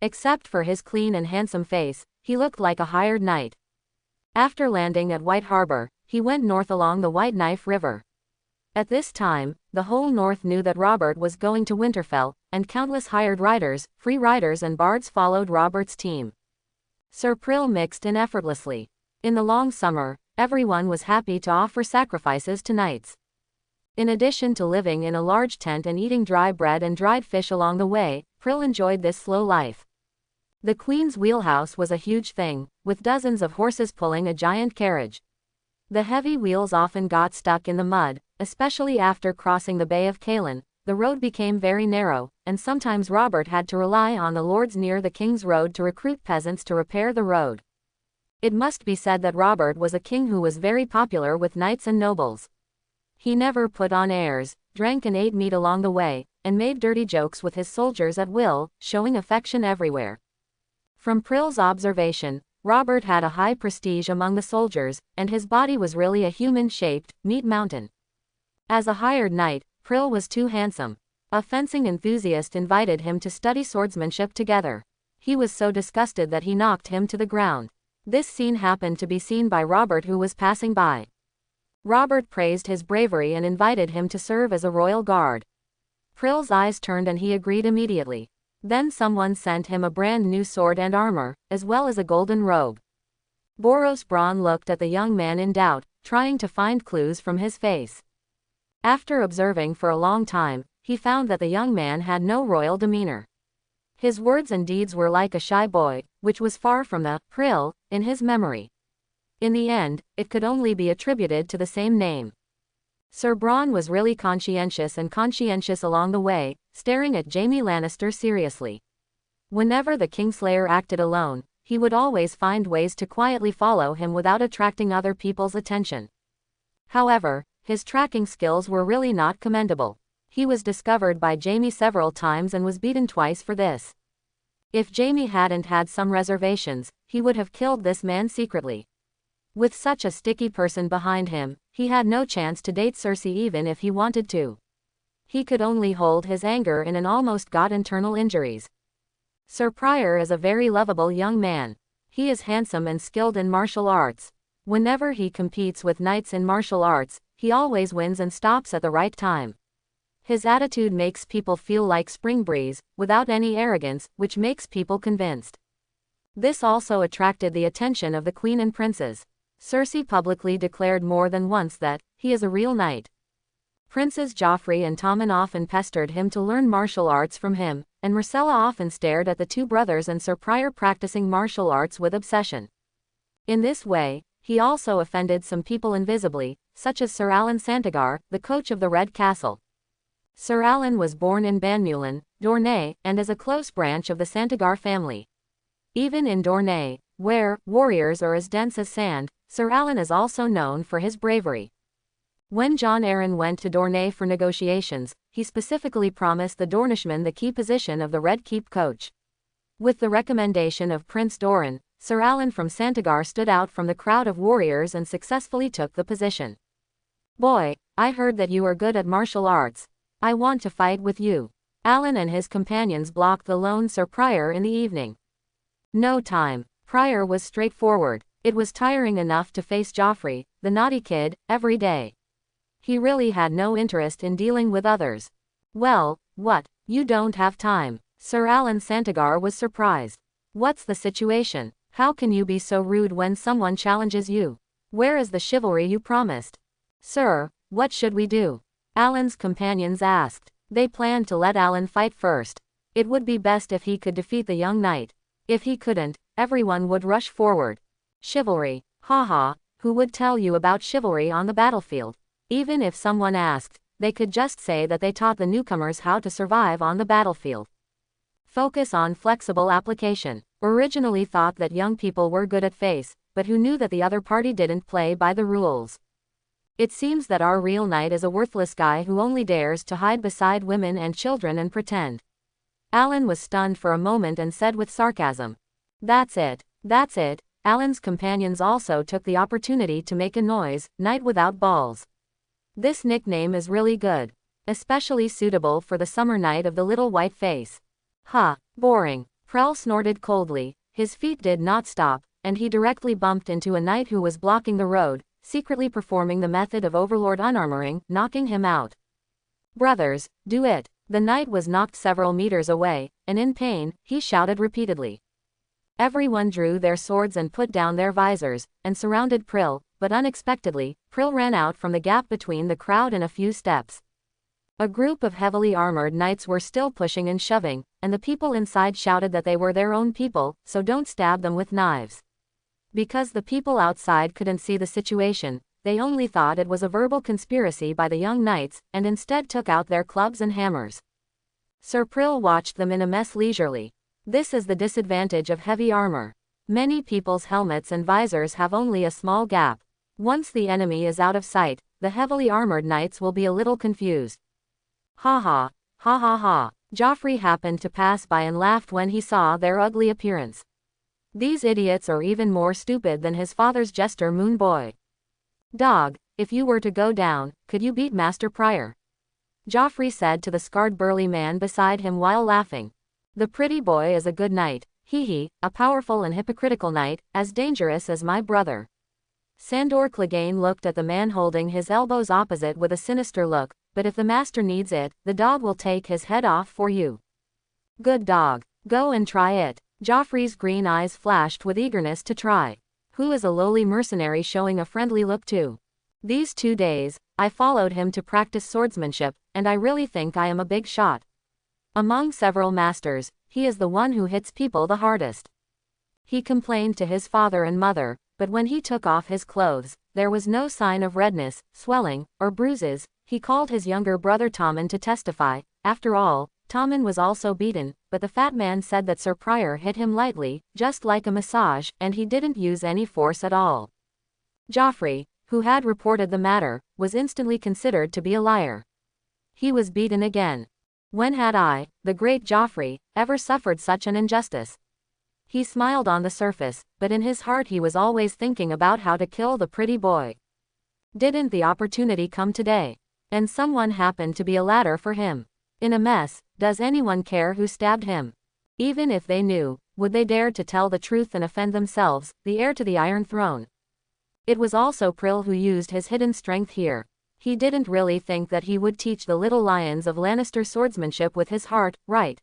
Except for his clean and handsome face, he looked like a hired knight. After landing at White Harbor, he went north along the White Knife River. At this time, the whole north knew that Robert was going to Winterfell, and countless hired riders, free riders and bards followed Robert's team. Sir Prill mixed in effortlessly. In the long summer, everyone was happy to offer sacrifices to knights. In addition to living in a large tent and eating dry bread and dried fish along the way, Prill enjoyed this slow life. The Queen's wheelhouse was a huge thing, with dozens of horses pulling a giant carriage. The heavy wheels often got stuck in the mud, especially after crossing the Bay of Callan. The road became very narrow, and sometimes Robert had to rely on the lords near the King's Road to recruit peasants to repair the road. It must be said that Robert was a king who was very popular with knights and nobles. He never put on airs, drank and ate meat along the way, and made dirty jokes with his soldiers at will, showing affection everywhere. From Prill's observation, Robert had a high prestige among the soldiers, and his body was really a human-shaped, meat mountain. As a hired knight, Prill was too handsome. A fencing enthusiast invited him to study swordsmanship together. He was so disgusted that he knocked him to the ground. This scene happened to be seen by Robert, who was passing by. Robert praised his bravery and invited him to serve as a royal guard. Prill's eyes turned and he agreed immediately. Then someone sent him a brand new sword and armor, as well as a golden robe. Boros Bronn looked at the young man in doubt, trying to find clues from his face. After observing for a long time, he found that the young man had no royal demeanor. His words and deeds were like a shy boy, which was far from the Prill in his memory. In the end, it could only be attributed to the same name. Sir Bronn was really conscientious along the way, staring at Jaime Lannister seriously. Whenever the Kingslayer acted alone, he would always find ways to quietly follow him without attracting other people's attention. However, his tracking skills were really not commendable. He was discovered by Jaime several times and was beaten twice for this. If Jaime hadn't had some reservations, he would have killed this man secretly. With such a sticky person behind him, he had no chance to date Cersei even if he wanted to. He could only hold his anger in and almost got internal injuries. Sir Prior is a very lovable young man. He is handsome and skilled in martial arts. Whenever he competes with knights in martial arts, he always wins and stops at the right time. His attitude makes people feel like spring breeze, without any arrogance, which makes people convinced. This also attracted the attention of the queen and princes. Cersei publicly declared more than once that he is a real knight. Princes Joffrey and Tommen often pestered him to learn martial arts from him, and Myrcella often stared at the two brothers and Sir Prior practicing martial arts with obsession. In this way, he also offended some people invisibly, such as Sir Alan Santagar, the coach of the Red Castle. Sir Alan was born in Banmulan, Dorne, and is a close branch of the Santagar family. Even in Dorne, where warriors are as dense as sand, Sir Alan is also known for his bravery. When John Arryn went to Dornay for negotiations, he specifically promised the Dornishman the key position of the Red Keep coach. With the recommendation of Prince Doran, Sir Alan from Santagar stood out from the crowd of warriors and successfully took the position. "Boy, I heard that you are good at martial arts. I want to fight with you." Alan and his companions blocked the lone Sir Prior in the evening. No time. Prior was straightforward. It was tiring enough to face Joffrey, the naughty kid, every day. He really had no interest in dealing with others. "Well, what? You don't have time?" Sir Alan Santagar was surprised. "What's the situation? How can you be so rude when someone challenges you? Where is the chivalry you promised?" "Sir, what should we do?" Alan's companions asked. They planned to let Alan fight first. It would be best if he could defeat the young knight. If he couldn't, everyone would rush forward. Chivalry. Haha, who would tell you about chivalry on the battlefield? Even if someone asked, they could just say that they taught the newcomers how to survive on the battlefield. Focus on flexible application. Originally thought that young people were good at face, but who knew that the other party didn't play by the rules? It seems that our real knight is a worthless guy who only dares to hide beside women and children and pretend. Alan was stunned for a moment and said with sarcasm, "That's it. That's it." Alan's companions also took the opportunity to make a noise, "Knight without balls." This nickname is really good. Especially suitable for the summer night of the little white face. "Huh, boring." Prell snorted coldly, his feet did not stop, and he directly bumped into a knight who was blocking the road, secretly performing the method of Overlord unarmoring, knocking him out. "Brothers, do it." The knight was knocked several meters away, and in pain, he shouted repeatedly. Everyone drew their swords and put down their visors, and surrounded Prill, but unexpectedly, Prill ran out from the gap between the crowd in a few steps. A group of heavily armored knights were still pushing and shoving, and the people inside shouted that they were their own people, so don't stab them with knives. Because the people outside couldn't see the situation, they only thought it was a verbal conspiracy by the young knights, and instead took out their clubs and hammers. Sir Prill watched them in a mess leisurely. This is the disadvantage of heavy armor. Many people's helmets and visors have only a small gap. Once the enemy is out of sight, the heavily armored knights will be a little confused. Ha ha, ha ha ha. Joffrey happened to pass by and laughed when he saw their ugly appearance. These idiots are even more stupid than his father's jester Moon Boy. "Dog, if you were to go down, could you beat Master Prior?" Joffrey said to the scarred burly man beside him while laughing. "The pretty boy is a good knight, he, a powerful and hypocritical knight, as dangerous as my brother." Sandor Clegane looked at the man holding his elbows opposite with a sinister look, "But if the master needs it, the dog will take his head off for you." "Good dog. Go and try it." Joffrey's green eyes flashed with eagerness to try. Who is a lowly mercenary showing a friendly look to? These 2 days, I followed him to practice swordsmanship, and I really think I am a big shot. Among several masters, he is the one who hits people the hardest. He complained to his father and mother, but when he took off his clothes, there was no sign of redness, swelling, or bruises. He called his younger brother Tommen to testify. After all, Tommen was also beaten, but the fat man said that Sir Prior hit him lightly, just like a massage, and he didn't use any force at all. Joffrey, who had reported the matter, was instantly considered to be a liar. He was beaten again. When had I, the great Joffrey, ever suffered such an injustice? He smiled on the surface, but in his heart he was always thinking about how to kill the pretty boy. Didn't the opportunity come today? And someone happened to be a ladder for him. In a mess, does anyone care who stabbed him? Even if they knew, would they dare to tell the truth and offend themselves, the heir to the Iron Throne? It was also Prill who used his hidden strength here. He didn't really think that he would teach the little lions of Lannister swordsmanship with his heart, right?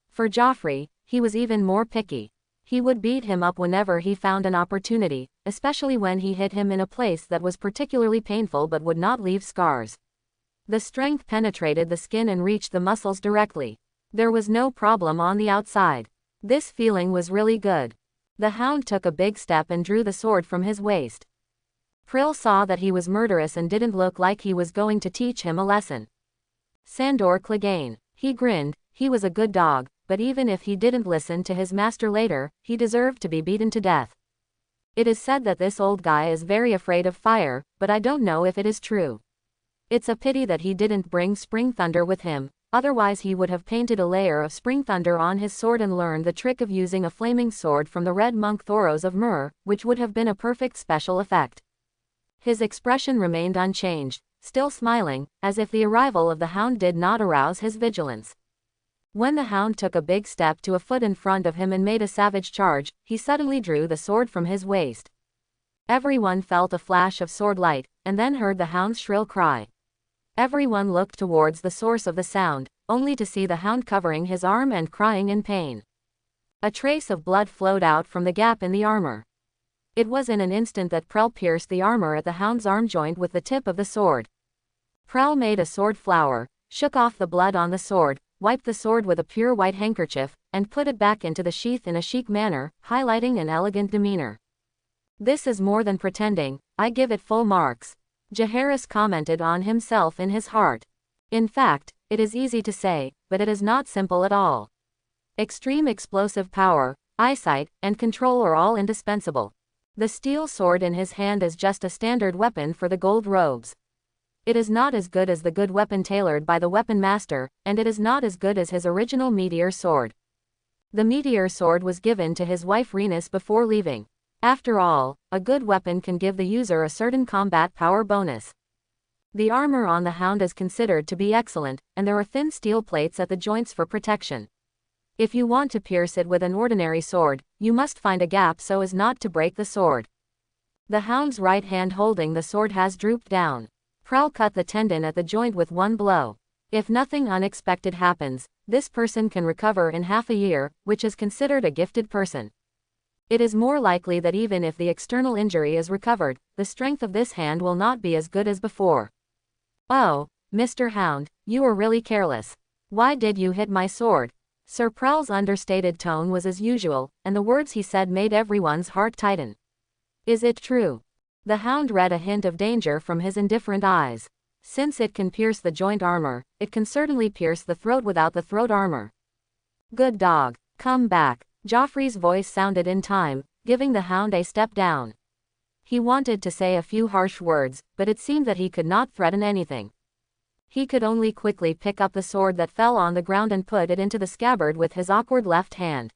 For Joffrey, he was even more picky. He would beat him up whenever he found an opportunity, especially when he hit him in a place that was particularly painful but would not leave scars. The strength penetrated the skin and reached the muscles directly. There was no problem on the outside. This feeling was really good. The hound took a big step and drew the sword from his waist. Prill saw that he was murderous and didn't look like he was going to teach him a lesson. Sandor Clegane. He grinned. He was a good dog, but even if he didn't listen to his master later, he deserved to be beaten to death. It is said that this old guy is very afraid of fire, but I don't know if it is true. It's a pity that he didn't bring Spring Thunder with him, otherwise he would have painted a layer of Spring Thunder on his sword and learned the trick of using a flaming sword from the red monk Thoros of Myrrh, which would have been a perfect special effect. His expression remained unchanged, still smiling, as if the arrival of the hound did not arouse his vigilance. When the hound took a big step to a foot in front of him and made a savage charge, he suddenly drew the sword from his waist. Everyone felt a flash of sword light, and then heard the hound's shrill cry. Everyone looked towards the source of the sound, only to see the hound covering his arm and crying in pain. A trace of blood flowed out from the gap in the armor. It was in an instant that Prel pierced the armor at the hound's arm joint with the tip of the sword. Prel made a sword flower, shook off the blood on the sword, wiped the sword with a pure white handkerchief, and put it back into the sheath in a chic manner, highlighting an elegant demeanor. "This is more than pretending, I give it full marks," Jaehaerys commented on himself in his heart. In fact, it is easy to say, but it is not simple at all. Extreme explosive power, eyesight, and control are all indispensable. The steel sword in his hand is just a standard weapon for the gold robes. It is not as good as the good weapon tailored by the weapon master, and it is not as good as his original meteor sword. The meteor sword was given to his wife Rhaenys before leaving. After all, a good weapon can give the user a certain combat power bonus. The armor on the hound is considered to be excellent, and there are thin steel plates at the joints for protection. If you want to pierce it with an ordinary sword, you must find a gap so as not to break the sword. The hound's right hand holding the sword has drooped down. Prel cut the tendon at the joint with one blow. If nothing unexpected happens, this person can recover in half a year, which is considered a gifted person. It is more likely that even if the external injury is recovered, the strength of this hand will not be as good as before. "Oh, Mr. Hound, you are really careless. Why did you hit my sword?" Sir Prel's understated tone was as usual, and the words he said made everyone's heart tighten. "Is it true?" The hound read a hint of danger from his indifferent eyes. Since it can pierce the joint armor, it can certainly pierce the throat without the throat armor. "Good dog, come back." Joffrey's voice sounded in time, giving the hound a step down. He wanted to say a few harsh words, but it seemed that he could not threaten anything. He could only quickly pick up the sword that fell on the ground and put it into the scabbard with his awkward left hand.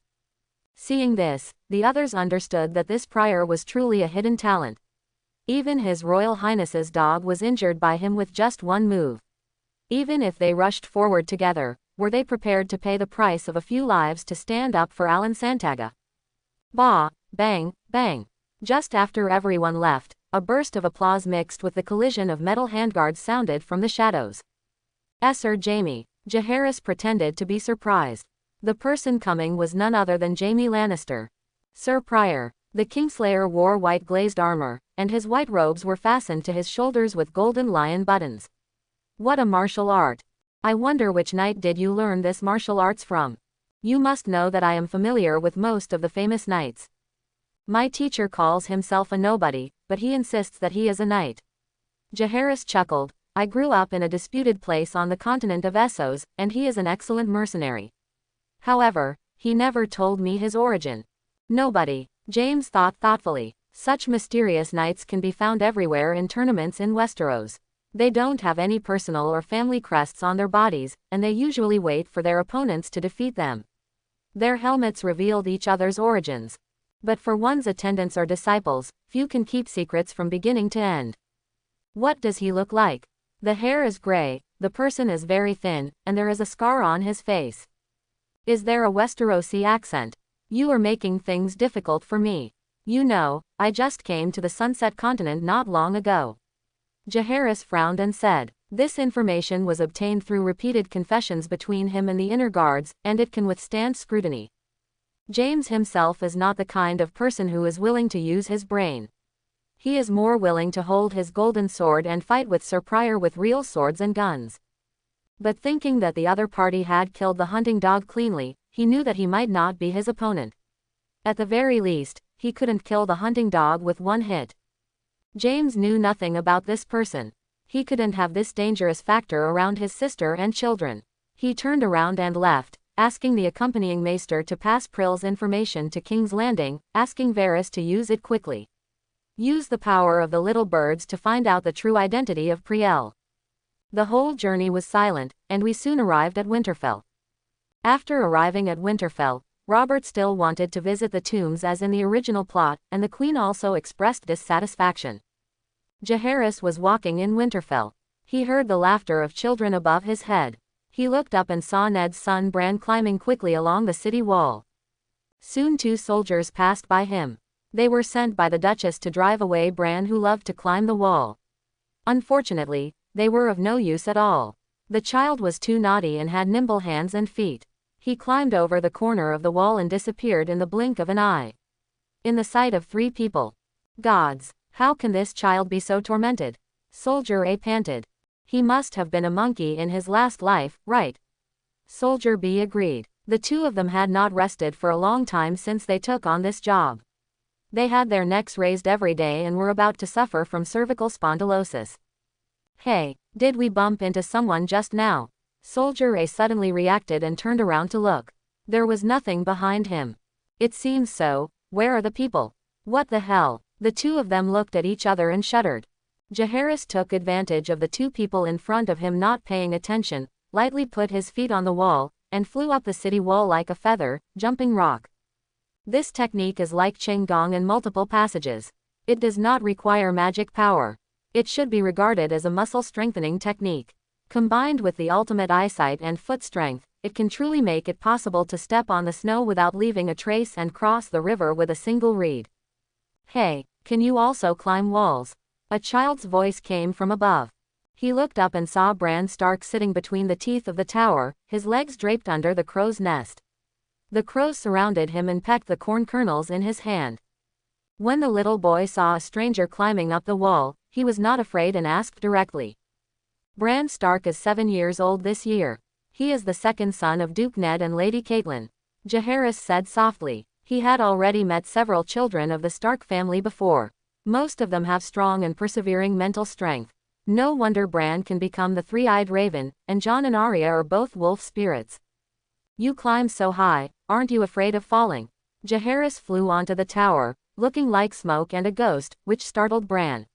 Seeing this, the others understood that this prior was truly a hidden talent. Even His Royal Highness's dog was injured by him with just one move. Even if they rushed forward together, were they prepared to pay the price of a few lives to stand up for Alan Santaga? Bah, bang, bang. Just after everyone left, a burst of applause mixed with the collision of metal handguards sounded from the shadows. Sir Jaime, Jaehaerys pretended to be surprised. The person coming was none other than Jaime Lannister. Sir Prior, the Kingslayer wore white glazed armor, and his white robes were fastened to his shoulders with golden lion buttons. What a martial art! I wonder which knight did you learn this martial arts from? You must know that I am familiar with most of the famous knights. My teacher calls himself a nobody, but he insists that he is a knight. Jaehaerys chuckled. I grew up in a disputed place on the continent of Essos, and he is an excellent mercenary. However, he never told me his origin. Nobody. James thought thoughtfully. Such mysterious knights can be found everywhere in tournaments in Westeros. They don't have any personal or family crests on their bodies, and they usually wait for their opponents to defeat them. Their helmets revealed each other's origins. But for one's attendants or disciples, few can keep secrets from beginning to end. What does he look like? The hair is gray, the person is very thin, and there is a scar on his face. Is there a Westerosi accent? You are making things difficult for me. You know, I just came to the Sunset Continent not long ago. Jaehaerys frowned and said, this information was obtained through repeated confessions between him and the inner guards, and it can withstand scrutiny. James himself is not the kind of person who is willing to use his brain. He is more willing to hold his golden sword and fight with Sir Prior with real swords and guns. But thinking that the other party had killed the hunting dog cleanly, he knew that he might not be his opponent. At the very least, he couldn't kill the hunting dog with one hit. James knew nothing about this person. He couldn't have this dangerous factor around his sister and children. He turned around and left, asking the accompanying maester to pass Prill's information to King's Landing, asking Varys to use it quickly. Use the power of the little birds to find out the true identity of Priel. The whole journey was silent, and we soon arrived at Winterfell. After arriving at Winterfell, Robert still wanted to visit the tombs as in the original plot, and the Queen also expressed dissatisfaction. Jaehaerys was walking in Winterfell. He heard the laughter of children above his head. He looked up and saw Ned's son Bran climbing quickly along the city wall. Soon 2 soldiers passed by him. They were sent by the Duchess to drive away Bran, who loved to climb the wall. Unfortunately, they were of no use at all. The child was too naughty and had nimble hands and feet. He climbed over the corner of the wall and disappeared in the blink of an eye. In the sight of 3 people. Gods, how can this child be so tormented? Soldier A panted. He must have been a monkey in his last life, right? Soldier B agreed. The 2 of them had not rested for a long time since they took on this job. They had their necks raised every day and were about to suffer from cervical spondylosis. Hey, did we bump into someone just now? Soldier A suddenly reacted and turned around to look. There was nothing behind him. It seems so. Where are the people? What the hell? The 2 of them looked at each other and shuddered. Jaehaerys took advantage of the 2 people in front of him not paying attention, lightly put his feet on the wall, and flew up the city wall like a feather, jumping rock. This technique is like Qigong in multiple passages. It does not require magic power. It should be regarded as a muscle-strengthening technique. Combined with the ultimate eyesight and foot strength, it can truly make it possible to step on the snow without leaving a trace and cross the river with a single reed. Hey, can you also climb walls? A child's voice came from above. He looked up and saw Bran Stark sitting between the teeth of the tower, his legs draped under the crow's nest. The crows surrounded him and pecked the corn kernels in his hand. When the little boy saw a stranger climbing up the wall, he was not afraid and asked directly. Bran Stark is 7 years old this year. He is the 2nd son of Duke Ned and Lady Catelyn. Jaehaerys said softly. He had already met several children of the Stark family before. Most of them have strong and persevering mental strength. No wonder Bran can become the 3-eyed raven, and Jon and Arya are both wolf spirits. You climb so high, aren't you afraid of falling? Jaehaerys flew onto the tower, looking like smoke and a ghost, which startled Bran.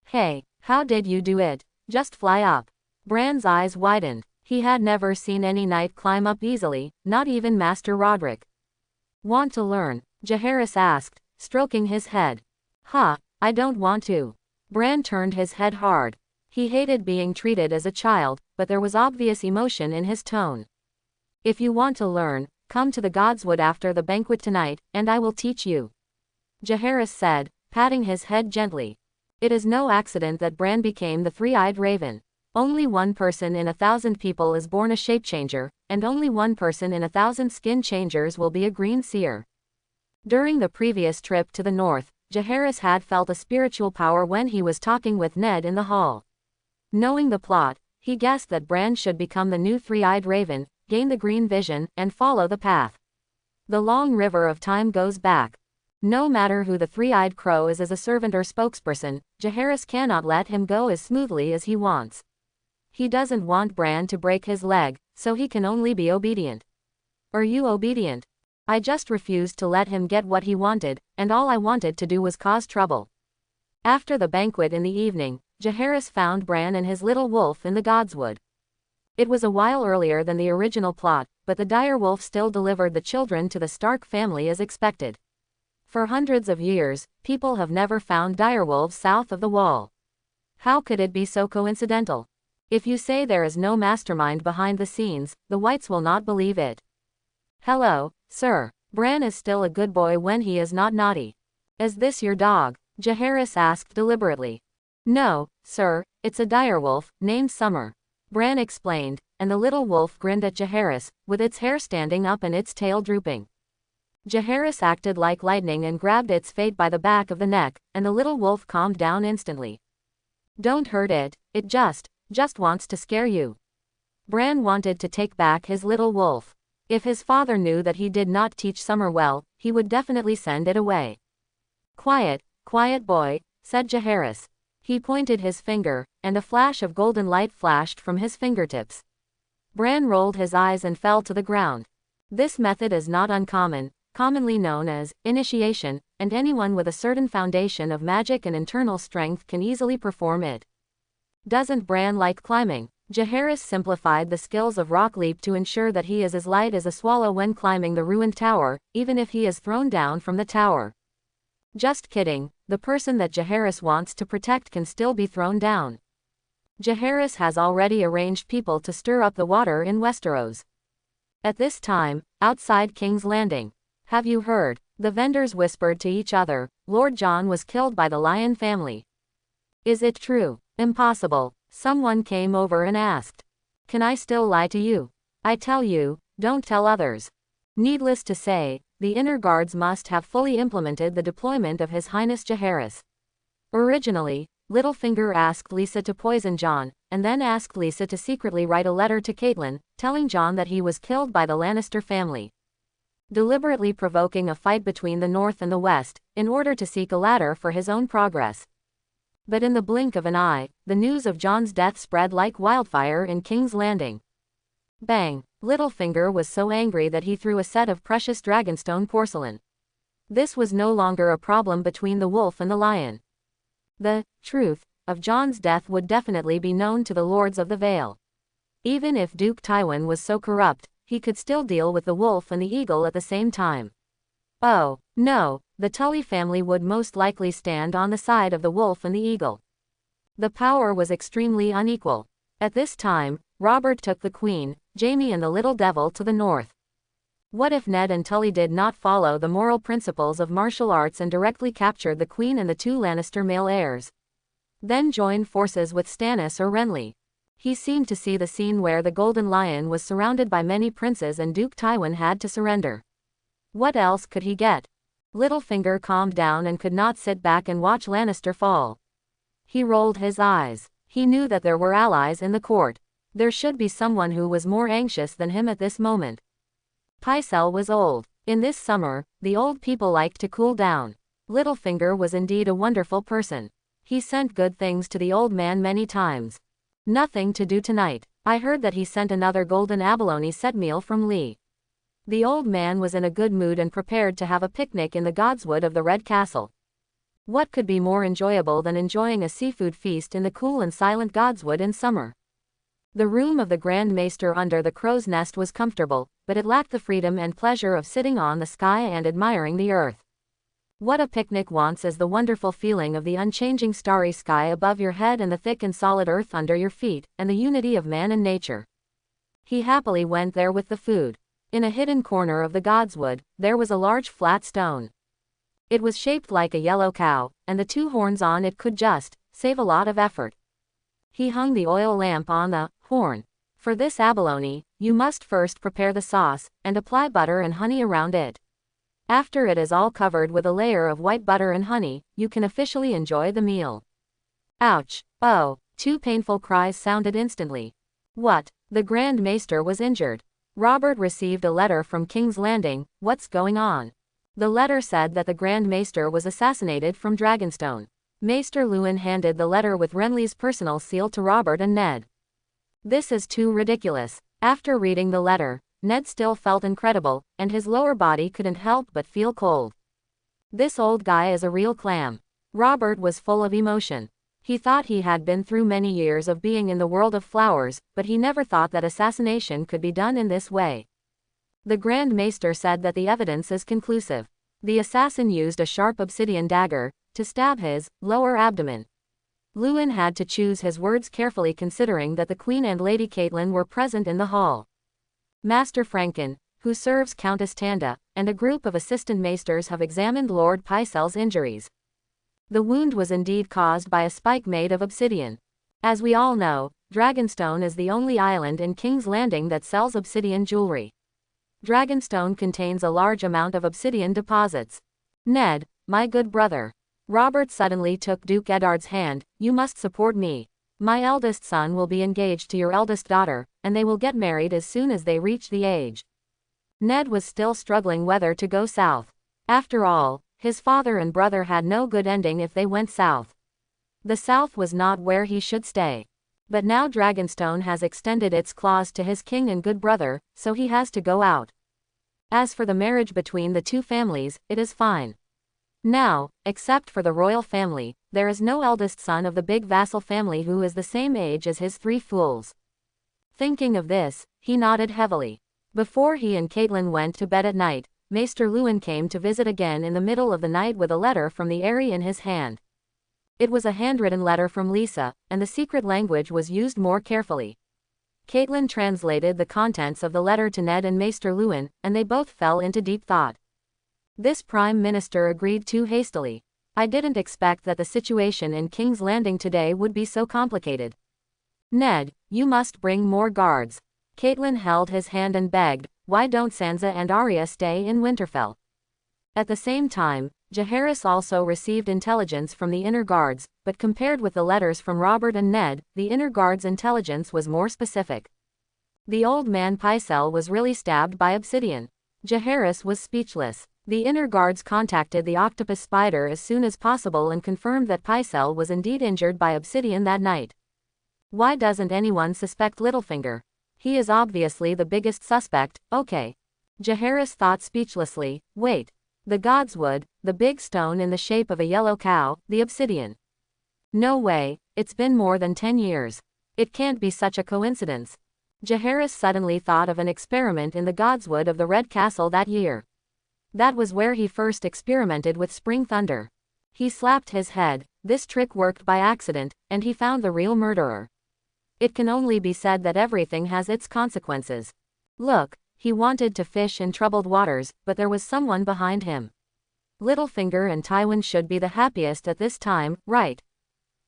Hey, how did you do it? Just fly up. Bran's eyes widened. He had never seen any knight climb up easily, not even Master Roderick. Want to learn? Jaehaerys asked, stroking his head. Huh, I don't want to. Bran turned his head hard. He hated being treated as a child, but there was obvious emotion in his tone. If you want to learn, come to the Godswood after the banquet tonight, and I will teach you. Jaehaerys said, patting his head gently. It is no accident that Bran became the 3-eyed raven. Only 1 person in 1,000 people is born a shape-changer, and only 1 person in 1,000 skin changers will be a green seer. During the previous trip to the north, Jaehaerys had felt a spiritual power when he was talking with Ned in the hall. Knowing the plot, he guessed that Bran should become the new 3-eyed raven, gain the green vision, and follow the path. The long river of time goes back. No matter who the 3-eyed crow is as a servant or spokesperson, Jaehaerys cannot let him go as smoothly as he wants. He doesn't want Bran to break his leg, so he can only be obedient. Are you obedient? I just refused to let him get what he wanted, and all I wanted to do was cause trouble. After the banquet in the evening, Jaehaerys found Bran and his little wolf in the Godswood. It was a while earlier than the original plot, but the dire wolf still delivered the children to the Stark family as expected. For hundreds of years, people have never found direwolves south of the wall. How could it be so coincidental? If you say there is no mastermind behind the scenes, the whites will not believe it. Hello, sir. Bran is still a good boy when he is not naughty. Is this your dog? Jaehaerys asked deliberately. No, sir, it's a direwolf, named Summer. Bran explained, and the little wolf grinned at Jaehaerys, with its hair standing up and its tail drooping. Jaehaerys acted like lightning and grabbed its fate by the back of the neck, and the little wolf calmed down instantly. Don't hurt it, it just wants to scare you. Bran wanted to take back his little wolf. If his father knew that he did not teach Summer well, he would definitely send it away. Quiet, quiet boy, said Jaehaerys. He pointed his finger, and a flash of golden light flashed from his fingertips. Bran rolled his eyes and fell to the ground. This method is not uncommon, commonly known as initiation, and anyone with a certain foundation of magic and internal strength can easily perform it. Doesn't Bran like climbing? Jaehaerys simplified the skills of rock leap to ensure that he is as light as a swallow when climbing the ruined tower, even if he is thrown down from the tower. Just kidding, the person that Jaehaerys wants to protect can still be thrown down. Jaehaerys has already arranged people to stir up the water in Westeros. At this time, outside King's Landing. Have you heard? The vendors whispered to each other, Lord Jon was killed by the Lion family. Is it true? Impossible. Someone came over and asked. Can I still lie to you? I tell you, don't tell others. Needless to say, the inner guards must have fully implemented the deployment of His Highness Jaehaerys. Originally, Littlefinger asked Lisa to poison Jon, and then asked Lisa to secretly write a letter to Catelyn, telling Jon that he was killed by the Lannister family. Deliberately provoking a fight between the North and the West, in order to seek a ladder for his own progress. But in the blink of an eye, the news of Jon's death spread like wildfire in King's Landing. Bang! Littlefinger was so angry that he threw a set of precious dragonstone porcelain. This was no longer a problem between the wolf and the lion. The truth of Jon's death would definitely be known to the Lords of the Vale. Even if Duke Tywin was so corrupt, he could still deal with the wolf and the eagle at the same time. Oh, no, the Tully family would most likely stand on the side of the wolf and the eagle. The power was extremely unequal. At this time, Robert took the Queen, Jaime and the Little Devil to the north. What if Ned and Tully did not follow the moral principles of martial arts and directly captured the Queen and the two Lannister male heirs? Then joined forces with Stannis or Renly. He seemed to see the scene where the Golden Lion was surrounded by many princes and Duke Tywin had to surrender. What else could he get? Littlefinger calmed down and could not sit back and watch Lannister fall. He rolled his eyes. He knew that there were allies in the court. There should be someone who was more anxious than him at this moment. Pycelle was old. In this summer, the old people liked to cool down. Littlefinger was indeed a wonderful person. He sent good things to the old man many times. Nothing to do tonight. I heard that he sent another golden abalone set meal from Lee. The old man was in a good mood and prepared to have a picnic in the Godswood of the Red Castle. What could be more enjoyable than enjoying a seafood feast in the cool and silent Godswood in summer? The room of the Grand Maester under the crow's nest was comfortable, but it lacked the freedom and pleasure of sitting on the sky and admiring the earth. What a picnic wants is the wonderful feeling of the unchanging starry sky above your head and the thick and solid earth under your feet, and the unity of man and nature. He happily went there with the food. In a hidden corner of the Godswood, there was a large flat stone. It was shaped like a yellow cow, and the two horns on it could just save a lot of effort. He hung the oil lamp on the horn. For this abalone, you must first prepare the sauce, and apply butter and honey around it. After it is all covered with a layer of white butter and honey, you can officially enjoy the meal. Ouch! Oh! Two painful cries sounded instantly. What? The Grand Maester was injured. Robert received a letter from King's Landing. What's going on? The letter said that the Grand Maester was assassinated from Dragonstone. Maester Luwin handed the letter with Renly's personal seal to Robert and Ned. This is too ridiculous. After reading the letter, Ned still felt incredible, and his lower body couldn't help but feel cold. This old guy is a real clam. Robert was full of emotion. He thought he had been through many years of being in the world of flowers, but he never thought that assassination could be done in this way. The Grand Maester said that the evidence is conclusive. The assassin used a sharp obsidian dagger to stab his lower abdomen. Luwin had to choose his words carefully considering that the Queen and Lady Catelyn were present in the hall. Master Franken, who serves Countess Tanda, and a group of assistant maesters have examined Lord Pycelle's injuries. The wound was indeed caused by a spike made of obsidian. As we all know, Dragonstone is the only island in King's Landing that sells obsidian jewelry. Dragonstone contains a large amount of obsidian deposits. Ned, my good brother. Robert suddenly took Duke Eddard's hand. You must support me. My eldest son will be engaged to your eldest daughter, and they will get married as soon as they reach the age. Ned was still struggling whether to go south. After all, his father and brother had no good ending if they went south. The south was not where he should stay. But now Dragonstone has extended its claws to his king and good brother, so he has to go out. As for the marriage between the two families, it is fine. Now, except for the royal family, there is no eldest son of the big vassal family who is the same age as his three fools. Thinking of this, he nodded heavily. Before he and Caitlin went to bed at night, Maester Lewin came to visit again in the middle of the night with a letter from the Eyrie in his hand. It was a handwritten letter from Lisa, and the secret language was used more carefully. Caitlin translated the contents of the letter to Ned and Maester Lewin, and they both fell into deep thought. This Prime Minister agreed too hastily. I didn't expect that the situation in King's Landing today would be so complicated. Ned, you must bring more guards. Caitlin held his hand and begged, why don't Sansa and Arya stay in Winterfell? At the same time, Jaehaerys also received intelligence from the inner guards, but compared with the letters from Robert and Ned, the inner guards' intelligence was more specific. The old man Pycelle was really stabbed by obsidian. Jaehaerys was speechless. The inner guards contacted the octopus spider as soon as possible and confirmed that Pycelle was indeed injured by obsidian that night. Why doesn't anyone suspect Littlefinger? He is obviously the biggest suspect. Okay. Jaehaerys thought speechlessly. Wait. The godswood, the big stone in the shape of a yellow cow, the obsidian. No way, it's been more than 10 years. It can't be such a coincidence. Jaehaerys suddenly thought of an experiment in the godswood of the Red Castle that year. That was where he first experimented with spring thunder. He slapped his head. This trick worked by accident, and he found the real murderer. It can only be said that everything has its consequences. Look, he wanted to fish in troubled waters, but there was someone behind him. Littlefinger and Tywin should be the happiest at this time, right?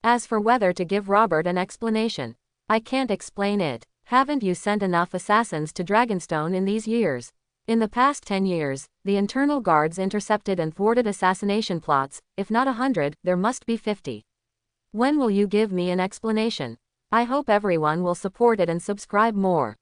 As for whether to give Robert an explanation, I can't explain it. Haven't you sent enough assassins to Dragonstone in these years? In the past 10 years, the internal guards intercepted and thwarted assassination plots. If not 100, there must be 50. When will you give me an explanation? I hope everyone will support it and subscribe more.